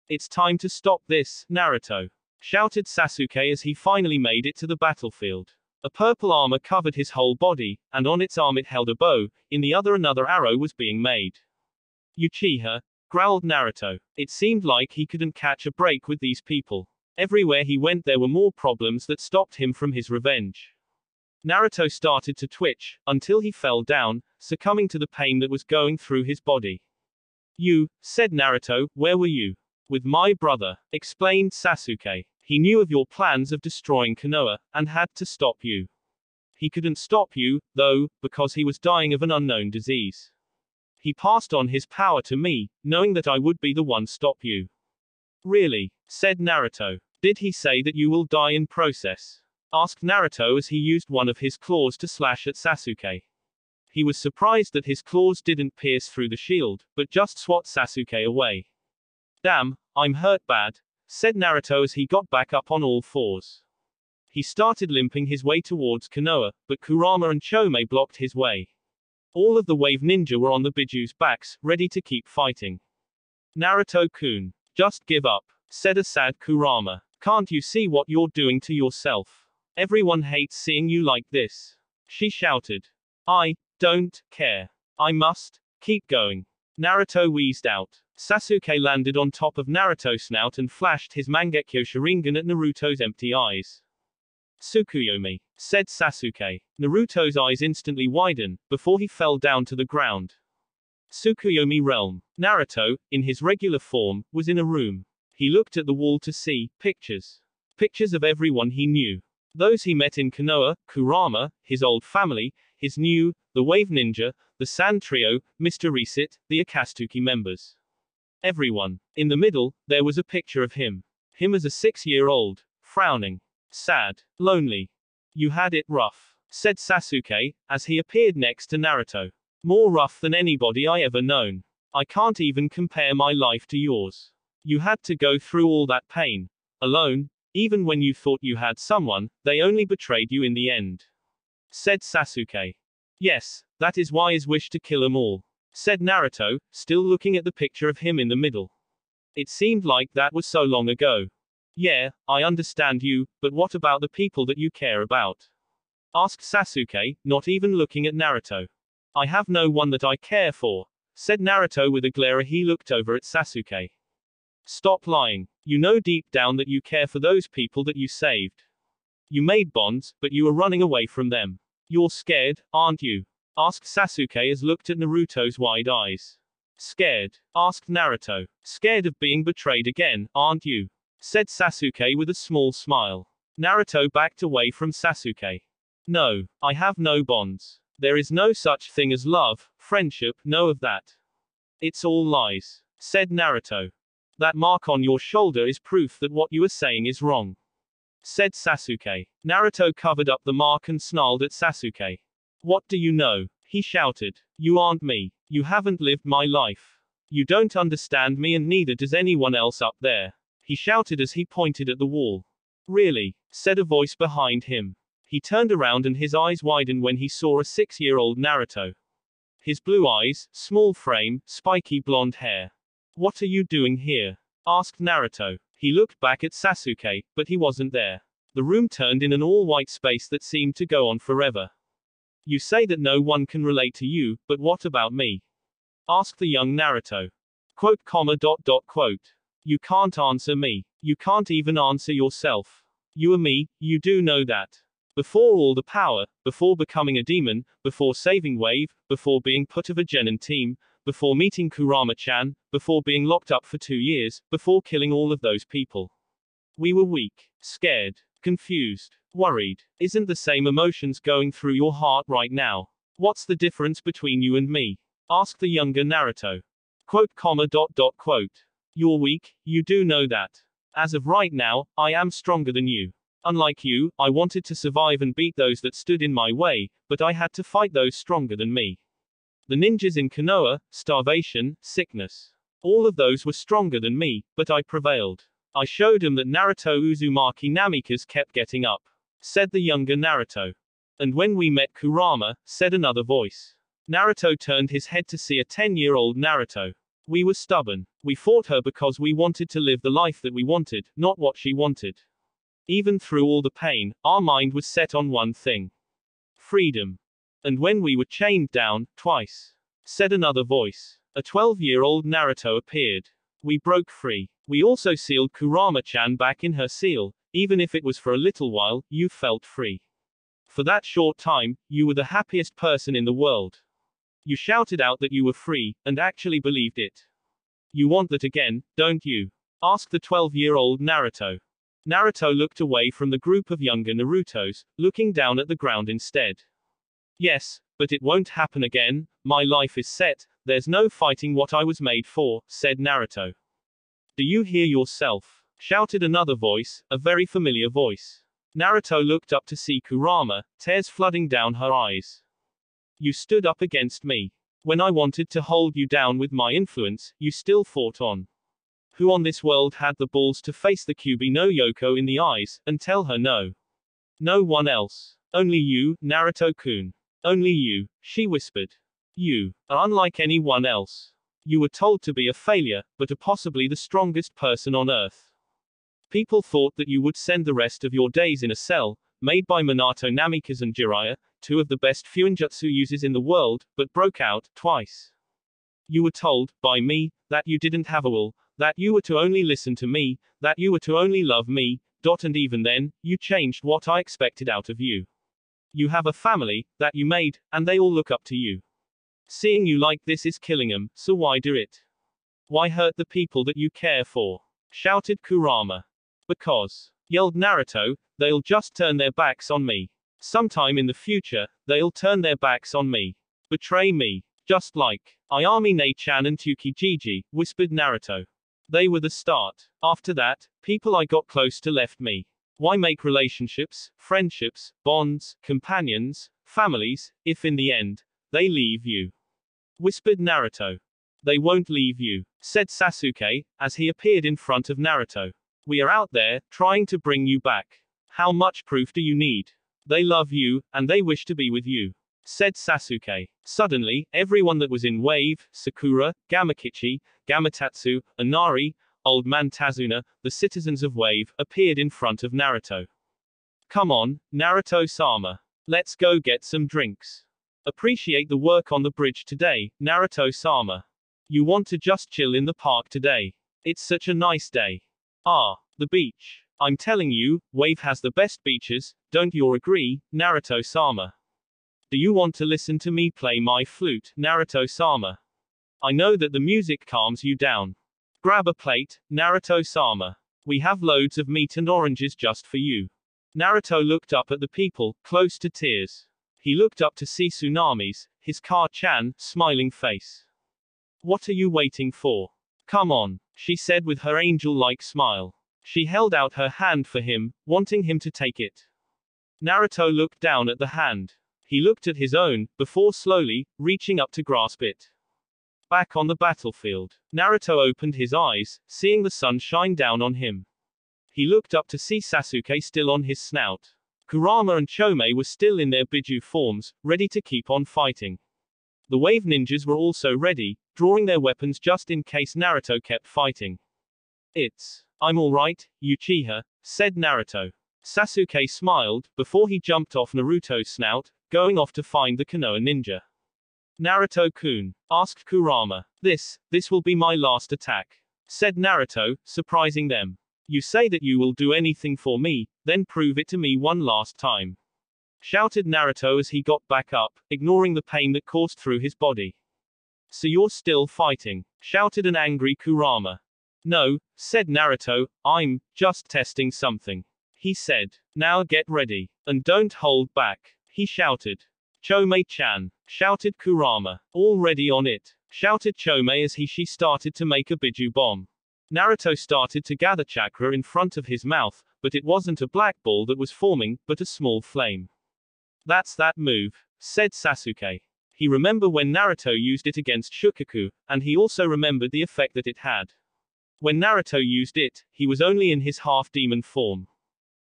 It's time to stop this, Naruto, shouted Sasuke as he finally made it to the battlefield. A purple armor covered his whole body, and on its arm it held a bow, in the other another arrow was being made. Uchiha, growled Naruto. It seemed like he couldn't catch a break with these people. Everywhere he went there were more problems that stopped him from his revenge. Naruto started to twitch, until he fell down, succumbing to the pain that was going through his body. You, said Naruto, where were you? With my brother, explained Sasuke. He knew of your plans of destroying Konoha, and had to stop you. He couldn't stop you, though, because he was dying of an unknown disease. He passed on his power to me, knowing that I would be the one stop you. Really? Said Naruto. Did he say that you will die in process? Asked Naruto as he used one of his claws to slash at Sasuke. He was surprised that his claws didn't pierce through the shield, but just swat Sasuke away. Damn, I'm hurt bad, said Naruto as he got back up on all fours. He started limping his way towards Konoha, but Kurama and Chome blocked his way. All of the wave ninja were on the Biju's backs, ready to keep fighting. Naruto-kun, just give up, said a sad Kurama. Can't you see what you're doing to yourself? Everyone hates seeing you like this. She shouted. I don't care. I must keep going. Naruto wheezed out. Sasuke landed on top of Naruto's snout and flashed his Mangekyo Sharingan at Naruto's empty eyes. Tsukuyomi, said Sasuke. Naruto's eyes instantly widened, before he fell down to the ground. Tsukuyomi realm. Naruto, in his regular form, was in a room. He looked at the wall to see pictures. Pictures of everyone he knew. Those he met in Konoha, Kurama, his old family, his new, the Wave Ninja, the Sand Trio, Mr. Reset, the Akatsuki members. Everyone. In the middle, there was a picture of him. Him as a 6-year-old, frowning. Sad. Lonely. You had it rough, said Sasuke, as he appeared next to Naruto. More rough than anybody I ever known. I can't even compare my life to yours. You had to go through all that pain. Alone, even when you thought you had someone, they only betrayed you in the end. Said Sasuke. Yes, that is why his wish to kill them all. Said Naruto, still looking at the picture of him in the middle. It seemed like that was so long ago. Yeah, I understand you, but what about the people that you care about? Asked Sasuke, not even looking at Naruto. I have no one that I care for, said Naruto with a glare as he looked over at Sasuke. Stop lying. You know deep down that you care for those people that you saved. You made bonds, but you were running away from them. You're scared, aren't you? Asked Sasuke as looked at Naruto's wide eyes. Scared? Asked Naruto. Scared of being betrayed again, aren't you? Said Sasuke with a small smile. Naruto backed away from Sasuke. No, I have no bonds. There is no such thing as love, friendship, no of that. It's all lies, said Naruto. That mark on your shoulder is proof that what you are saying is wrong, said Sasuke. Naruto covered up the mark and snarled at Sasuke. What do you know? He shouted. You aren't me. You haven't lived my life. You don't understand me and neither does anyone else up there. He shouted as he pointed at the wall. Really? Said a voice behind him. He turned around and his eyes widened when he saw a 6-year-old Naruto. His blue eyes, small frame, spiky blonde hair. What are you doing here? Asked Naruto. He looked back at Sasuke, but he wasn't there. The room turned in an all-white space that seemed to go on forever. You say that no one can relate to you, but what about me? Asked the young Naruto. Quote. You can't answer me. You can't even answer yourself. You are me, you do know that. Before all the power, before becoming a demon, before saving Wave, before being put of a Genin team, before meeting Kurama-chan, before being locked up for 2 years, before killing all of those people. We were weak, scared, confused, worried. Isn't the same emotions going through your heart right now? What's the difference between you and me? Asked the younger Naruto. Quote. You're weak, you do know that. As of right now, I am stronger than you. Unlike you, I wanted to survive and beat those that stood in my way, but I had to fight those stronger than me. The ninjas in Konoha, starvation, sickness. All of those were stronger than me, but I prevailed. I showed him that Naruto Uzumaki Namikaze kept getting up, said the younger Naruto. And when we met Kurama, said another voice. Naruto turned his head to see a 10-year-old Naruto. We were stubborn. We fought her because we wanted to live the life that we wanted, not what she wanted. Even through all the pain, our mind was set on one thing. Freedom. And when we were chained down, twice, said another voice, a 12-year-old Naruto appeared. We broke free. We also sealed Kurama-chan back in her seal. Even if it was for a little while, you felt free. For that short time, you were the happiest person in the world. You shouted out that you were free, and actually believed it. You want that again, don't you? Asked the 12-year-old Naruto. Naruto looked away from the group of younger Narutos, looking down at the ground instead. Yes, but it won't happen again. My life is set, there's no fighting what I was made for, said Naruto. Do you hear yourself? Shouted another voice, a very familiar voice. Naruto looked up to see Kurama, tears flooding down her eyes. You stood up against me. When I wanted to hold you down with my influence, you still fought on. Who on this world had the balls to face the Kyuubi no Yoko in the eyes, and tell her no? No one else. Only you, Naruto-kun. Only you, she whispered. You are unlike anyone else. You were told to be a failure, but are possibly the strongest person on earth. People thought that you would spend the rest of your days in a cell, made by Minato Namikaze and Jiraiya, two of the best fuinjutsu users in the world, but broke out, twice. You were told, by me, that you didn't have a will, that you were to only listen to me, that you were to only love me, and even then, you changed what I expected out of you. You have a family, that you made, and they all look up to you. Seeing you like this is killing them, so why do it? Why hurt the people that you care for? Shouted Kurama. Because, yelled Naruto, they'll just turn their backs on me. Sometime in the future, they'll turn their backs on me. Betray me. Just like Ayami Ne-chan and Tsukijiji, whispered Naruto. They were the start. After that, people I got close to left me. Why make relationships, friendships, bonds, companions, families, if in the end, they leave you? Whispered Naruto. They won't leave you, said Sasuke, as he appeared in front of Naruto. We are out there, trying to bring you back. How much proof do you need? They love you, and they wish to be with you, said Sasuke. Suddenly, everyone that was in Wave, Sakura, Gamakichi, Gamatatsu, Inari, Old Man Tazuna, the citizens of Wave, appeared in front of Naruto. Come on, Naruto-sama. Let's go get some drinks. Appreciate the work on the bridge today, Naruto-sama. You want to just chill in the park today. It's such a nice day. Ah, the beach. I'm telling you, Wave has the best beaches, don't you agree, Naruto-sama? Do you want to listen to me play my flute, Naruto-sama? I know that the music calms you down. Grab a plate, Naruto-sama. We have loads of meat and oranges just for you. Naruto looked up at the people, close to tears. He looked up to see Tsunami's, his Car-chan, smiling face. What are you waiting for? Come on, she said with her angel-like smile. She held out her hand for him, wanting him to take it. Naruto looked down at the hand. He looked at his own, before slowly, reaching up to grasp it. Back on the battlefield, Naruto opened his eyes, seeing the sun shine down on him. He looked up to see Sasuke still on his snout. Kurama and Chome were still in their Biju forms, ready to keep on fighting. The Wave Ninjas were also ready, drawing their weapons just in case Naruto kept fighting. I'm alright, Uchiha, said Naruto. Sasuke smiled, before he jumped off Naruto's snout, going off to find the Konoha ninja. Naruto-kun, asked Kurama. This will be my last attack, said Naruto, surprising them. You say that you will do anything for me, then prove it to me one last time. Shouted Naruto as he got back up, ignoring the pain that coursed through his body. So you're still fighting? Shouted an angry Kurama. No, said Naruto, I'm just testing something. He said. Now get ready. And don't hold back, he shouted. Chome-chan, shouted Kurama. Already on it, shouted Chome as she started to make a Biju bomb. Naruto started to gather chakra in front of his mouth, but it wasn't a black ball that was forming, but a small flame. That's that move, said Sasuke. He remembered when Naruto used it against Shukaku, and he also remembered the effect that it had. When Naruto used it, he was only in his half-demon form.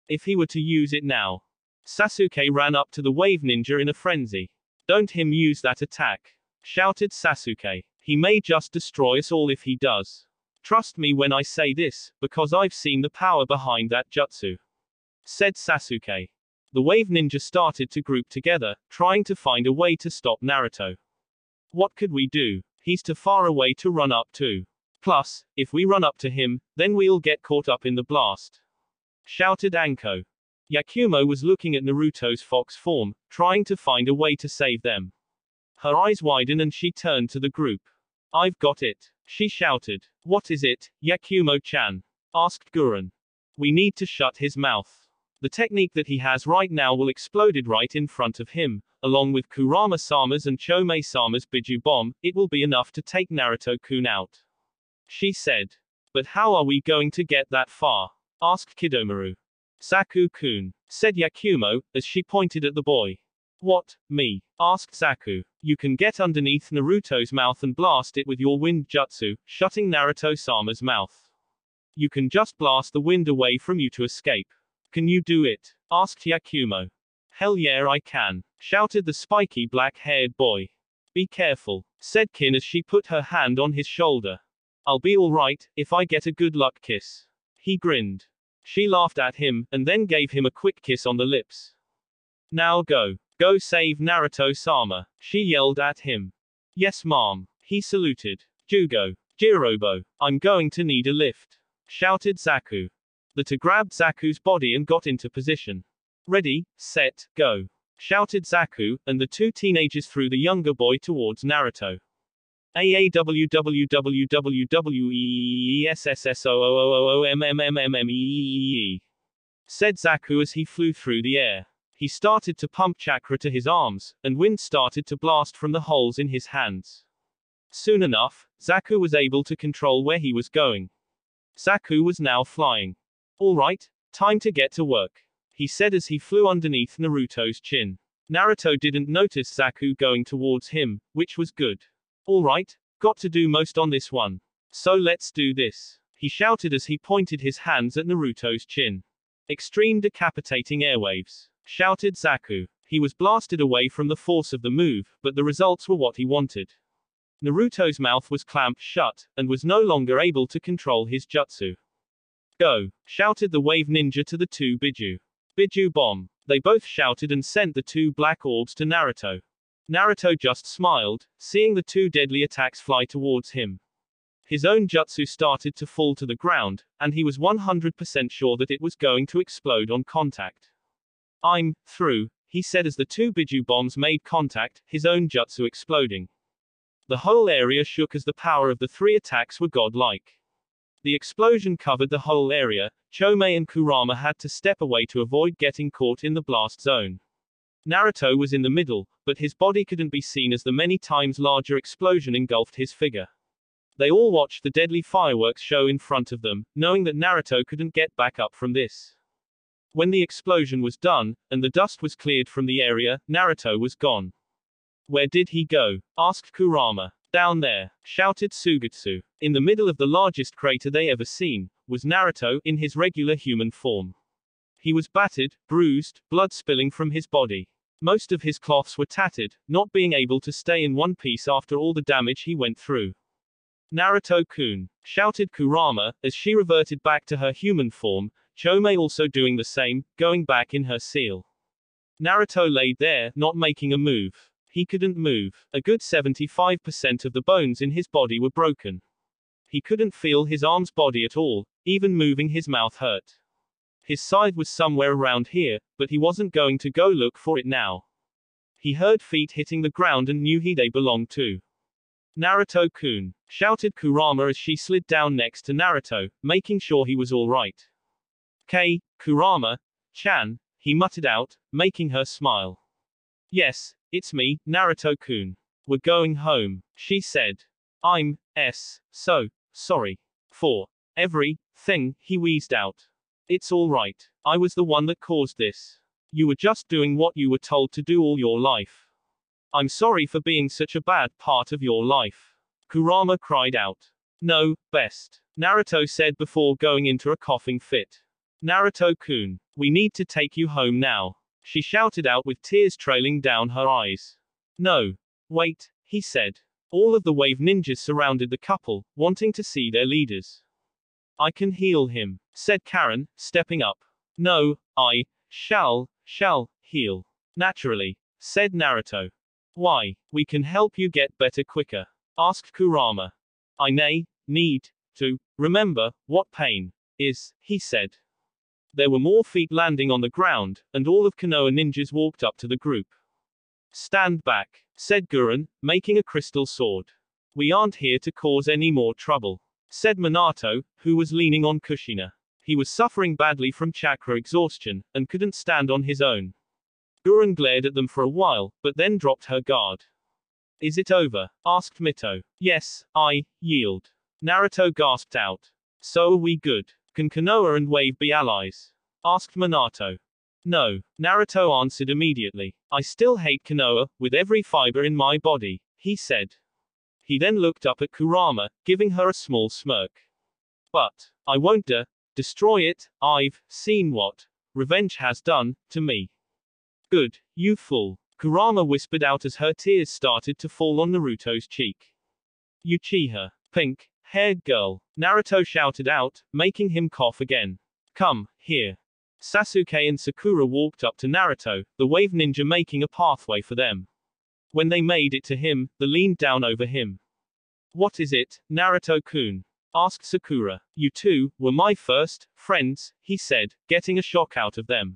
If he were to use it now. Sasuke ran up to the wave ninja in a frenzy. Don't him use that attack, shouted Sasuke. He may just destroy us all if he does. Trust me when I say this, because I've seen the power behind that jutsu, said Sasuke. The wave ninja started to group together, trying to find a way to stop Naruto. What could we do? He's too far away to run up to. Plus, if we run up to him, then we'll get caught up in the blast, shouted Anko. Yakumo was looking at Naruto's fox form, trying to find a way to save them. Her eyes widened and she turned to the group. I've got it, she shouted. What is it, Yakumo-chan? Asked Gurren. We need to shut his mouth. The technique that he has right now will exploded right in front of him, along with Kurama-sama's and Chomei-sama's Biju bomb. It will be enough to take Naruto-kun out, she said. But how are we going to get that far? Asked Kidomaru. Zaku-kun, said Yakumo, as she pointed at the boy. What, me? Asked Zaku. You can get underneath Naruto's mouth and blast it with your wind jutsu, shutting Naruto-sama's mouth. You can just blast the wind away from you to escape. Can you do it? Asked Yakumo. Hell yeah I can, shouted the spiky black-haired boy. Be careful, said Kin as she put her hand on his shoulder. I'll be alright, if I get a good luck kiss. He grinned. She laughed at him, and then gave him a quick kiss on the lips. Now go. Go save Naruto-sama, she yelled at him. Yes ma'am, he saluted. Jugo. Jirobo. I'm going to need a lift, shouted Zaku. The two grabbed Zaku's body and got into position. Ready, set, go, shouted Zaku, and the two teenagers threw the younger boy towards Naruto. AAWWWWESSSOOOOMMMMMEE, said Zaku as he flew through the air. He started to pump chakra to his arms, and wind started to blast from the holes in his hands. Soon enough, Zaku was able to control where he was going. Zaku was now flying. All right, time to get to work, he said as he flew underneath Naruto's chin. Naruto didn't notice Zaku going towards him, which was good. All right, got to do most on this one. So let's do this, he shouted as he pointed his hands at Naruto's chin. Extreme decapitating airwaves, shouted Zaku. He was blasted away from the force of the move, but the results were what he wanted. Naruto's mouth was clamped shut, and was no longer able to control his jutsu. Go, shouted the wave ninja to the two Biju. Biju bomb. They both shouted and sent the two black orbs to Naruto. Naruto just smiled, seeing the two deadly attacks fly towards him. His own jutsu started to fall to the ground, and he was 100% sure that it was going to explode on contact. I'm through, he said as the two Biju bombs made contact, his own jutsu exploding. The whole area shook as the power of the three attacks were godlike. The explosion covered the whole area. Chomei and Kurama had to step away to avoid getting caught in the blast zone. Naruto was in the middle, but his body couldn't be seen as the many times larger explosion engulfed his figure. They all watched the deadly fireworks show in front of them, knowing that Naruto couldn't get back up from this. When the explosion was done, and the dust was cleared from the area, Naruto was gone. Where did he go? Asked Kurama. Down there, shouted Sugetsu. In the middle of the largest crater they ever seen, was Naruto, in his regular human form. He was battered, bruised, blood spilling from his body. Most of his cloths were tattered, not being able to stay in one piece after all the damage he went through. Naruto-kun, shouted Kurama, as she reverted back to her human form, Chomei also doing the same, going back in her seal. Naruto laid there, not making a move. He couldn't move. A good 75% of the bones in his body were broken. He couldn't feel his arm's body at all, even moving his mouth hurt. His side was somewhere around here, but he wasn't going to go look for it now. He heard feet hitting the ground and knew they belonged to Naruto-kun, shouted Kurama as she slid down next to Naruto, making sure he was all right. Kurama-chan, he muttered out, making her smile. Yes, it's me, Naruto-kun. We're going home, she said. I'm so sorry for everything, he wheezed out. It's all right. I was the one that caused this. You were just doing what you were told to do all your life. I'm sorry for being such a bad part of your life. Kurama cried out. No, best. Naruto said before going into a coughing fit. Naruto-kun, we need to take you home now. She shouted out with tears trailing down her eyes. No. Wait, he said. All of the wave ninjas surrounded the couple, wanting to see their leaders. I can heal him, said Karen, stepping up. No, I shall heal. Naturally, said Naruto. Why? We can help you get better quicker, asked Kurama. I need to remember what pain is, he said. There were more feet landing on the ground, and all of Konoha ninjas walked up to the group. Stand back, said Gurren, making a crystal sword. We aren't here to cause any more trouble, said Minato, who was leaning on Kushina. He was suffering badly from chakra exhaustion, and couldn't stand on his own. Gurren glared at them for a while, but then dropped her guard. Is it over? Asked Mito. Yes, I yield. Naruto gasped out. So are we good? Can Konoha and Wave be allies? Asked Minato. No, Naruto answered immediately. I still hate Konoha, with every fiber in my body, he said. He then looked up at Kurama, giving her a small smirk. But I won't destroy it. I've seen what revenge has done to me. Good, you fool, Kurama whispered out as her tears started to fall on Naruto's cheek. Uchiha, pink-haired girl, Naruto shouted out, making him cough again. Come here. Sasuke and Sakura walked up to Naruto, the wave ninja making a pathway for them. When they made it to him, they leaned down over him. What is it, Naruto-kun? Asked Sakura. You two were my first friends, he said, getting a shock out of them.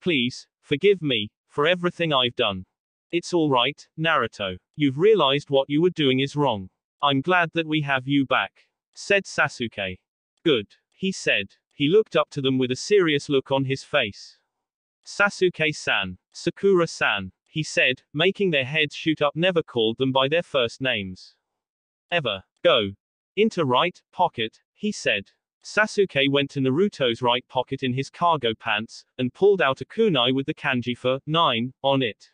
Please, forgive me for everything I've done. It's all right, Naruto. You've realized what you were doing is wrong. I'm glad that we have you back, said Sasuke. Good, he said. He looked up to them with a serious look on his face. Sasuke-san, Sakura-san, he said, making their heads shoot up. Never called them by their first names. Ever. Go into right pocket, he said. Sasuke went to Naruto's right pocket in his cargo pants, and pulled out a kunai with the kanji for 9 on it.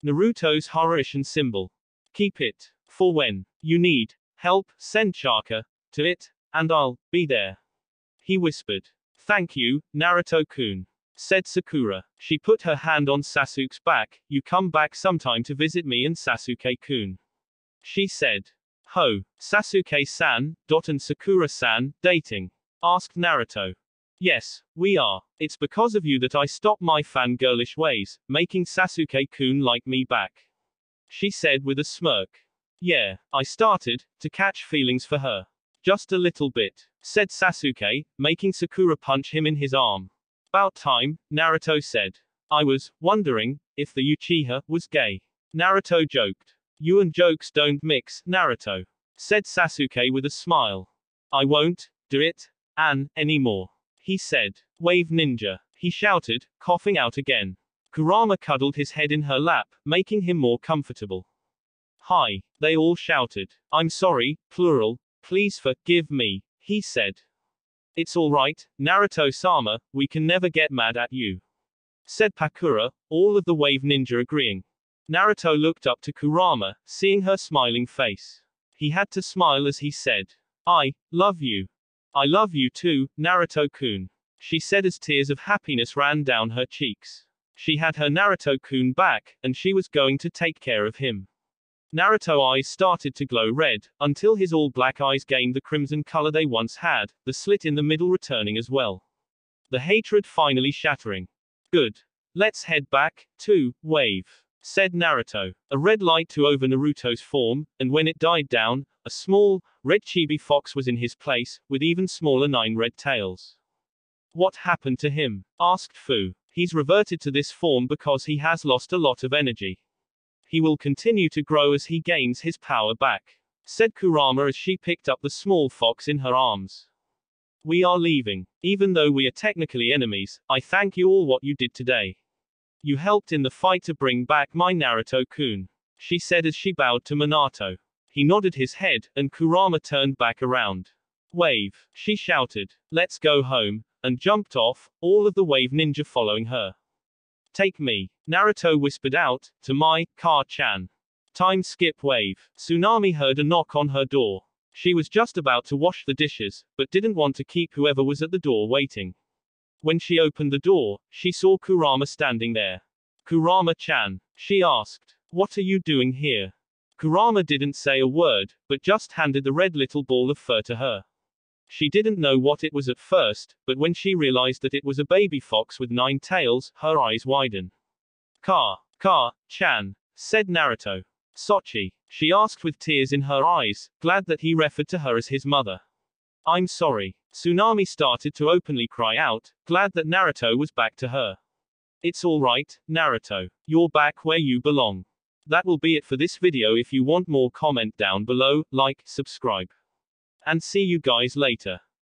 Naruto's Harishin symbol. Keep it for when you need help. Send Chaka to it, and I'll be there, he whispered. Thank you, Naruto-kun, said Sakura. She put her hand on Sasuke's back. You come back sometime to visit me and Sasuke-kun, she said. Ho, Sasuke-san, and Sakura-san, dating? Asked Naruto. Yes, we are. It's because of you that I stopped my fangirlish ways, making Sasuke-kun like me back, she said with a smirk. Yeah, I started to catch feelings for her. Just a little bit, said Sasuke, making Sakura punch him in his arm. About time, Naruto said. I was wondering if the Uchiha was gay. Naruto joked. You and jokes don't mix, Naruto, said Sasuke with a smile. I won't do it anymore, he said. Wave ninja, he shouted, coughing out again. Kurama cuddled his head in her lap, making him more comfortable. Hi, they all shouted. I'm sorry, plural, please forgive me, he said. It's all right, Naruto-sama, we can never get mad at you, said Pakura, all of the wave ninja agreeing. Naruto looked up to Kurama, seeing her smiling face. He had to smile as he said, I love you. I love you too, Naruto-kun, she said as tears of happiness ran down her cheeks. She had her Naruto-kun back, and she was going to take care of him. Naruto's eyes started to glow red, until his all-black eyes gained the crimson color they once had, the slit in the middle returning as well. The hatred finally shattering. Good. Let's head back to Wave, said Naruto. A red light took over Naruto's form, and when it died down, a small, red chibi fox was in his place, with even smaller 9 red tails. What happened to him? Asked Fu. He's reverted to this form because he has lost a lot of energy. He will continue to grow as he gains his power back, said Kurama as she picked up the small fox in her arms. We are leaving. Even though we are technically enemies, I thank you all what you did today. You helped in the fight to bring back my Naruto-kun, she said as she bowed to Minato. He nodded his head, and Kurama turned back around. Wave, she shouted. Let's go home, and jumped off, all of the wave ninja following her. Take me, Naruto whispered out, to my car-chan. Time skip. Wave. Tsunami heard a knock on her door. She was just about to wash the dishes, but didn't want to keep whoever was at the door waiting. When she opened the door, she saw Kurama standing there. Kurama-chan, she asked. What are you doing here? Kurama didn't say a word, but just handed the red little ball of fur to her. She didn't know what it was at first, but when she realized that it was a baby fox with 9 tails, her eyes widened. Chan, said Naruto. Sochi, she asked with tears in her eyes, glad that he referred to her as his mother. I'm sorry. Tsunami started to openly cry out, glad that Naruto was back to her. It's alright, Naruto. You're back where you belong. That will be it for this video. If you want more, comment down below, like, subscribe. And see you guys later.